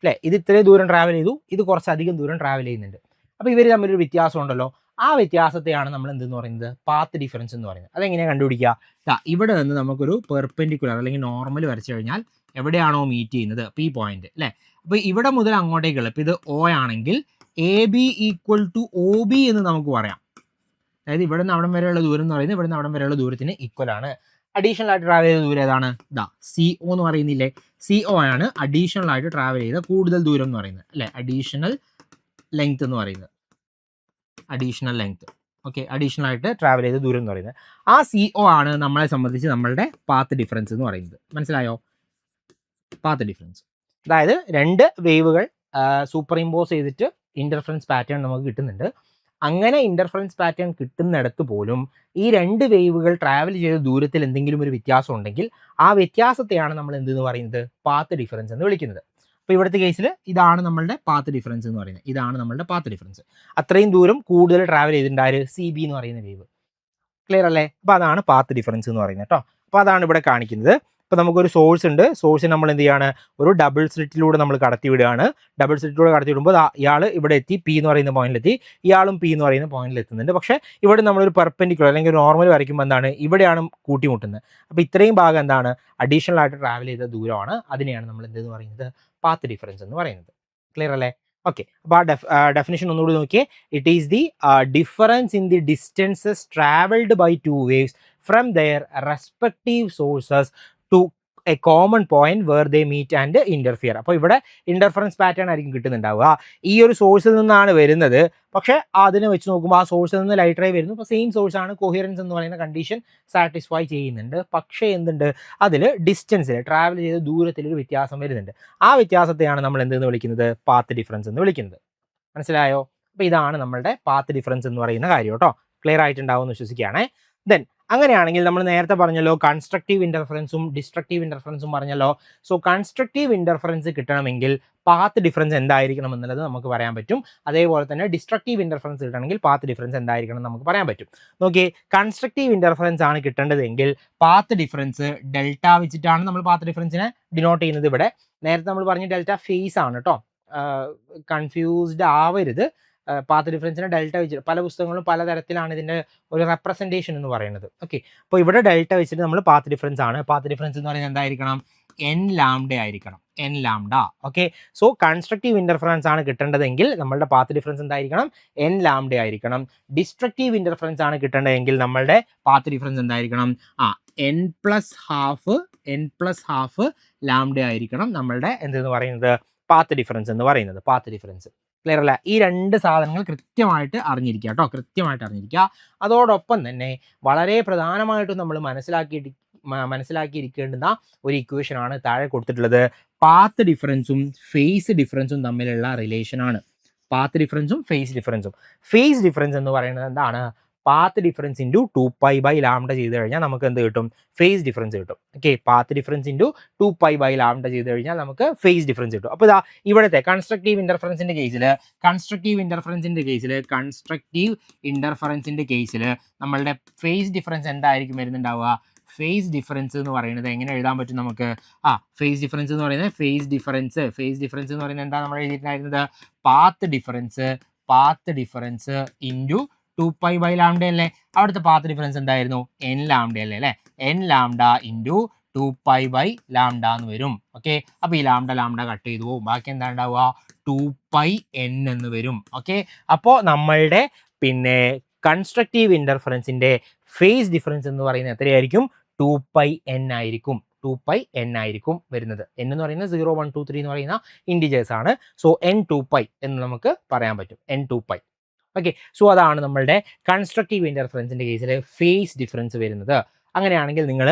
അല്ലേ. ഇത് ഇത്രയും ദൂരം ട്രാവൽ ചെയ്തു, ഇത് കുറച്ചധികം ദൂരം ട്രാവൽ ചെയ്യുന്നുണ്ട്. അപ്പോൾ ഇവർ തമ്മിലൊരു വ്യത്യാസം ഉണ്ടല്ലോ. ആ വ്യത്യാസത്തെയാണ് നമ്മൾ എന്തെന്ന് പറയുന്നത്, പാത്ത് ഡിഫറൻസ് എന്ന് പറയുന്നത്. അതെങ്ങനെയാണ് കണ്ടുപിടിക്കുക, ഇവിടെ നിന്ന് നമുക്കൊരു പെർപെൻഡിക്കുലർ അല്ലെങ്കിൽ നോർമൽ വരച്ചു കഴിഞ്ഞാൽ എവിടെയാണോ മീറ്റ് ചെയ്യുന്നത്, അപ്പോൾ ഈ പോയിന്റ് അല്ലേ. അപ്പോൾ ഇവിടെ മുതൽ അങ്ങോട്ടേക്കുള്ള, ഇപ്പോൾ ഇത് ഒ ആണെങ്കിൽ A B equal to O B എന്ന് നമുക്ക് പറയാം. അതായത് ഇവിടെ നിന്ന് അവിടം വരെയുള്ള ദൂരം എന്ന് പറയുന്നത് ഇവിടെ നിന്ന് അവിടം വരെയുള്ള ദൂരത്തിന് ഈക്വൽ ആണ്. അഡീഷണൽ ആയിട്ട് ട്രാവൽ ചെയ്ത ദൂരം ഏതാണ്? ഇതാ CO എന്ന് പറയുന്നില്ലേ, CO ആണ് അഡീഷണൽ ആയിട്ട് ട്രാവൽ ചെയ്ത കൂടുതൽ ദൂരം എന്ന് പറയുന്നത് അല്ലേ, അഡീഷണൽ ലെങ്ത് എന്ന് പറയുന്നത്, അഡീഷണൽ ലെങ്ത്. ഓക്കെ, അഡീഷണൽ ആയിട്ട് ട്രാവൽ ചെയ്ത ദൂരം എന്ന് പറയുന്നത്. ആ CO ആണ് നമ്മളെ സംബന്ധിച്ച് നമ്മളുടെ പാത്ത് ഡിഫറൻസ് എന്ന് പറയുന്നത്. മനസ്സിലായോ? പാത്ത് ഡിഫറൻസ് അതായത് രണ്ട് വേവുകൾ സൂപ്പർ ഇമ്പോസ് ചെയ്തിട്ട് ഇന്റർഫറൻസ് പാറ്റേൺ നമുക്ക് കിട്ടുന്നുണ്ട്. അങ്ങനെ ഇന്റർഫറൻസ് പാറ്റേൺ കിട്ടുന്നിടത്ത് പോലും ഈ രണ്ട് വേവുകൾ ട്രാവൽ ചെയ്ത ദൂരത്തിൽ എന്തെങ്കിലും ഒരു വ്യത്യാസം ഉണ്ടെങ്കിൽ ആ വ്യത്യാസത്തെയാണ് നമ്മൾ എന്തെന്ന് പറയുന്നത്? പാത്ത് ഡിഫറൻസ് എന്ന് വിളിക്കുന്നത്. അപ്പോൾ ഇവിടുത്തെ കേസിൽ ഇതാണ് നമ്മളുടെ പാത്ത് ഡിഫറൻസ് എന്ന് പറയുന്നത്. ഇതാണ് നമ്മളുടെ പാത്ത് ഡിഫറൻസ്. അത്രയും ദൂരം കൂടുതൽ ട്രാവൽ ചെയ്തിട്ടുണ്ട് ആര്? CB എന്ന് പറയുന്ന വേവ്. ക്ലിയർ അല്ലേ? അപ്പോൾ അതാണ് പാത്ത് ഡിഫറൻസ് എന്ന് പറയുന്നത് കേട്ടോ. അപ്പോൾ അതാണ് ഇവിടെ കാണിക്കുന്നത്. ഇപ്പോൾ നമുക്കൊരു സോഴ്സ് ഉണ്ട്. സോഴ്സിന് നമ്മൾ എന്ത് ചെയ്യാണ്? ഒരു ഡബിൾ സ്ലിറ്റിലൂടെ നമ്മൾ കടത്തി വിടുകയാണ്. ഡബിൾ സ്ലിറ്റിലൂടെ കടത്തി വിടുമ്പോൾ ഇയാൾ ഇവിടെ എത്തി, P എന്ന് പറയുന്ന പോയിന്റിലെത്തി, ഇയാളും P എന്ന് പറയുന്ന പോയിന്റിൽ എത്തുന്നുണ്ട്. പക്ഷേ ഇവിടെ നമ്മളൊരു പെർപെൻഡിക്കുലർ അല്ലെങ്കിൽ നോർമൽ വരയ്ക്കുമ്പോൾ എന്താണ്? ഇവിടെയാണ് കൂട്ടിമുട്ടുന്നത്. അപ്പോൾ ഇത്രയും ഭാഗം എന്താണ്? അഡീഷണൽ ആയിട്ട് ട്രാവൽ ചെയ്ത ദൂരമാണ്. അതിനെയാണ് നമ്മൾ എന്തെന്ന് പറയുന്നത്? പാത്ത് ഡിഫറൻസ് എന്ന് പറയുന്നത്. ക്ലിയർ അല്ലേ? ഓക്കെ, അപ്പോൾ ആ ഡെഫിനിഷൻ ഒന്നുകൂടി നോക്കിയേ. It is the difference in the distances travelled by two waves from their respective sources to a common point where they meet and interfere. അപ്പോൾ ഇവിടെ ഇന്റർഫറൻസ് പാറ്റേൺ ആയിരിക്കും കിട്ടുന്നുണ്ടാവുക. ഈ ഒരു സോഴ്സിൽ നിന്നാണ് വരുന്നത്, പക്ഷേ അതിനെ വെച്ച് നോക്കുമ്പോൾ ആ സോഴ്സിൽ നിന്ന് ലൈറ്റ് റേ വരുന്നു. അപ്പോൾ സെയിം സോഴ്സാണ്, കൊഹിയറൻസ് എന്ന് പറയുന്ന കണ്ടീഷൻ സാറ്റിസ്ഫൈ ചെയ്യുന്നുണ്ട്. പക്ഷേ എന്തുണ്ട്? അതിൽ ഡിസ്റ്റൻസിൽ ട്രാവൽ ചെയ്ത ദൂരത്തിലൊരു വ്യത്യാസം വരുന്നുണ്ട്. ആ വ്യത്യാസത്തെയാണ് നമ്മൾ എന്തെന്ന് വിളിക്കുന്നത്? പാത്ത് ഡിഫറൻസ് എന്ന് വിളിക്കുന്നത്. മനസ്സിലായോ? അപ്പോൾ ഇതാണ് നമ്മളുടെ പാത്ത് ഡിഫറൻസ് എന്ന് പറയുന്ന കാര്യം കേട്ടോ. ക്ലിയർ ആയിട്ടുണ്ടാവും എന്ന് വിശ്വസിക്കുകയാണേ. ദെൻ അങ്ങനെയാണെങ്കിൽ നമ്മൾ നേരത്തെ പറഞ്ഞല്ലോ കൺസ്ട്രക്റ്റീവ് ഇൻ്റർഫറൻസും ഡിസ്ട്രക്റ്റീവ് ഇൻ്റർഫറൻസും പറഞ്ഞല്ലോ. സോ കൺസ്ട്രക്റ്റീവ് ഇൻ്റർഫറൻസ് കിട്ടണമെങ്കിൽ പാത്ത് ഡിഫറൻസ് എന്തായിരിക്കണം എന്നുള്ളത് നമുക്ക് പറയാൻ പറ്റും. അതേപോലെ തന്നെ ഡിസ്ട്രക്റ്റീവ് ഇൻ്റർഫറൻസ് കിട്ടണമെങ്കിൽ പാത്ത് ഡിഫറൻസ് എന്തായിരിക്കണം എന്ന് നമുക്ക് പറയാൻ പറ്റും. നോക്കിയേ, കൺസ്ട്രക്റ്റീവ് ഇൻ്റർഫറൻസ് ആണ് കിട്ടേണ്ടതെങ്കിൽ പാത്ത് ഡിഫറൻസ് ഡെൽറ്റ വെച്ചിട്ടാണ് നമ്മൾ പാത്ത് ഡിഫറൻസിനെ ഡിനോട്ട് ചെയ്യുന്നത്. ഇവിടെ നേരത്തെ നമ്മൾ പറഞ്ഞ ഡെൽറ്റ ഫേസ് ആണ് കേട്ടോ, കൺഫ്യൂസ്ഡ് ആവരുത്. പാത്ത് ഡിഫറൻസിനെ ഡെൽറ്റ വെച്ചിട്ട് പല പുസ്തകങ്ങളും പലതരത്തിലാണ് ഇതിൻ്റെ ഒരു റെപ്രസെൻറ്റേഷൻ എന്ന് പറയുന്നത്. ഓക്കെ, അപ്പോൾ ഇവിടെ ഡെൽറ്റ വെച്ചിട്ട് നമ്മൾ പാത്ത് ഡിഫറൻസ് ആണ്. പാത്ത് ഡിഫറൻസ് എന്ന് പറയുന്നത് എന്തായിരിക്കണം? n ലാംഡ ആയിരിക്കണം, n lambda. Okay, so constructive interference ആണ് കിട്ടേണ്ടതെങ്കിൽ നമ്മളുടെ പാത്ത് ഡിഫറൻസ് എന്തായിരിക്കണം? n ലാംഡ ആയിരിക്കണം. ഡിസ്ട്രക്റ്റീവ് ഇൻ്റർഫറൻസ് ആണ് കിട്ടേണ്ടതെങ്കിൽ നമ്മളുടെ പാത്ത് ഡിഫറൻസ് എന്തായിരിക്കണം? n പ്ലസ് ഹാഫ് ലാംഡ ആയിരിക്കണം നമ്മളുടെ എന്തെന്ന് പറയുന്നത്? പാത്ത് ഡിഫറൻസ് എന്ന് പറയുന്നത്. പാത്ത് ഡിഫറൻസ് ക്ലിയർ അല്ല? ഈ രണ്ട് സാധനങ്ങൾ കൃത്യമായിട്ട് അറിഞ്ഞിരിക്കുക കേട്ടോ, കൃത്യമായിട്ട് അറിഞ്ഞിരിക്കുക. അതോടൊപ്പം തന്നെ വളരെ പ്രധാനമായിട്ടും നമ്മൾ മനസ്സിലാക്കിയിരിക്കേണ്ടുന്ന ഒരു ഇക്വേഷനാണ് താഴെ കൊടുത്തിട്ടുള്ളത്. പാത്ത് ഡിഫറൻസും ഫേസ് ഡിഫറൻസും തമ്മിലുള്ള റിലേഷനാണ്. പാത്ത് ഡിഫറൻസും ഫേസ് ഡിഫറൻസും. ഫേസ് ഡിഫറൻസ് എന്ന് പറയുന്നത് എന്താണ്? പാത്ത് ഡിഫറൻസ് ഇൻറ്റു 2π/λ ചെയ്ത് കഴിഞ്ഞാൽ നമുക്ക് എന്ത് കിട്ടും? ഫേസ് ഡിഫറൻസ് കിട്ടും. ഓക്കെ, പാത്ത് ഡിഫറൻസ് ഇൻറ്റു 2π/λ ചെയ്ത് കഴിഞ്ഞാൽ നമുക്ക് ഫേസ് ഡിഫറൻസ് കിട്ടും. അപ്പോൾ ഇതാ ഇവിടുത്തെ കൺസ്ട്രക്റ്റീവ് ഇൻ്റർഫറൻസിൻ്റെ കേസിൽ നമ്മളുടെ ഫേസ് ഡിഫറൻസ് എന്തായിരിക്കും വരുന്നുണ്ടാവുക? ഫേസ് ഡിഫറൻസ് എന്ന് പറയുന്നത് എങ്ങനെ എഴുതാൻ പറ്റും നമുക്ക്? ഫേസ് ഡിഫറൻസ് എന്ന് പറയുന്നത് ഫേസ് ഡിഫറൻസ് എന്ന് പറയുന്നത് എന്താ നമ്മൾ എഴുതിയിട്ടുണ്ടായിരുന്നത്? പാത്ത് ഡിഫറൻസ് ഇൻറ്റു 2π/λ അല്ലേ? അവിടുത്തെ പാത്ത് ഡിഫറൻസ് എന്തായിരുന്നു? n ലാംഡ അല്ലേ? n ലാംഡ ഇൻറ്റു 2π/λ എന്ന് വരും. ഓക്കെ, അപ്പോൾ ഈ ലാംഡ കട്ട് ചെയ്തു പോകും. ബാക്കി എന്താ ഉണ്ടാവുക? 2πn എന്ന് വരും. ഓക്കെ, അപ്പോൾ നമ്മളുടെ പിന്നെ കൺസ്ട്രക്റ്റീവ് ഇൻ്റർഫറൻസിൻ്റെ ഫേസ് ഡിഫറൻസ് എന്ന് പറയുന്നത് എത്രയായിരിക്കും? 2πn ആയിരിക്കും. 2πn ആയിരിക്കും വരുന്നത്. n എന്ന് പറയുന്നത് 0, 1, 2, 3 എന്ന് പറയുന്ന ഇൻഡിജേഴ്സ് ആണ്. സോ n 2π എന്ന് നമുക്ക് പറയാൻ പറ്റും. n 2π. ഓക്കെ, സോ അതാണ് നമ്മളുടെ കൺസ്ട്രക്റ്റീവ് ഇൻ്റർഫറൻസിൻ്റെ കേസിൽ ഫേസ് ഡിഫറൻസ് വരുന്നത്. അങ്ങനെയാണെങ്കിൽ നിങ്ങൾ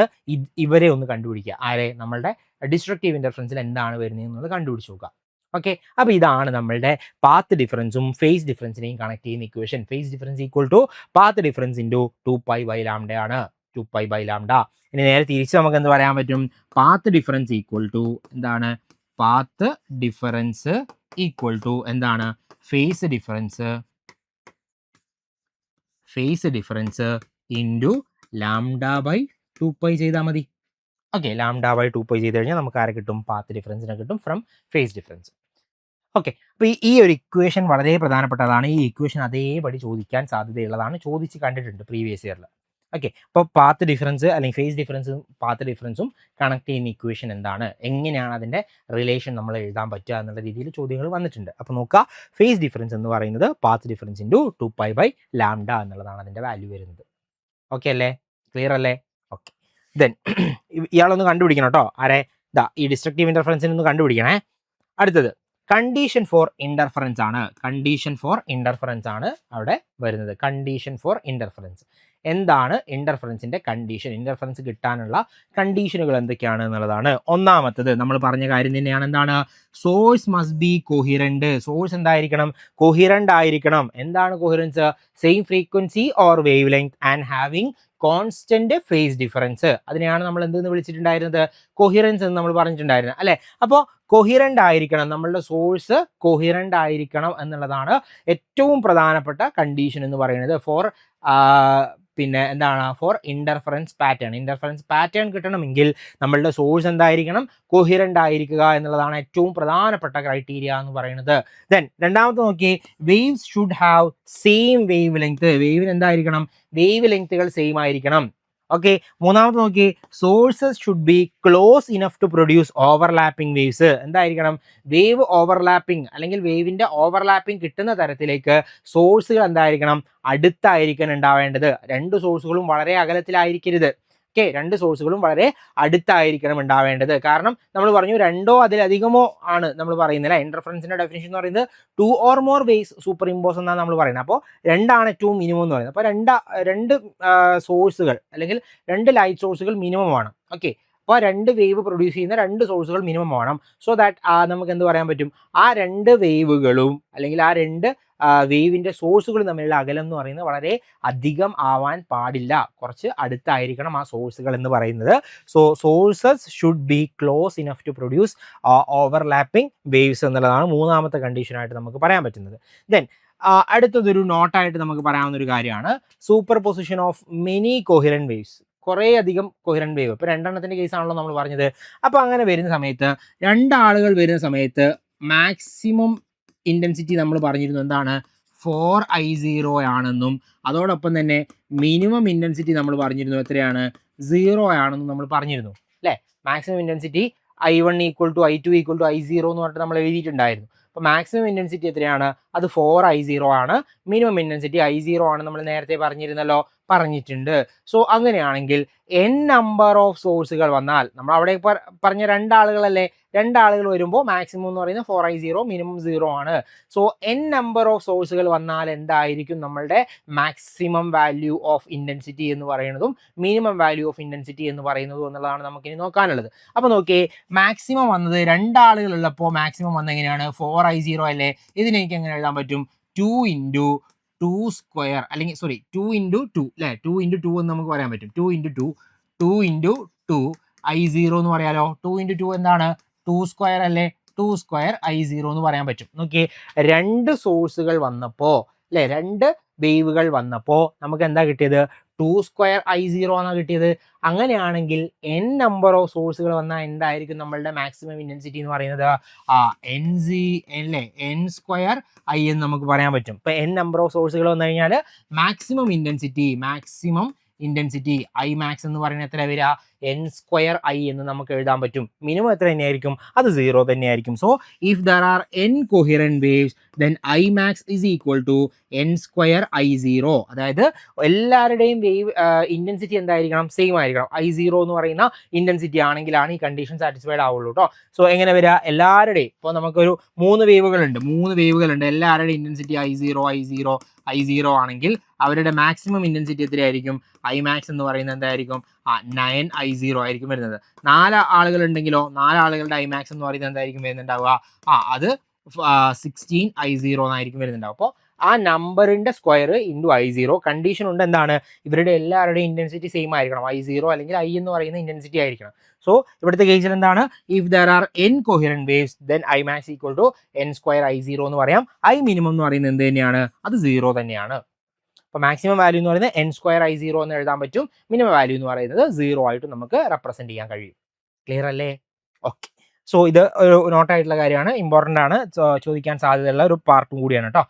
ഇവരെ ഒന്ന് കണ്ടുപിടിക്കുക. ആരെ? നമ്മളുടെ ഡിസ്ട്രക്റ്റീവ് ഇൻ്റർഫറൻസിൽ എന്താണ് വരുന്നത് എന്നുള്ളത് കണ്ടുപിടിച്ച് നോക്കുക. ഓക്കെ, അപ്പോൾ ഇതാണ് നമ്മളുടെ പാത്ത് ഡിഫറൻസും ഫേസ് ഡിഫറൻസിനെയും കണക്ട് ചെയ്യുന്ന equation. Phase difference equal to path difference into 2π/λ ആണ്. 2π/λ. ഇനി നേരെ തിരിച്ച് നമുക്ക് എന്ത് പറയാൻ പറ്റും? പാത്ത് ഡിഫറൻസ് ഈക്വൽ ടു എന്താണ്? പാത്ത് ഡിഫറൻസ് ഈക്വൽ ടു എന്താണ്? ഫേസ് ഡിഫറൻസ് ഇൻറ്റു λ/2π ചെയ്താൽ മതി. ഓക്കെ, λ/2π ചെയ്ത് കഴിഞ്ഞാൽ നമുക്ക് ആരെ കിട്ടും? പാത്ത് ഡിഫറൻസിനെ കിട്ടും ഫ്രം ഫേസ് ഡിഫറൻസ്. ഓക്കെ, അപ്പോൾ ഈ ഒരു ഇക്വേഷൻ വളരെ പ്രധാനപ്പെട്ടതാണ്. ഈ ഇക്വേഷൻ അതേപടി ചോദിക്കാൻ സാധ്യതയുള്ളതാണ്, ചോദിച്ച് കണ്ടിട്ടുണ്ട് പ്രീവിയസ് ഇയറിൽ. ഓക്കെ, അപ്പോൾ പാത്ത് ഡിഫറൻസ് അല്ലെങ്കിൽ ഫേസ് ഡിഫറൻസും പാത്ത് ഡിഫറൻസും കണക്ട് ചെയ്യുന്ന ഇക്വേഷൻ എന്താണ്? എങ്ങനെയാണ് അതിൻ്റെ റിലേഷൻ നമ്മൾ എഴുതാൻ പറ്റുക എന്നുള്ള രീതിയിൽ ചോദ്യങ്ങൾ വന്നിട്ടുണ്ട്. അപ്പോൾ നോക്കുക, ഫേസ് ഡിഫറൻസ് എന്ന് പറയുന്നത് പാത്ത് ഡിഫറൻസ് ഇൻറ്റു 2π/λ എന്നുള്ളതാണ് അതിൻ്റെ വാല്യൂ വരുന്നത്. ഓക്കെ അല്ലേ? ക്ലിയർ അല്ലേ? ഓക്കെ, ദെൻ ഇയാളൊന്ന് കണ്ടുപിടിക്കണം കേട്ടോ, ആരെ ഇതാ ഈ ഡിസ്ട്രക്റ്റീവ് ഇന്റർഫറൻസിന് ഒന്ന് കണ്ടുപിടിക്കണേ. അടുത്തത് കണ്ടീഷൻ ഫോർ ഇന്റർഫറൻസ് ആണ്. കണ്ടീഷൻ ഫോർ ഇന്റർഫറൻസ് ആണ് അവിടെ വരുന്നത്. കണ്ടീഷൻ ഫോർ ഇന്റർഫറൻസ് എന്താണ്? ഇന്റർഫറൻസിന്റെ കണ്ടീഷൻ, ഇന്റർഫറൻസ് കിട്ടാനുള്ള കണ്ടീഷനുകൾ എന്തൊക്കെയാണ് എന്നുള്ളതാണ്. ഒന്നാമത്തത് നമ്മൾ പറഞ്ഞ കാര്യം തന്നെയാണ്, എന്താണ്? Source must be coherent. Source എന്തായിരിക്കണം? കൊഹിറന്റ് ആയിരിക്കണം. എന്താണ് coherence? Same frequency or wave length and having constant phase difference. അതിനെയാണ് നമ്മൾ എന്തെന്ന് വിളിച്ചിട്ടുണ്ടായിരുന്നത്? കൊഹിറൻസ് എന്ന് നമ്മൾ പറഞ്ഞിട്ടുണ്ടായിരുന്നത് അല്ലെ. അപ്പോൾ കൊഹിറന്റ് ആയിരിക്കണം, നമ്മളുടെ സോഴ്സ് കൊഹിറന്റ് ആയിരിക്കണം എന്നുള്ളതാണ് ഏറ്റവും പ്രധാനപ്പെട്ട കണ്ടീഷൻ എന്ന് പറയുന്നത് ഫോർ പിന്നെ എന്താണ്? For interference pattern. Interference pattern കിട്ടണമെങ്കിൽ നമ്മളുടെ സോഴ്സ് എന്തായിരിക്കണം? കൊഹിറന്റ് ആയിരിക്കുക എന്നുള്ളതാണ് ഏറ്റവും പ്രധാനപ്പെട്ട ക്രൈറ്റീരിയ എന്ന് പറയുന്നത്. ദെൻ രണ്ടാമത്തെ നോക്കി, waves should have same wave length. വേവിന് എന്തായിരിക്കണം? വേവ് ലെങ്ത്തുകൾ സെയിം ആയിരിക്കണം. ഓക്കെ. മൂന്നാമത്തെ നോക്കി, sources should be close enough to produce overlapping waves. എന്തായിരിക്കണം? വേവ് ഓവർലാപ്പിംഗ് അല്ലെങ്കിൽ വേവിന്റെ ഓവർലാപ്പിംഗ് കിട്ടുന്ന തരത്തിലേക്ക് സോഴ്സുകൾ എന്തായിരിക്കണം? അടുത്തായിരിക്കണം ഉണ്ടാവേണ്ടത്. രണ്ട് സോഴ്സുകളും വളരെ അകലത്തിലായിരിക്കരുത്. ഓക്കെ, രണ്ട് സോഴ്സുകളും വളരെ അടുത്തായിരിക്കണം ഉണ്ടാവേണ്ടത്. കാരണം നമ്മൾ പറഞ്ഞു രണ്ടോ അതിലധികമോ ആണ് നമ്മൾ പറയുന്നത്. ഇന്റർഫറൻസിന്റെ ഡെഫിനിഷൻ എന്ന് പറയുന്നത് 2 or more waves super impose എന്നാണ് നമ്മൾ പറയുന്നത്. അപ്പോൾ രണ്ടാണ് ഏറ്റവും മിനിമം എന്ന് പറയുന്നത്. അപ്പോൾ രണ്ട് സോഴ്സുകൾ അല്ലെങ്കിൽ രണ്ട് ലൈറ്റ് സോഴ്സുകൾ മിനിമം ആണ്. ഓക്കെ, അപ്പോൾ രണ്ട് വേവ് പ്രൊഡ്യൂസ് ചെയ്യുന്ന രണ്ട് സോഴ്സുകൾ മിനിമം വേണം. സോ ദാറ്റ് നമുക്ക് എന്ത് പറയാൻ പറ്റും? ആ രണ്ട് വേവുകളും അല്ലെങ്കിൽ ആ രണ്ട് വേവിന്റെ സോഴ്സുകൾ തമ്മിലുള്ള അകലം എന്ന് പറയുന്നത് വളരെ അധികം ആവാൻ പാടില്ല, കുറച്ച് അടുത്തായിരിക്കണം ആ സോഴ്സുകൾ എന്ന് പറയുന്നത്. So sources should be close enough to produce overlapping waves എന്നുള്ളതാണ് മൂന്നാമത്തെ കണ്ടീഷനായിട്ട് നമുക്ക് പറയാൻ പറ്റുന്നത്. ദെൻ അടുത്തതൊരു നോട്ടായിട്ട് നമുക്ക് പറയാവുന്ന ഒരു കാര്യമാണ് super position of many coherent waves. കുറേ അധികം കൊഹിറന്റ് വേവ്. ഇപ്പോൾ രണ്ടെണ്ണത്തിന്റെ കേസാണല്ലോ നമ്മൾ പറഞ്ഞത്. അപ്പോൾ അങ്ങനെ വരുന്ന സമയത്ത് രണ്ടാളുകൾ വരുന്ന സമയത്ത് മാക്സിമം ഇന്റൻസിറ്റി നമ്മൾ പറഞ്ഞിരുന്നു എന്താണ്? 4I0 ആണെന്നും അതോടൊപ്പം തന്നെ മിനിമം ഇന്റൻസിറ്റി നമ്മൾ പറഞ്ഞിരുന്നു എത്രയാണ്? 0 ആണെന്നും നമ്മൾ പറഞ്ഞിരുന്നു അല്ലേ. Maximum intensity I1 = I2 = I0 എന്ന് പറഞ്ഞിട്ട് നമ്മൾ എഴുതിയിട്ടുണ്ടായിരുന്നു. അപ്പോൾ മാക്സിമം ഇന്റൻസിറ്റി എത്രയാണ്? അത് 4I0 ആണ്. മിനിമം ഇന്റൻസിറ്റി I0 ആണ് നമ്മൾ നേരത്തെ പറഞ്ഞിരുന്നല്ലോ, പറഞ്ഞിട്ടുണ്ട്. സോ അങ്ങനെയാണെങ്കിൽ n നമ്പർ ഓഫ് സോഴ്സുകൾ വന്നാൽ, നമ്മൾ അവിടെ പറഞ്ഞ രണ്ടാളുകളല്ലേ, രണ്ടാളുകൾ വരുമ്പോൾ മാക്സിമം എന്ന് പറയുന്നത് 4I0, മിനിമം 0 ആണ്. സോ n നമ്പർ ഓഫ് സോഴ്സുകൾ വന്നാൽ എന്തായിരിക്കും നമ്മളുടെ മാക്സിമം വാല്യൂ ഓഫ് ഇന്റൻസിറ്റി എന്ന് പറയുന്നതും മിനിമം വാല്യൂ ഓഫ് ഇന്റൻസിറ്റി എന്ന് പറയുന്നതും എന്നുള്ളതാണ് നമുക്കിനി നോക്കാനുള്ളത്. അപ്പോൾ നോക്കിയേ, മാക്സിമം വന്നത് രണ്ടാളുകൾ ഉള്ളപ്പോൾ മാക്സിമം വന്നത് എങ്ങനെയാണ്? 4I0 അല്ലേ. ഇതിന് എനിക്ക് എങ്ങനെ എഴുതാൻ പറ്റും? 2 × 2² അല്ലെങ്കിൽ 2 × 2 അല്ലേ. 2 × 2 എന്ന് നമുക്ക് പറയാൻ പറ്റും. 2 × 2 I0 എന്ന് പറയാലോ. 2 × 2 എന്താണ്? 2² അല്ലേ. 2² I0 എന്ന് പറയാൻ പറ്റും. നോക്കിയേ, രണ്ട് സോഴ്സുകൾ വന്നപ്പോൾ അല്ലേ, രണ്ട് വേവുകൾ വന്നപ്പോൾ നമുക്ക് എന്താ കിട്ടിയത്? 2² I0 ആണ് കിട്ടിയത്. അങ്ങനെയാണെങ്കിൽ n നമ്പർ ഓഫ് സോഴ്സുകൾ വന്നാൽ എന്തായിരിക്കും നമ്മളുടെ മാക്സിമം ഇന്റൻസിറ്റി എന്ന് പറയുന്നത്? n² I എന്ന് നമുക്ക് പറയാൻ പറ്റും. ഇപ്പൊ n നമ്പർ ഓഫ് സോഴ്സുകൾ വന്നു കഴിഞ്ഞാൽ മാക്സിമം ഇന്റൻസിറ്റി Imax എന്ന് പറയുന്നത് എത്ര വരിക? n² I എന്ന് നമുക്ക് എഴുതാൻ പറ്റും. മിനിമം എത്ര തന്നെയായിരിക്കും? അത് 0 തന്നെയായിരിക്കും. So if there are n coherent waves then Imax = n² I0. അതായത് എല്ലാവരുടെയും വേവ് ഇന്റൻസിറ്റി എന്തായിരിക്കണം? സെയിം ആയിരിക്കണം. I0 എന്ന് പറയുന്ന ഇന്റൻസിറ്റി ആണെങ്കിലാണ് ഈ കണ്ടീഷൻ സാറ്റിസ്ഫൈഡ് ആവുള്ളൂ കേട്ടോ. സോ എങ്ങനെ വരിക? എല്ലാവരുടെയും ഇപ്പോൾ നമുക്കൊരു 3 വേവുകളുണ്ട്. എല്ലാവരുടെയും ഇന്റൻസിറ്റി I0 ആണെങ്കിൽ അവരുടെ മാക്സിമം ഇന്റൻസിറ്റി എത്രയായിരിക്കും? Imax എന്ന് പറയുന്നത് എന്തായിരിക്കും? 9I0 ആയിരിക്കും വരുന്നത്. 4 ആളുകൾ ഉണ്ടെങ്കിലോ 4 ആളുകളുടെ Imax എന്ന് പറയുന്നത് എന്തായിരിക്കും വരുന്നുണ്ടാവുക? അത് 16I0 എന്നായിരിക്കും വരുന്നുണ്ടാവും. അപ്പോൾ ആ നമ്പറിന്റെ സ്ക്വയർ × I0. കണ്ടീഷൻ ഉണ്ട്, എന്താണ്? ഇവരുടെ എല്ലാവരുടെയും ഇന്റൻസിറ്റി സെയിം ആയിരിക്കണം. I0 അല്ലെങ്കിൽ I എന്ന് പറയുന്ന ഇന്റൻസിറ്റി ആയിരിക്കണം. സോ ഇവിടുത്തെ കേസിൽ എന്താണ്? If there are n coherent waves then Imax = n² I0 എന്ന് പറയാം. I മിനിമം എന്ന് പറയുന്നത് എന്ത് തന്നെയാണ്? അത് 0 തന്നെയാണ്. അപ്പോൾ മാക്സിമം വാല്യൂ എന്ന് പറയുന്നത് n² I0 എന്ന് എഴുതാൻ പറ്റും. മിനിമം വാല്യൂ എന്ന് പറയുന്നത് 0 ആയിട്ട് നമുക്ക് റെപ്രസെന്റ് ചെയ്യാൻ കഴിയും. ക്ലിയർ അല്ലേ? ഓക്കെ. സോ ഇത് ഒരു നോട്ടായിട്ടുള്ള കാര്യമാണ്, ഇമ്പോർട്ടൻ്റ് ആണ്, ചോദിക്കാൻ സാധ്യതയുള്ള ഒരു പാർട്ടും കൂടിയാണ് കേട്ടോ.